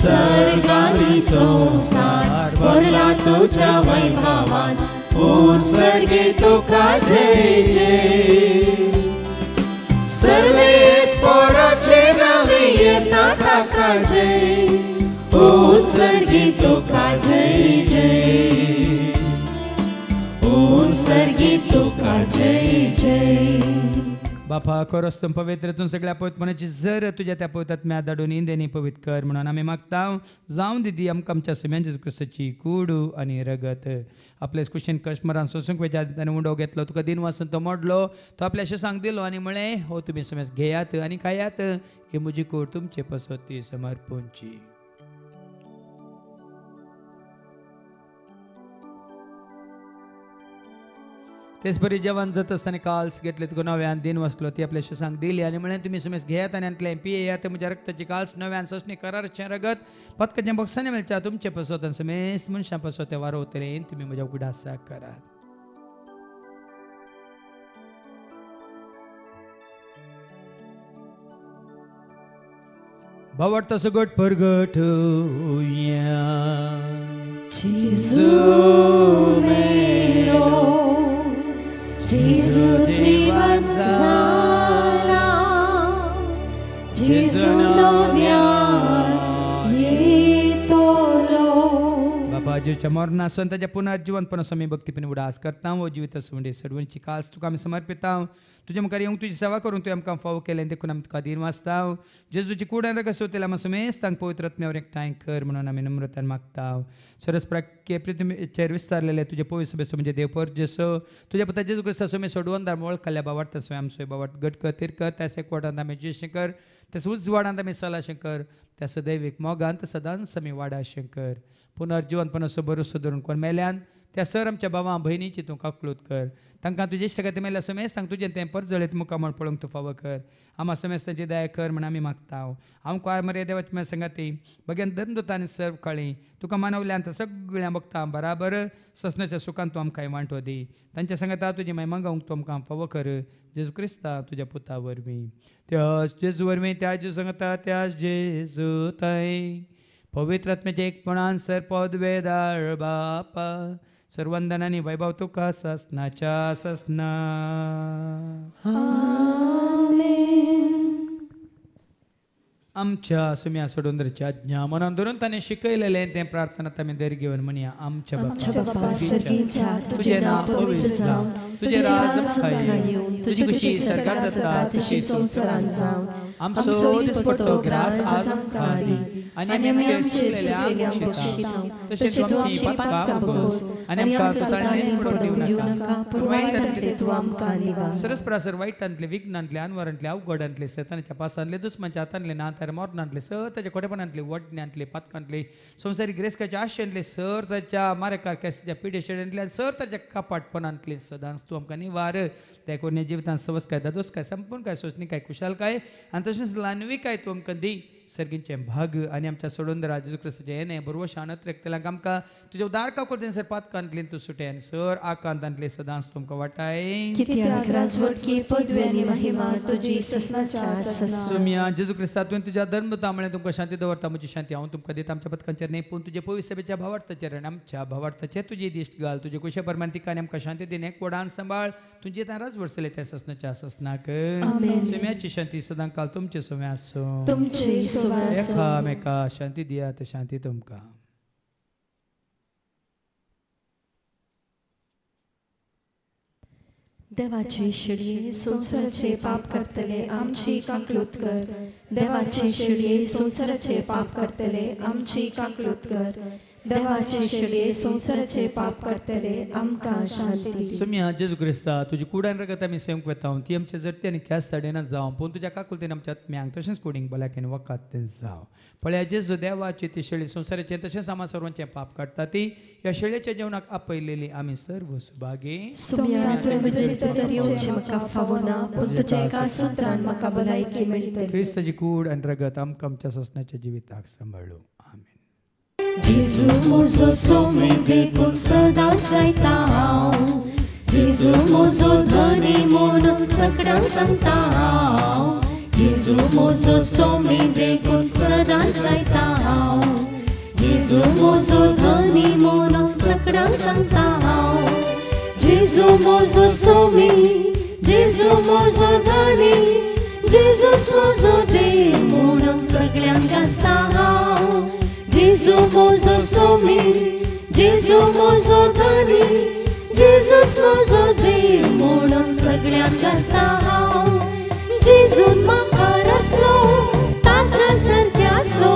सर्गानी संसार भरला तुज्या वैभवान पूर्ण सर्गे तुका जय जय जय ओ सर्गी तुका जय जय ओ सर्गी तुका जय जय बापा खरोच पवित्रतून सगळ्या पवित्रपणाची जर तुझ्या त्या पवित्रात्म्या धाडून इंदेनी पवित्र कर म्हणून आम्ही मागता जाऊन दिदी आमकां आमच्या समेन जेजू क्रिस्ताची कूड आणि रगत आपले कुशन कस्टमरान सोसूंक वेच्या ताणें उंडो घेतलो तुका दिन वाचून तो मोडलो तो आपल्या शिसांक दिलो आनी म्हळें हो तुमी समेस घेयात आनी खायात ही म्हजी कूड तुमचे पसती समर्पणची तेच बरी जेवण जात असताना काल्स घेतले तुका नव्यान दिन वसलो ती आपल्या शिसांक दिली आनी म्हळें तुमी समेस घेयात आनी आंतले पियेयात म्हज्या रक्ताची काल्स नव्यान ससणी करारचें रगत पदकाचें बक्षांनी मेळच्या तुमचे पसत आनी समेस मनशां पसत ते वारोवतले तुमी म्हज्या उगडासाक करात भावार्थ सगट परगट जेजू मेलो जेजू जीवन जाला जेजू नव्यान येतलो बाबा जेच्या मरणासन ताच्या पुनर्जीवनपण आमी भक्तीपणे उडास करता वो जिवीत म्हणजे सडवणची काल्स तुका आमी समर्पिता तुझे मुखार येवंक तुजी सेवा करून तुवें आमकां फावो केलें देखून आमी तुका दिन वाचता जेजूची कुडान कसो तेला आमी समेस तांक पवित्र आत्म्यावर एकठांय कर म्हणून आमी नम्रतान मागता सरस प्राक्य पृथ्वीचेर विस्तारलेले तुजे पवित्र सभेचो म्हणजे देवपर जेसो तुज्या पुता जेजू क्रिस्ता समे सोडवून दामोळ खाल्ल्या बावाट तसो आमचो बावाट गटकर तिरकर त्या एकवटांत आमी जेशें कर त्या उजवाडांत आमी चलाशें कर त्या सदैवीक मोगांत सदांच आमी वाडाशें कर पुनर्जीवनपण असो भरोसो धरून कोण मेल्यान त्या सर आमच्या भावां भयणीची तूं काकलूत कर तांकां तुजे सगळ्या मेल्या समेस तांकां तुजें तें परत जळीत मुखामळ पळोवंक तूं फावो कर आम्हा समेस तांची दया कर म्हण आमी मागता हांव काय मरे देवाची म्हाज्या संगाती भगवान धर्मदूतांनी सर्व काळी तुका मानवल्यान सगळ्यां भक्तां बराबर ससनाच्या सुखान तूं आमकां वांटो दी तांच्या संगता तुजी महिमा गावंक तूं आमकां फावो कर जेजू क्रिस्ता तुज्या पुता वरवीं त्याच जेजू वरवीं त्या जेजू संगता त्याच जेजू थंय पवित्र आत्म्याचे एकपणान सरपद वेदाळ बापा सर्वंदनानी वैभव तुका ससनाच्या ससना आमच्या सुम्या सोडूंदरच्या आज्ञा मनान धरून ताणें शिकयलेलें तें प्रार्थनात आमी दर घेवन म्हणया आमच्या बापा तुजें नांव पवित्र जावं तुजें राज येवं तुजी खुशी सरकार जाता तशी संवसारांत जावं आमचो दिसपट्टो ग्रास आज आमकां दी आनी आमचे चुकलेल्यांक बक्षितां तशेंच आमची पातकां बगोस आनी आमकां तुताळणेंत पडूंक दिवं नाका पूण वायटांतले तूं आमकां निवार सरस प्रासर वायटांतले विघ्नांतले अनवरांतले अवघडांतले सैतानाच्या पासांतले दुस्मांच्या हातांतले नातार मोरणांतले सर ताच्या खोटेपणांतले वडण्यांतले पातकांतले संवसारीक गिरेस्काच्या आशेंतले सर ताच्या मारेकार केसाच्या पिडेशेड्यांतले सर ताच्या कापाटपणांतले सदांच तूं आमकां निवार त्या कोणी जिवितांत सवस काय दादोस काय संपूर्ण काय सोसणी काय कुशाल काय आनी तशेंच लानवी काय तूं आमकां दी सर्गींचे भाग आनी आमच्या सोडून जेजू क्रिस्ताचे येणे बरोबर शानत रेखतल्यांक आमकां तुज्या उदार काकुळेन सर पातकांतल्यान तूं सुटे आनी सर आकांतांतले सदांच तुमकां वाटाय कित्याक राजवटकी पदवी आनी महिमा तुजी ससनाच्या ससना सुम्या जेजू क्रिस्ता तुवें तुज्या धर्मता म्हळें तुमकां शांती दवरता म्हजी शांती हांव तुमकां दिता आमच्या पदकांचेर न्ही पूण तुजे पवित्र सभेच्या भावार्थाचेर आनी आमच्या भावार्थाचेर तुजी दिश्ट घाल तुजे कुशे परमान तिका आनी आमकां शांती दी एक कोडान सांबाळ तुजी तां राजवट त्या ससनाच्या ससनाक सुम्याची शांती सदां काल तुमचे सुम्या आसूं तुमची एकामेका शांती दियात शांती तुमकां देवाची शिडये संसाराचे पाप करतले आमची काकलूत कर देवाची शिडये संसाराचे पाप करतले आमची काकलूत कर देवाचे शिडये संसाराचे पाप करतले आमकां शांती सुम्या जेजू क्रिस्ता तुजी कुडान रगत आमी सेवंक वेता ती आमच्या जडती आनी ख्यास ताडेना जावं पूण तुज्या काकुलतेन आमच्या आत्म्यांक तशेंच कुडींक भलायकेन वकात तें जावं पळया जेजू देवाची ती शेळी संसाराचें तशेंच आमा सर्वांचें पाप काडटा ती ह्या शेळयेच्या जेवणाक आपयलेली आमी सर्व सुभागी सुम्या तुवें म्हजे भितर येवचें म्हाका फावो ना पूण तुज्या एका सुत्रान म्हाका भलायकी मेळटली क्रिस्ताची कूड आनी रगत आमकां आमच्या ससनाच्या जिविताक सांबाळूं आमीन जेजू म्हजो सोमे देखून सदांच गायता हांव जेजू म्हजो धनी म्हणून सगळ्यांक सांगता हांव जेजू म्हजो सोमे देखून सदांच गायता हांव जेजू म्हजो धनी म्हणून सगळ्यांक सांगता हांव जेजू म्हजो सोमे जेजू म्हजो धनी जेजूस म्हजो देव म्हणून सगळ्यांक आसता हांव जेजू म्हजो सोमीर जेजू म्हजो धनी जेजूस म्हजो देव म्हणून सगळ्यांक आसता हांव जेजून म्हाका रचलो ताच्या सर्त्यासो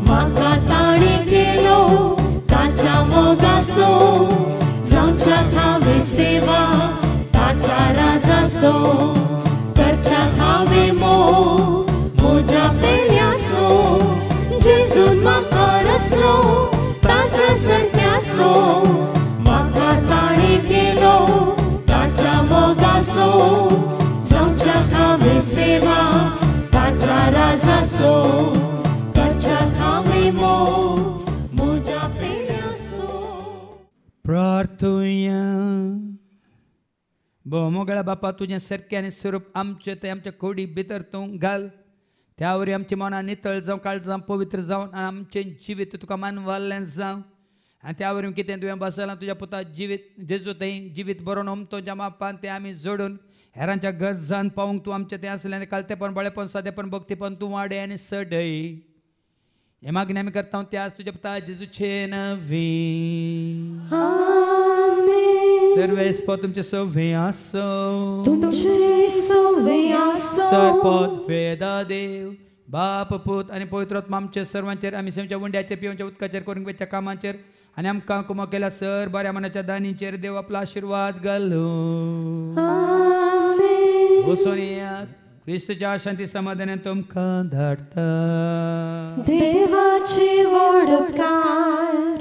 म्हाका ताणें केलो ताच्या मोगासो जावच्याक हांवें सेवा ताच्या राजासो करच्याक हांवें म्हज्या पेल्यासो जेजून म्हाका रचलो ताच्या सर्त्यासो म्हाका ताणें केलो ताच्या मोगासो जावच्याक हांवें सेवा ताच्या राजासो करच्याक हांवें म्हज्या पेल्यासो प्रार्थुया भोवमोगळ्या बापा तुझें सारकें आनी स्वरूप आमचें तें आमच्या कोडी भितर तूं घाल त्या वरी आमची मनां नितळ जावं काळजां पवित्र जावन आनी आमचें जिवीत तुका मानवाल्लें जावं आनी त्या वरी कितें तुवें बसलां तुज्या पुता जिवीत जेजू तें जिवीत बरोवन ओमतो ज्या मापान तें आमी जोडून हेरांच्या गरजान पावूंक तूं आमचें तें आसलें आनी कालतेपण बळेपण सादेपण भक्तीपण तूं वाडय आनी सडय हे मागणी आमी करता त्या तुज्या पुता जेजूचे नवी सर्वेस्पो तुमचे सव्वे आसो तुमचे सव्वे आसो सरपद वेदा देव बाप पूत आनी पवित्र आत्मा आमचे सर्वांचेर आमी सेवच्या वंड्याचेर पिवच्या उदकाचेर करूंक वेच्या कामाचेर आनी आमकां कुमा केल्या सर बऱ्या मनाच्या दानीचेर देव आपलो आशिर्वाद घालो वचून येयात क्रिस्तुच्या शांती समाधानान तुमकां धाडटा देवाची वडकार